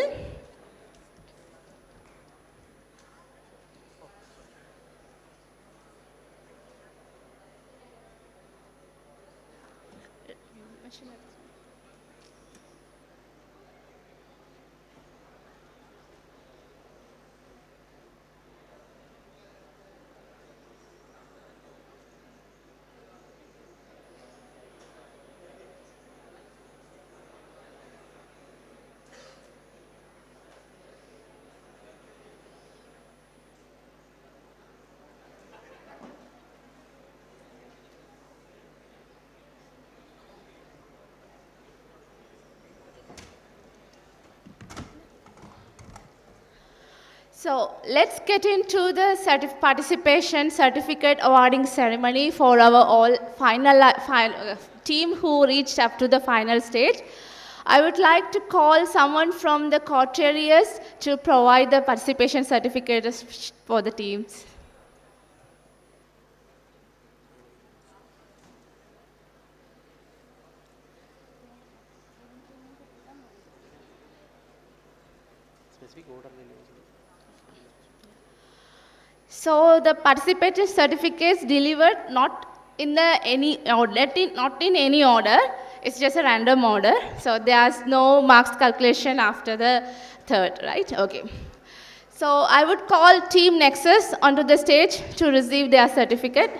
So let's get into the participation certificate awarding ceremony for our all team who reached up to the final stage. I would like to call someone from the courtiers to provide the participation certificates for the teams. So the participation certificates delivered not in any order. It's just a random order. So there's no marks calculation after the third, right? Okay. So I would call Team Nexus onto the stage to receive their certificate.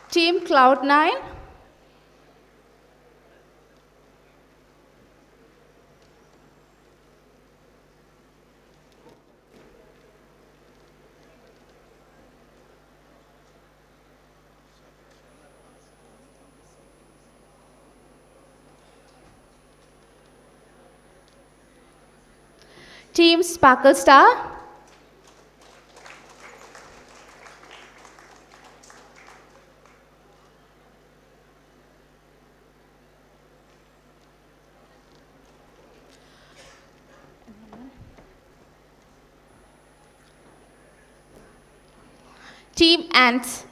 Team Cloud9. Team Sparkle Star. Team Ants.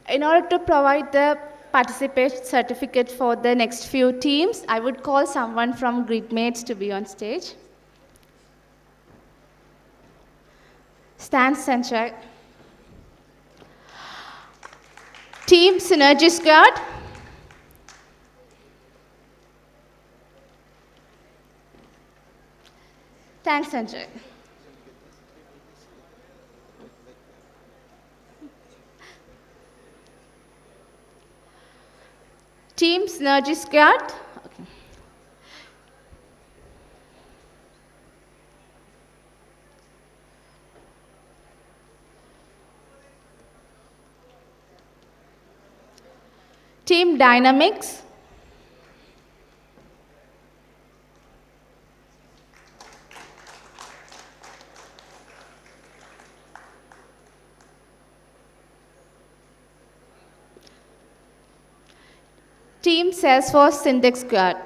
In order to provide the participation certificate for the next few teams, I would call someone from Gridmates to be on stage. Stan Sanchak. Team Synergy Squad. Thanks, Sanjay. Team Synergy Squad. Okay. Team Dynamics. Team Salesforce Syntax Squad.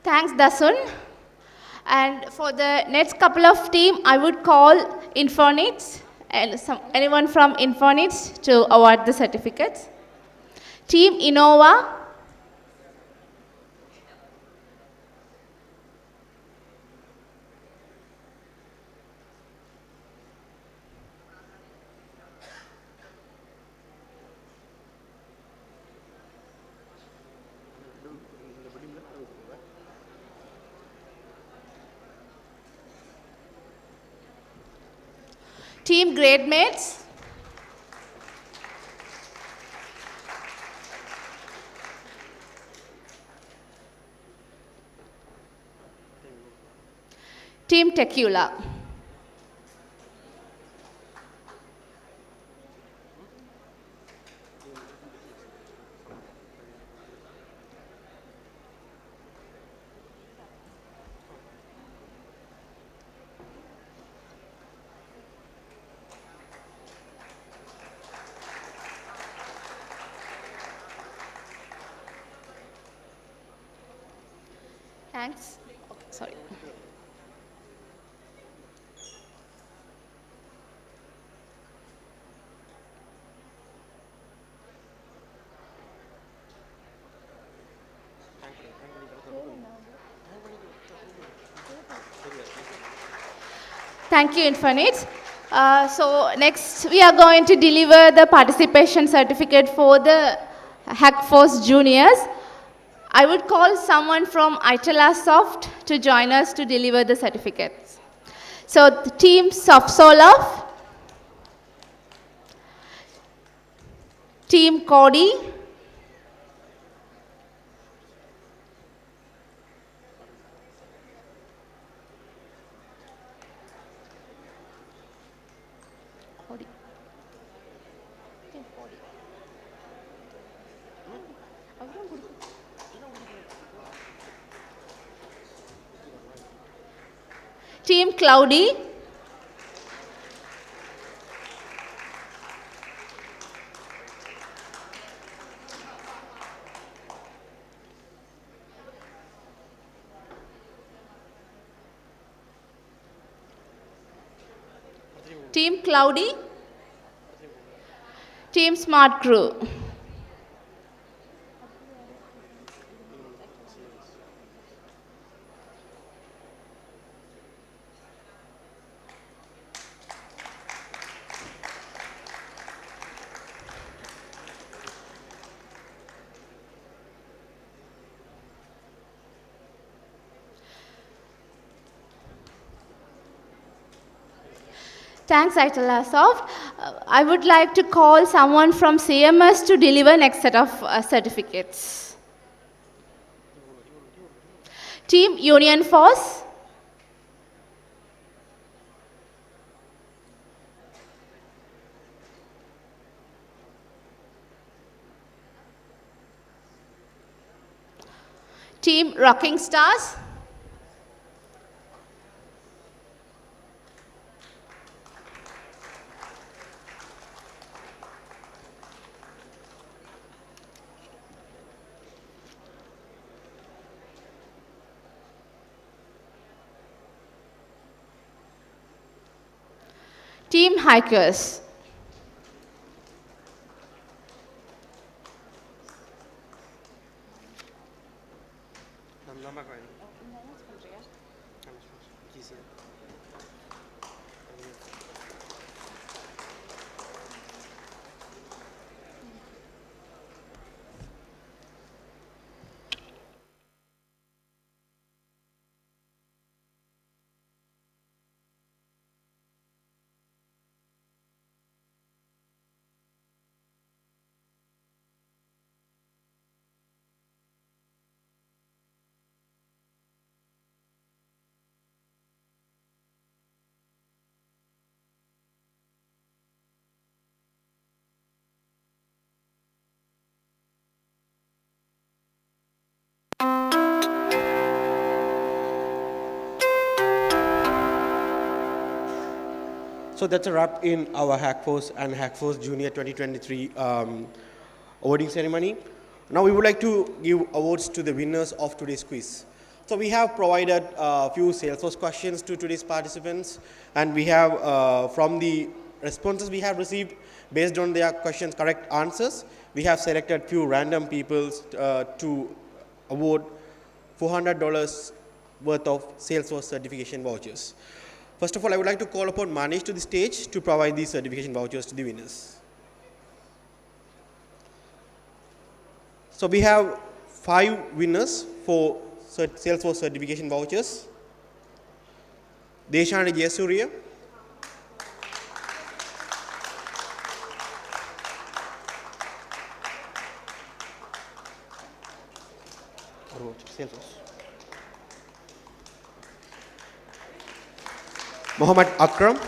Thanks, Dasun. And for the next couple of team, I would call Infonits and anyone from Infonits to award the certificates. Team Innova. Team Grademates. Team Tequila. Thanks. Okay, sorry. Thank you, Infinite. So next we are going to deliver the participation certificate for the Hackforce Juniors. I would call someone from Itala Soft to join us to deliver the certificates. So the team Softsolov, team Cody, team Cloudy, team Cloudy, team Smart Crew. Thanks, Itala Soft. I would like to call someone from CMS to deliver next set of certificates. Team Union Force. Team Rocking Stars. Team Hikers. So that's a wrap in our Hackforce and Hackforce Junior 2023 awarding ceremony. Now we would like to give awards to the winners of today's quiz. So we have provided a few Salesforce questions to today's participants, and we have, from the responses we have received, based on their questions' correct answers, we have selected few random people to award $400 worth of Salesforce certification vouchers. First of all, I would like to call upon Manish to the stage to provide these certification vouchers to the winners. So we have 5 winners for Salesforce certification vouchers. Deshani Jayasuriya, Muhammad Akram,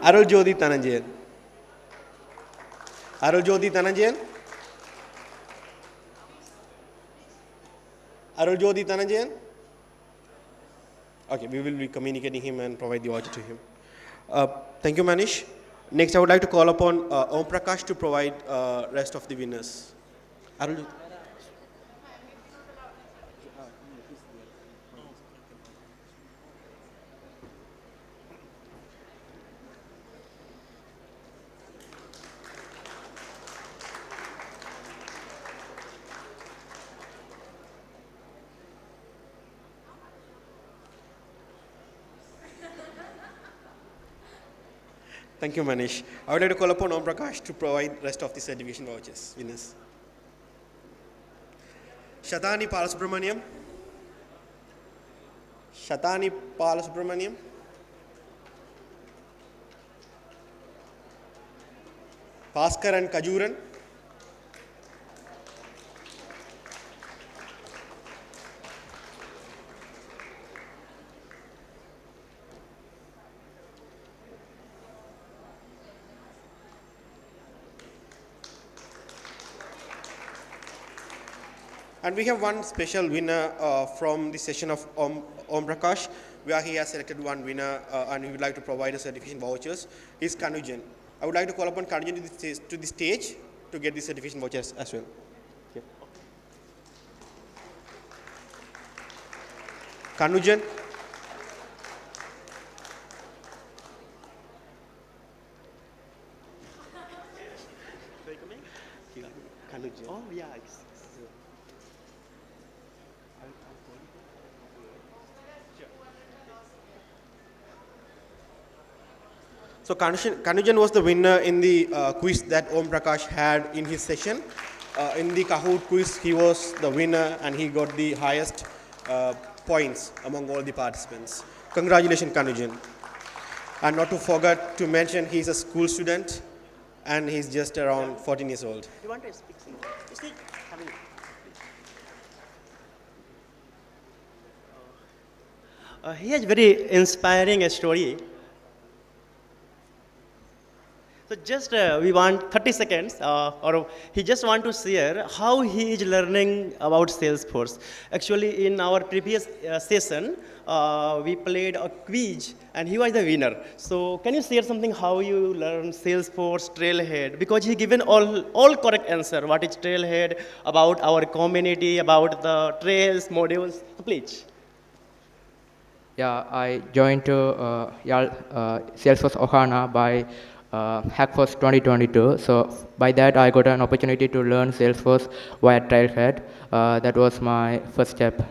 Arul Jyoti Thananjayan. Arul Jyoti Thananjayan. Arul Jyoti Thananjayan. Okay, we will be communicating him and provide the voucher to him. Thank you, Manish. Next, I would like to call upon Om Prakash to provide rest of the winners. Arul. Thank you, Manish. I would like to call upon Om Prakash to provide rest of the certification vouchers, winners. Shatani Palasubramaniam. Shatani Palasubramaniam. Bhaskaran Kajuran. And we have one special winner from the session of Om Prakash, where he has selected one winner and he would like to provide a certification vouchers. Is Kanujan. I would like to call upon Kanujan to the stage to get the certification vouchers as well. Okay. Kanujan. Kanujan. Oh, yeah. So Kanujan was the winner in the quiz that Om Prakash had in his session. In the Kahoot quiz, he was the winner and he got the highest points among all the participants. Congratulations, Kanujan. And not to forget to mention, he's a school student and he's just around 14 years old. You want to speak something? He has very inspiring story. So just we want 30 seconds, or he just want to share how he is learning about Salesforce. Actually, in our previous session, we played a quiz, and he was the winner. So can you share something how you learn Salesforce Trailhead? Because he given all correct answer. What is Trailhead, about our community, about the trails, modules, so please. Yeah, I joined to Yarl Salesforce Ohana by Hackforce 2022. So by that I got an opportunity to learn Salesforce via Trailhead. That was my first step.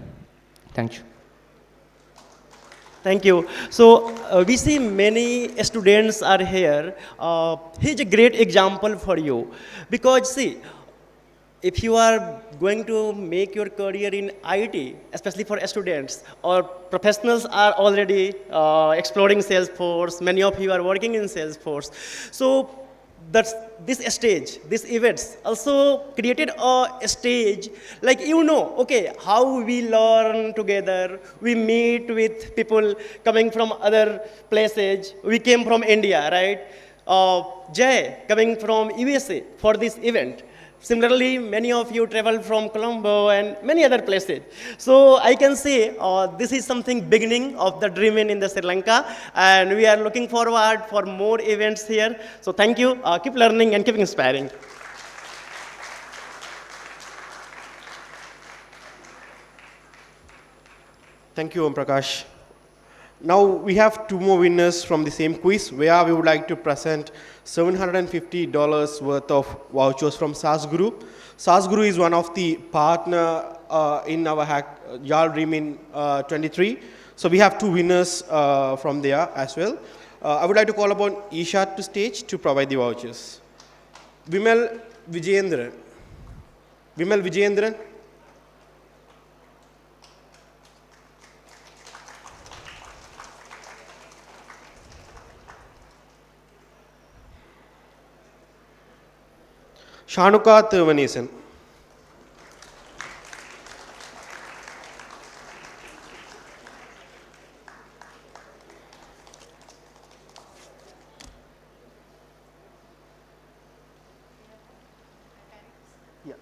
Thank you. Thank you. So we see many students are here. He's a great example for you because see, if you are going to make your career in IT, especially for students or professionals are already exploring Salesforce, many of you are working in Salesforce. So that's this stage, these events also created a stage, like, okay, how we learn together, we meet with people coming from other places. We came from India, right? Jay coming from USA for this event. Similarly, many of you traveled from Colombo and many other places. So I can say this is something beginning of the Dreamin in the Sri Lanka, and we are looking forward for more events here. So thank you. Keep learning and keep inspiring. Thank you, Om Prakash. Now we have two more winners from the same quiz, where we would like to present $750 worth of vouchers from SAS Group. SAS Group is one of the partner in our Yarl Dreamin 23. So we have two winners from there as well. I would like to call upon Isha to stage to provide the vouchers. Vimal Vijayendran. Vimal Vijayendran. Shanuka Thirvanesan. Yeah.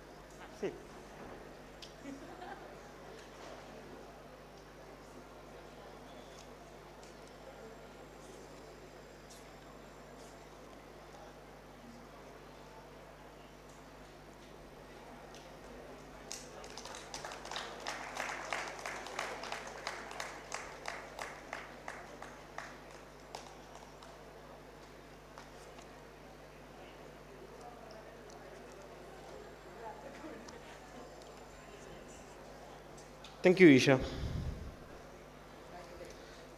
See. Thank you, Isha.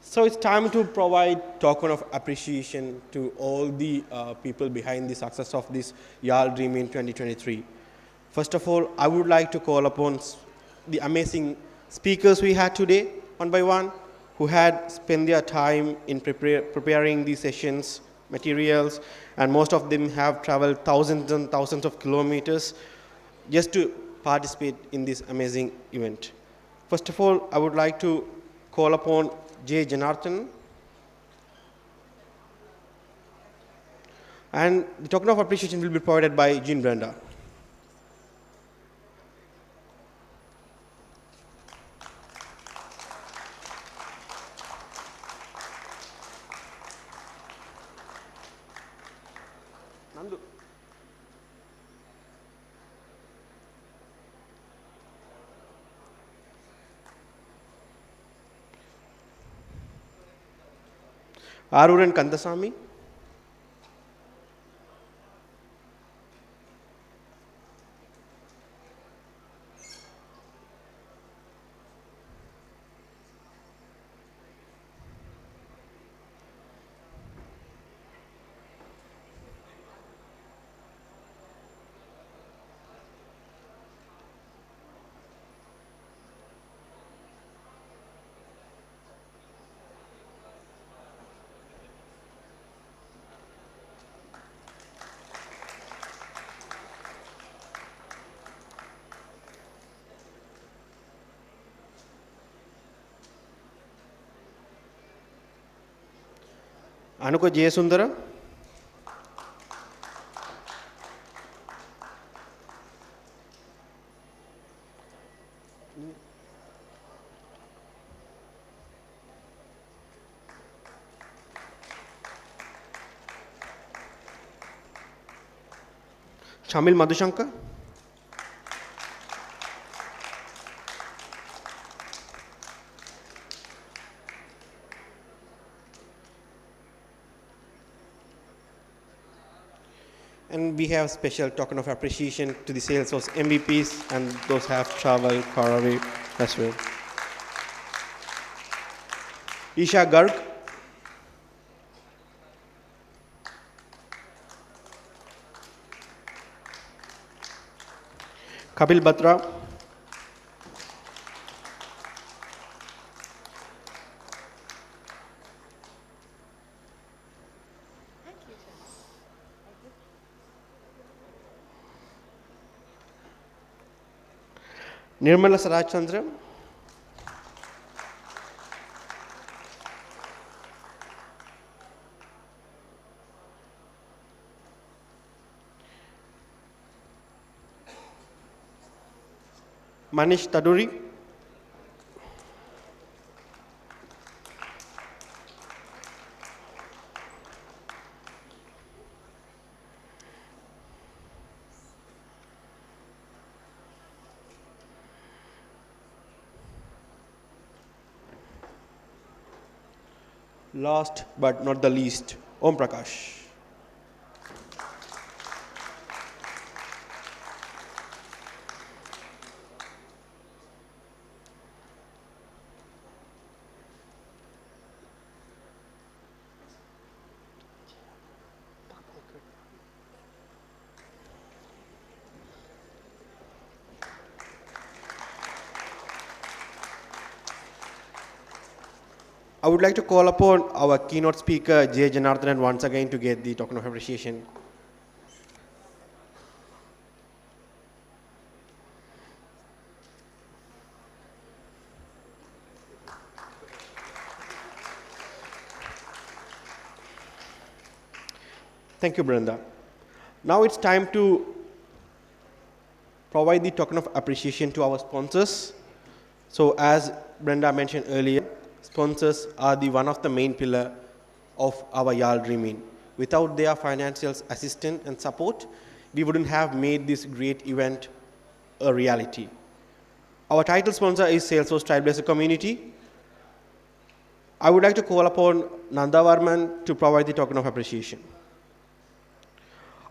So it's time to provide token of appreciation to all the people behind the success of this Yarl Dreamin 2023. First of all, I would like to call upon the amazing speakers we had today, one by one, who had spent their time in preparing these sessions, materials, and most of them have traveled thousands and thousands of kilometers just to participate in this amazing event. First of all, I would like to call upon J. Janarthan. And the token of appreciation will be provided by Jean Brenda. Nandu. Aruran Kandasamy. Anuka Jayasundara. Chamil Madhushankar. And we have special token of appreciation to the Salesforce MVPs and those have traveled far away as well. Isha Garg. Kapil Batra, Nirmala Saraj Chandra, Manish Taduri, last but not the least, Om Prakash. I would like to call upon our keynote speaker, J. Janardhanan, once again to get the token of appreciation. Thank you, Brenda. Now it's time to provide the token of appreciation to our sponsors. So as Brenda mentioned earlier, sponsors are one of the main pillar of our Yarl Dreamin. Without their financial assistance and support, we wouldn't have made this great event a reality. Our title sponsor is Salesforce Trailblazer Community. I would like to call upon Nanda Varman to provide the token of appreciation.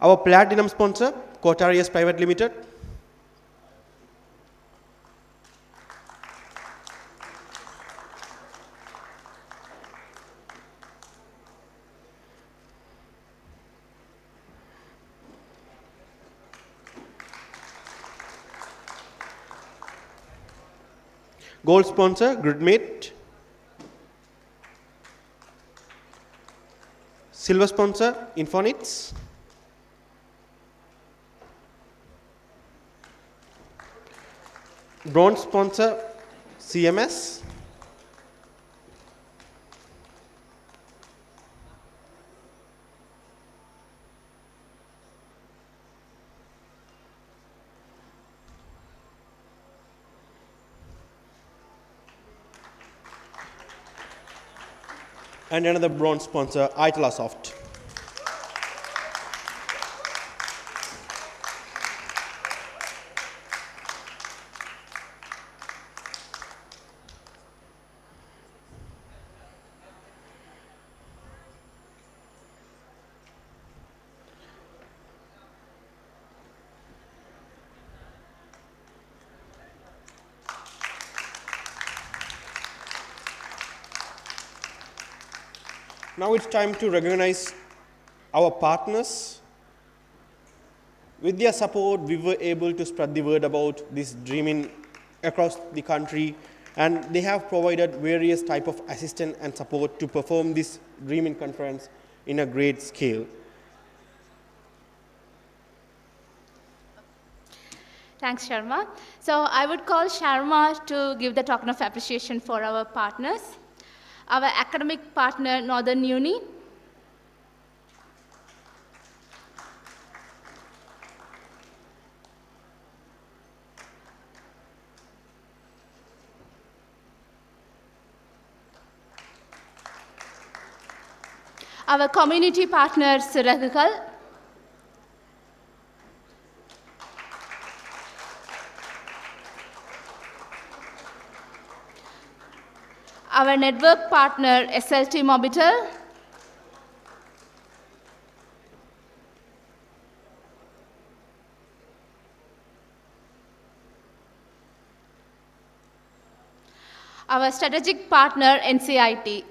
Our platinum sponsor, Cotarius Private Limited. Gold sponsor, Gridmate. Silver sponsor, Infonix. Bronze sponsor, CMS. And another bronze sponsor, Italasoft. Now it's time to recognize our partners. With their support, we were able to spread the word about this Dreamin across the country, and they have provided various type of assistance and support to perform this Dreamin conference in a great scale. Thanks, Sharma. So I would call Sharma to give the token of appreciation for our partners. Our academic partner, Northern Uni. Our community partner, Siragal. Our network partner, SLT Mobitel. Our strategic partner, NCIT.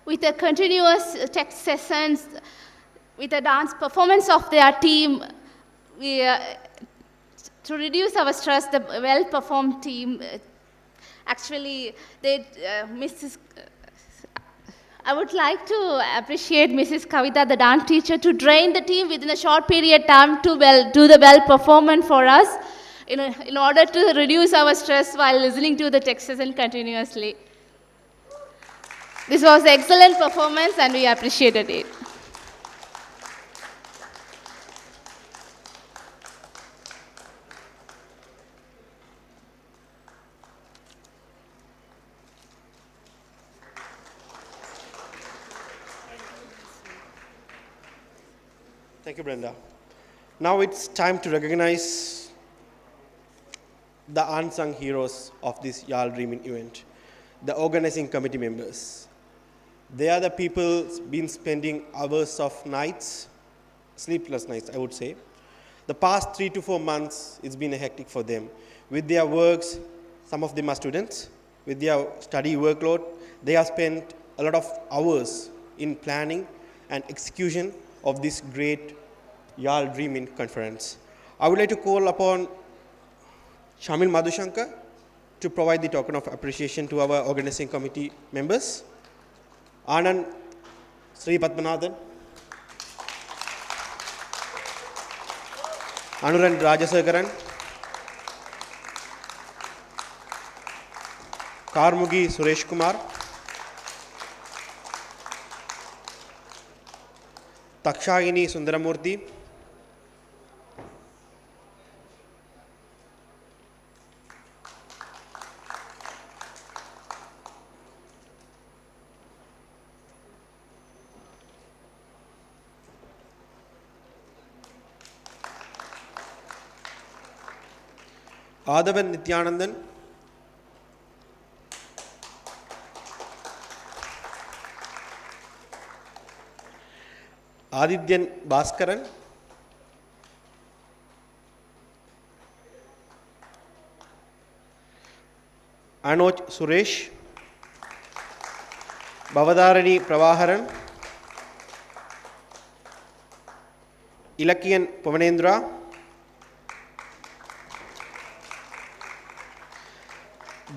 with the continuous tech sessions, with the dance performance of their team, to reduce our stress, the well-performed team, actually, I would like to appreciate Mrs. Kavita, the dance teacher, to train the team within a short period of time to do the well performance for us in order to reduce our stress while listening to the tech session continuously. This was excellent performance and we appreciated it. Thank you, Brenda. Now it's time to recognize the unsung heroes of this Yarl Dreamin event, the organizing committee members. They are the people been spending hours of nights, sleepless nights, I would say. The past 3 to 4 months, it's been hectic for them. With their works, some of them are students, with their study workload, they have spent a lot of hours in planning and execution of this great Yarl Dreamin conference. I would like to call upon Shamil Madhushankar to provide the token of appreciation to our organizing committee members. Anand Sri Padmanathan, Anuran Rajasekaran, Karmugi Suresh Kumar, Takshagini Sundaramurthy, Adavan Nityanandan, Adityan Bhaskaran, Anoj Suresh, Bavadarani Pravaharan, Ilakian Pavanendra,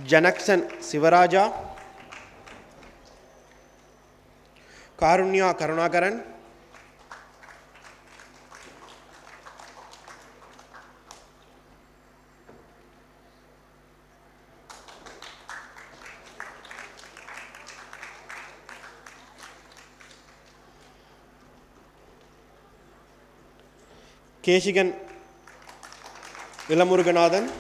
Janaksan Sivaraja, Karunya Karunakaran, Keshigan Vilamuruganathan,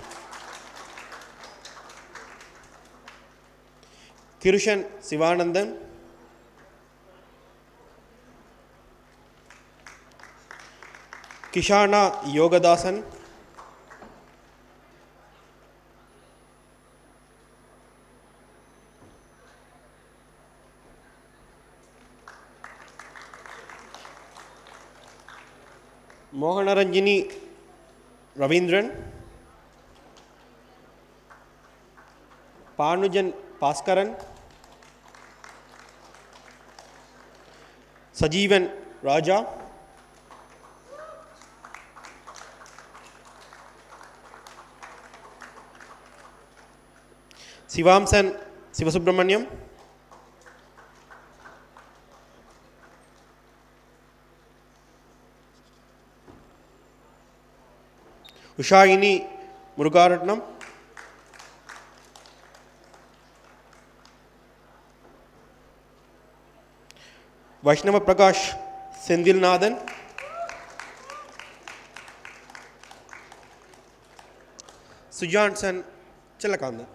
Kirushan Sivanandan, Kishana Yogadasan, Mohanaranjini Ravindran, Panujan Paskaran, Sajeevan Raja, Sivamsan Sivasubramaniam, Ushayini Murugaratnam, Vaishnava Prakash Sendilnathan, Sujansan Chalakandan.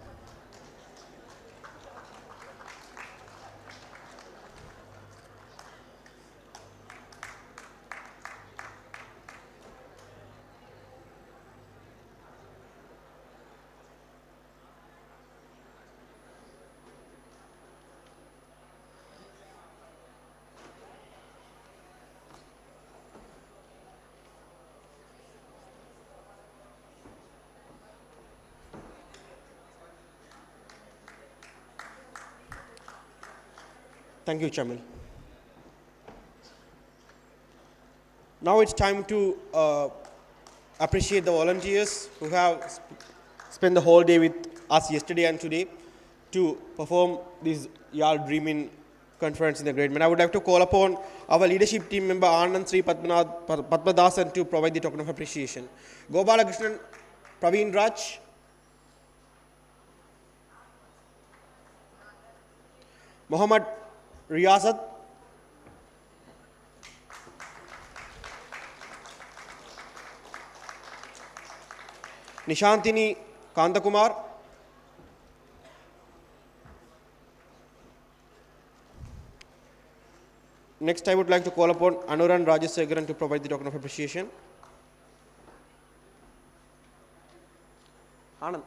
Thank you, Chamil. Now it's time to appreciate the volunteers who have spent the whole day with us yesterday and today to perform this Yarl Dreamin conference in the Great Man. I would like to call upon our leadership team member Anand Sri Padmadasan to provide the token of appreciation. Gopalakrishnan Praveen Raj, Muhammad Riyazat, Nishantini Kantakumar, next I would like to call upon Anuran Rajasegaran to provide the token of appreciation. Anand.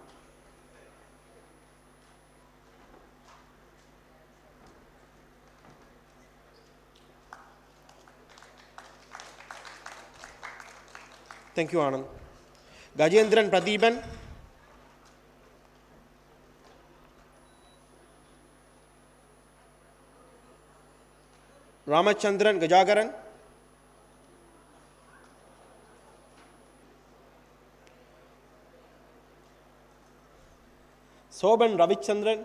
Thank you, Anand. Gajendran Pradeepan, Ramachandran Gajagaran, Soban Ravichandran,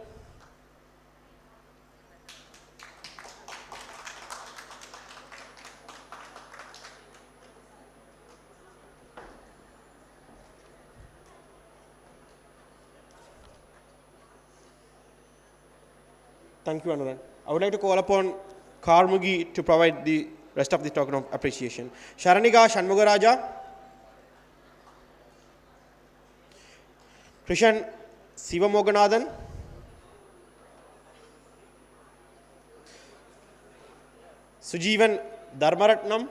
thank you, Anuran. I would like to call upon Karmugi to provide the rest of the token of appreciation. Sharaniga Shanmugaraja, Krishan Sivamoganathan, Sujeevan Dharmaratnam,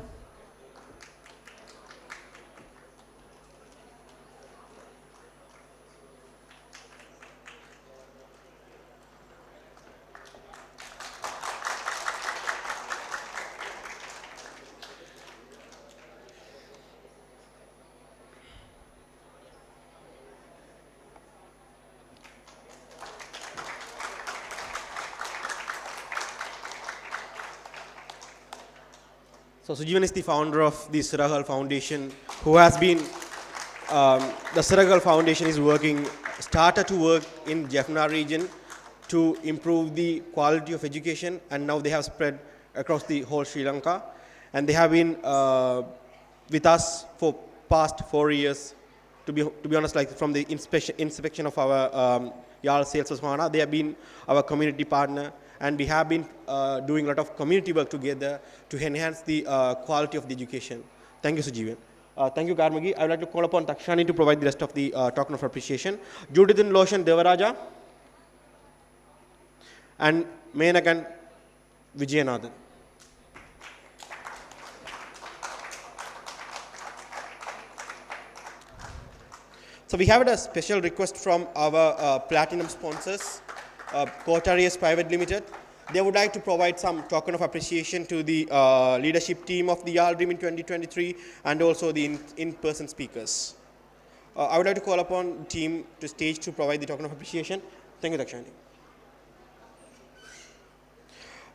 so Sujeevan is the founder of the Siragal Foundation, who has been, the Siragal Foundation is started to work in Jaffna region to improve the quality of education, and now they have spread across the whole Sri Lanka, and they have been with us for past 4 years. To be honest, like from the inspection of our Yarl Sales Ohana, they have been our community partner, and we have been doing a lot of community work together to enhance the quality of the education. Thank you, Sujeevan. Thank you, Karmagi. I would like to call upon Takshani to provide the rest of the token of appreciation. Judithan Loshan Devaraja and Menakan Vijayanathan. So we have a special request from our platinum sponsors, Quatarius Private Limited. They would like to provide some token of appreciation to the leadership team of the Yarl Dreamin 2023 and also the in-person speakers. I would like to call upon the team to stage to provide the token of appreciation. Thank you, Dakshani.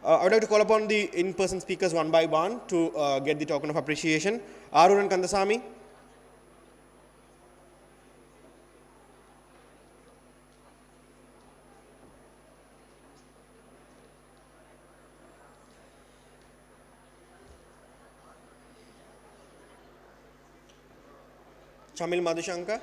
I would like to call upon the in-person speakers one by one to get the token of appreciation. Aruran Kandasamy, Chamil Madhushankar,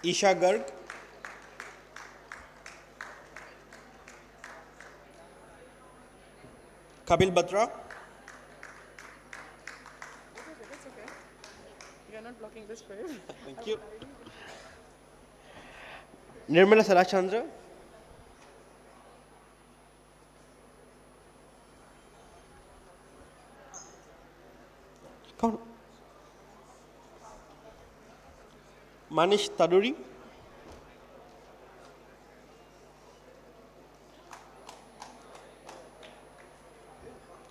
Isha Garg, Kabil Batra, That's okay. You're not blocking this way. Thank you. Nirmala Sarachandra, Manish Taduri,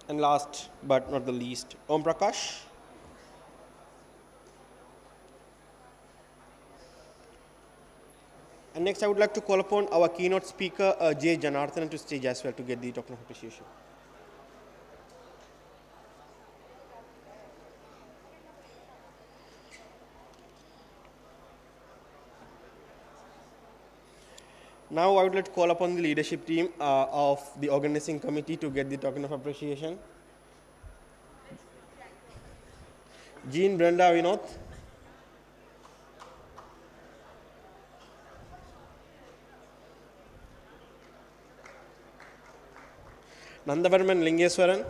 And last but not the least, Om Prakash. And next, I would like to call upon our keynote speaker, J. Janardhan, to stage as well to get the token of appreciation. Now, I would like to call upon the leadership team of the organizing committee to get the token of appreciation. Jean, Brenda, Vinod. Nandavarman Lingeswaran.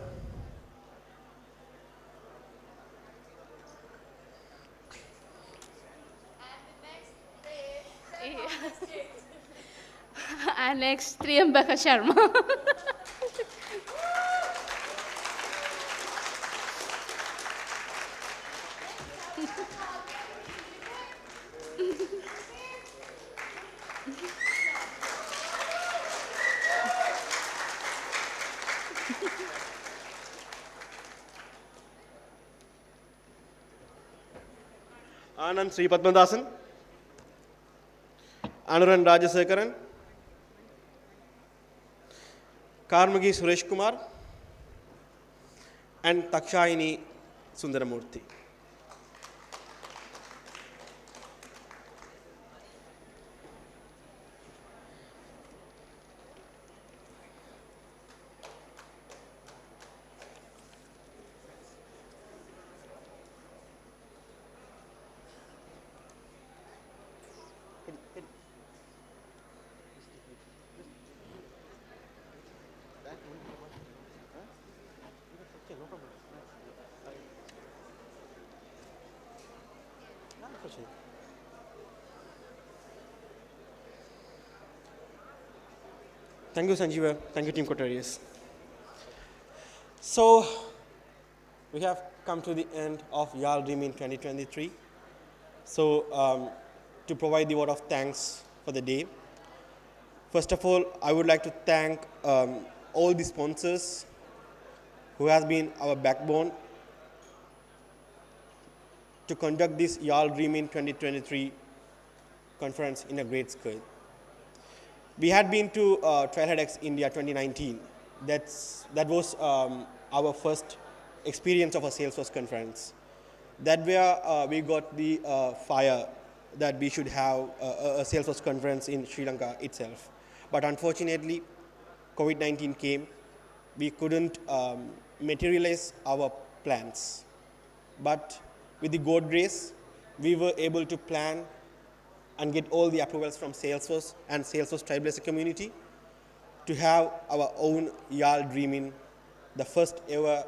And next, Triyambaka Sharma. Anand Sri Padmadasan, Anuran Rajasekaran, Karmagi Suresh Kumar, and Takshayini Sundaramurthy. Thank you, Sanjeeva. Thank you, Team Quaternius. So, we have come to the end of Yarl Dreamin 2023. So, to provide the word of thanks for the day, first of all, I would like to thank all the sponsors who has been our backbone to conduct this Yarl Dreamin 2023 conference in a great scale. We had been to TrailheadX India 2019. That was our first experience of a Salesforce conference. That where we got the fire that we should have a Salesforce conference in Sri Lanka itself. But unfortunately, COVID-19 came. We couldn't materialize our plans. But with the God grace, we were able to plan and get all the approvals from Salesforce and Salesforce Trailblazer community to have our own Yarl Dreamin, the first ever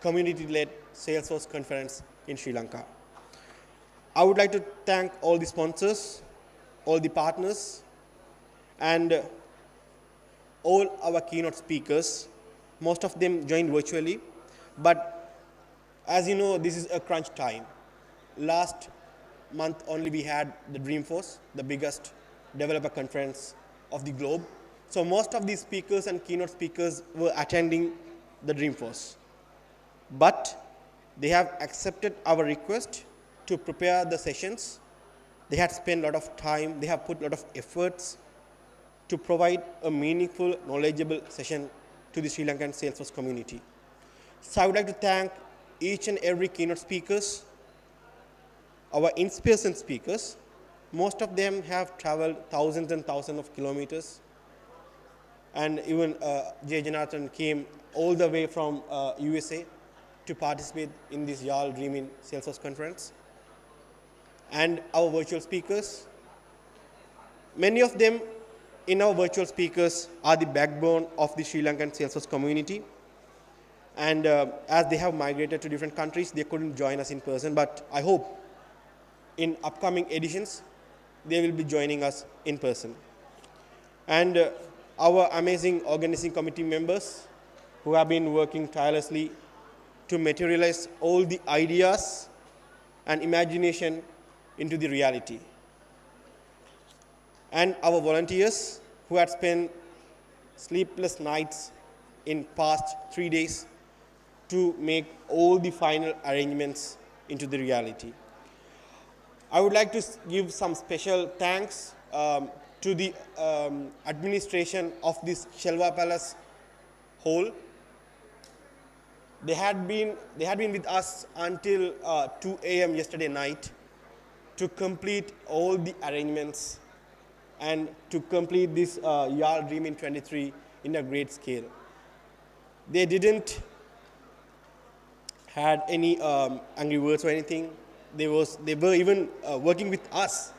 community-led Salesforce conference in Sri Lanka. I would like to thank all the sponsors, all the partners, and all our keynote speakers. Most of them joined virtually, but as you know, this is a crunch time. Last month only we had the Dreamforce, the biggest developer conference of the globe. So most of these speakers and keynote speakers were attending the Dreamforce. But they have accepted our request to prepare the sessions. They had spent a lot of time, they have put a lot of efforts to provide a meaningful, knowledgeable session to the Sri Lankan Salesforce community. So I would like to thank each and every keynote speakers, our in-person speakers. Most of them have traveled thousands and thousands of kilometers. And even J. Janardhan came all the way from USA to participate in this Yarl Dreamin Salesforce conference. And our virtual speakers, many of them in our virtual speakers are the backbone of the Sri Lankan Salesforce community. And as they have migrated to different countries, they couldn't join us in person, but I hope in upcoming editions, they will be joining us in person. And our amazing organizing committee members who have been working tirelessly to materialize all the ideas and imagination into the reality. And our volunteers who had spent sleepless nights in past 3 days to make all the final arrangements into the reality. I would like to give some special thanks to the administration of this Shelva Palace Hall. They had been with us until 2 a.m. yesterday night to complete all the arrangements and to complete this Yarl Dreamin 23 in a great scale. They didn't had any angry words or anything. They were even working with us.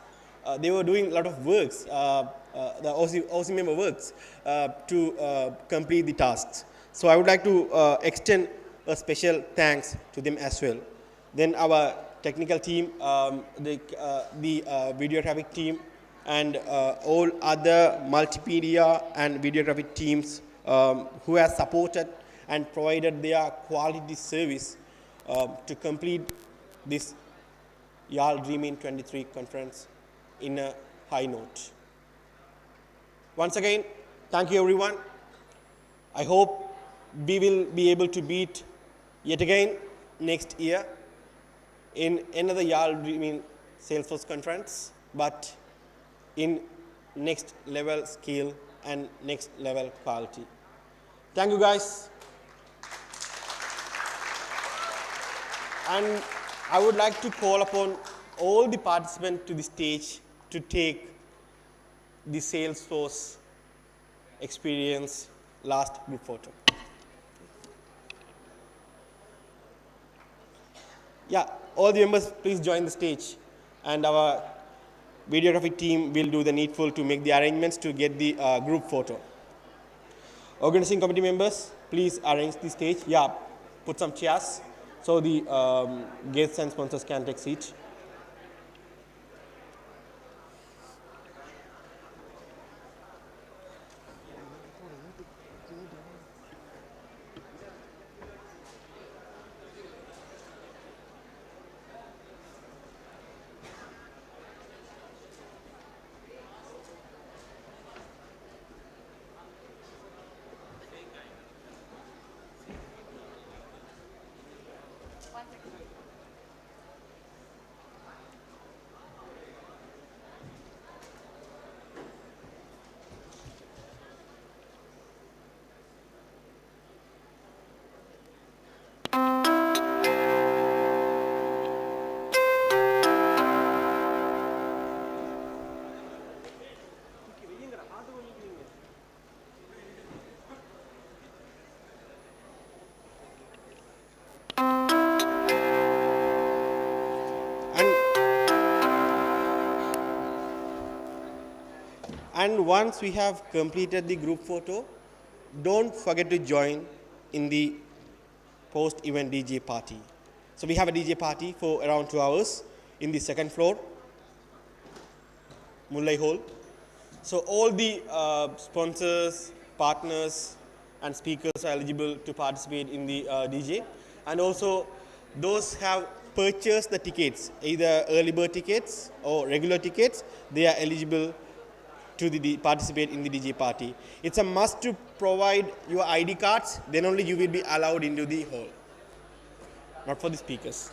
They were doing a lot of works, the OC member works, to complete the tasks. So I would like to extend a special thanks to them as well. Then our technical team, the videographic team, and all other multimedia and videographic teams who have supported and provided their quality service to complete this Yarl Dreamin 23 conference in a high note. Once again, thank you everyone. I hope we will be able to meet yet again next year in another Yarl Dreamin Salesforce conference, but in next level scale and next level quality. Thank you guys. And I would like to call upon all the participants to the stage to take the Salesforce experience last group photo. Yeah, all the members please join the stage, and our videographic team will do the needful to make the arrangements to get the group photo. Organizing committee members, please arrange the stage. Yeah, put some chairs so the guests and sponsors can take seats. And once we have completed the group photo, don't forget to join in the post-event DJ party. So we have a DJ party for around 2 hours in the second floor, Mullai Hall. So all the sponsors, partners, and speakers are eligible to participate in the DJ. And also those have purchased the tickets, either early bird tickets or regular tickets, they are eligible to participate in the DJ party. It's a must to provide your ID cards, then only you will be allowed into the hall, not for the speakers.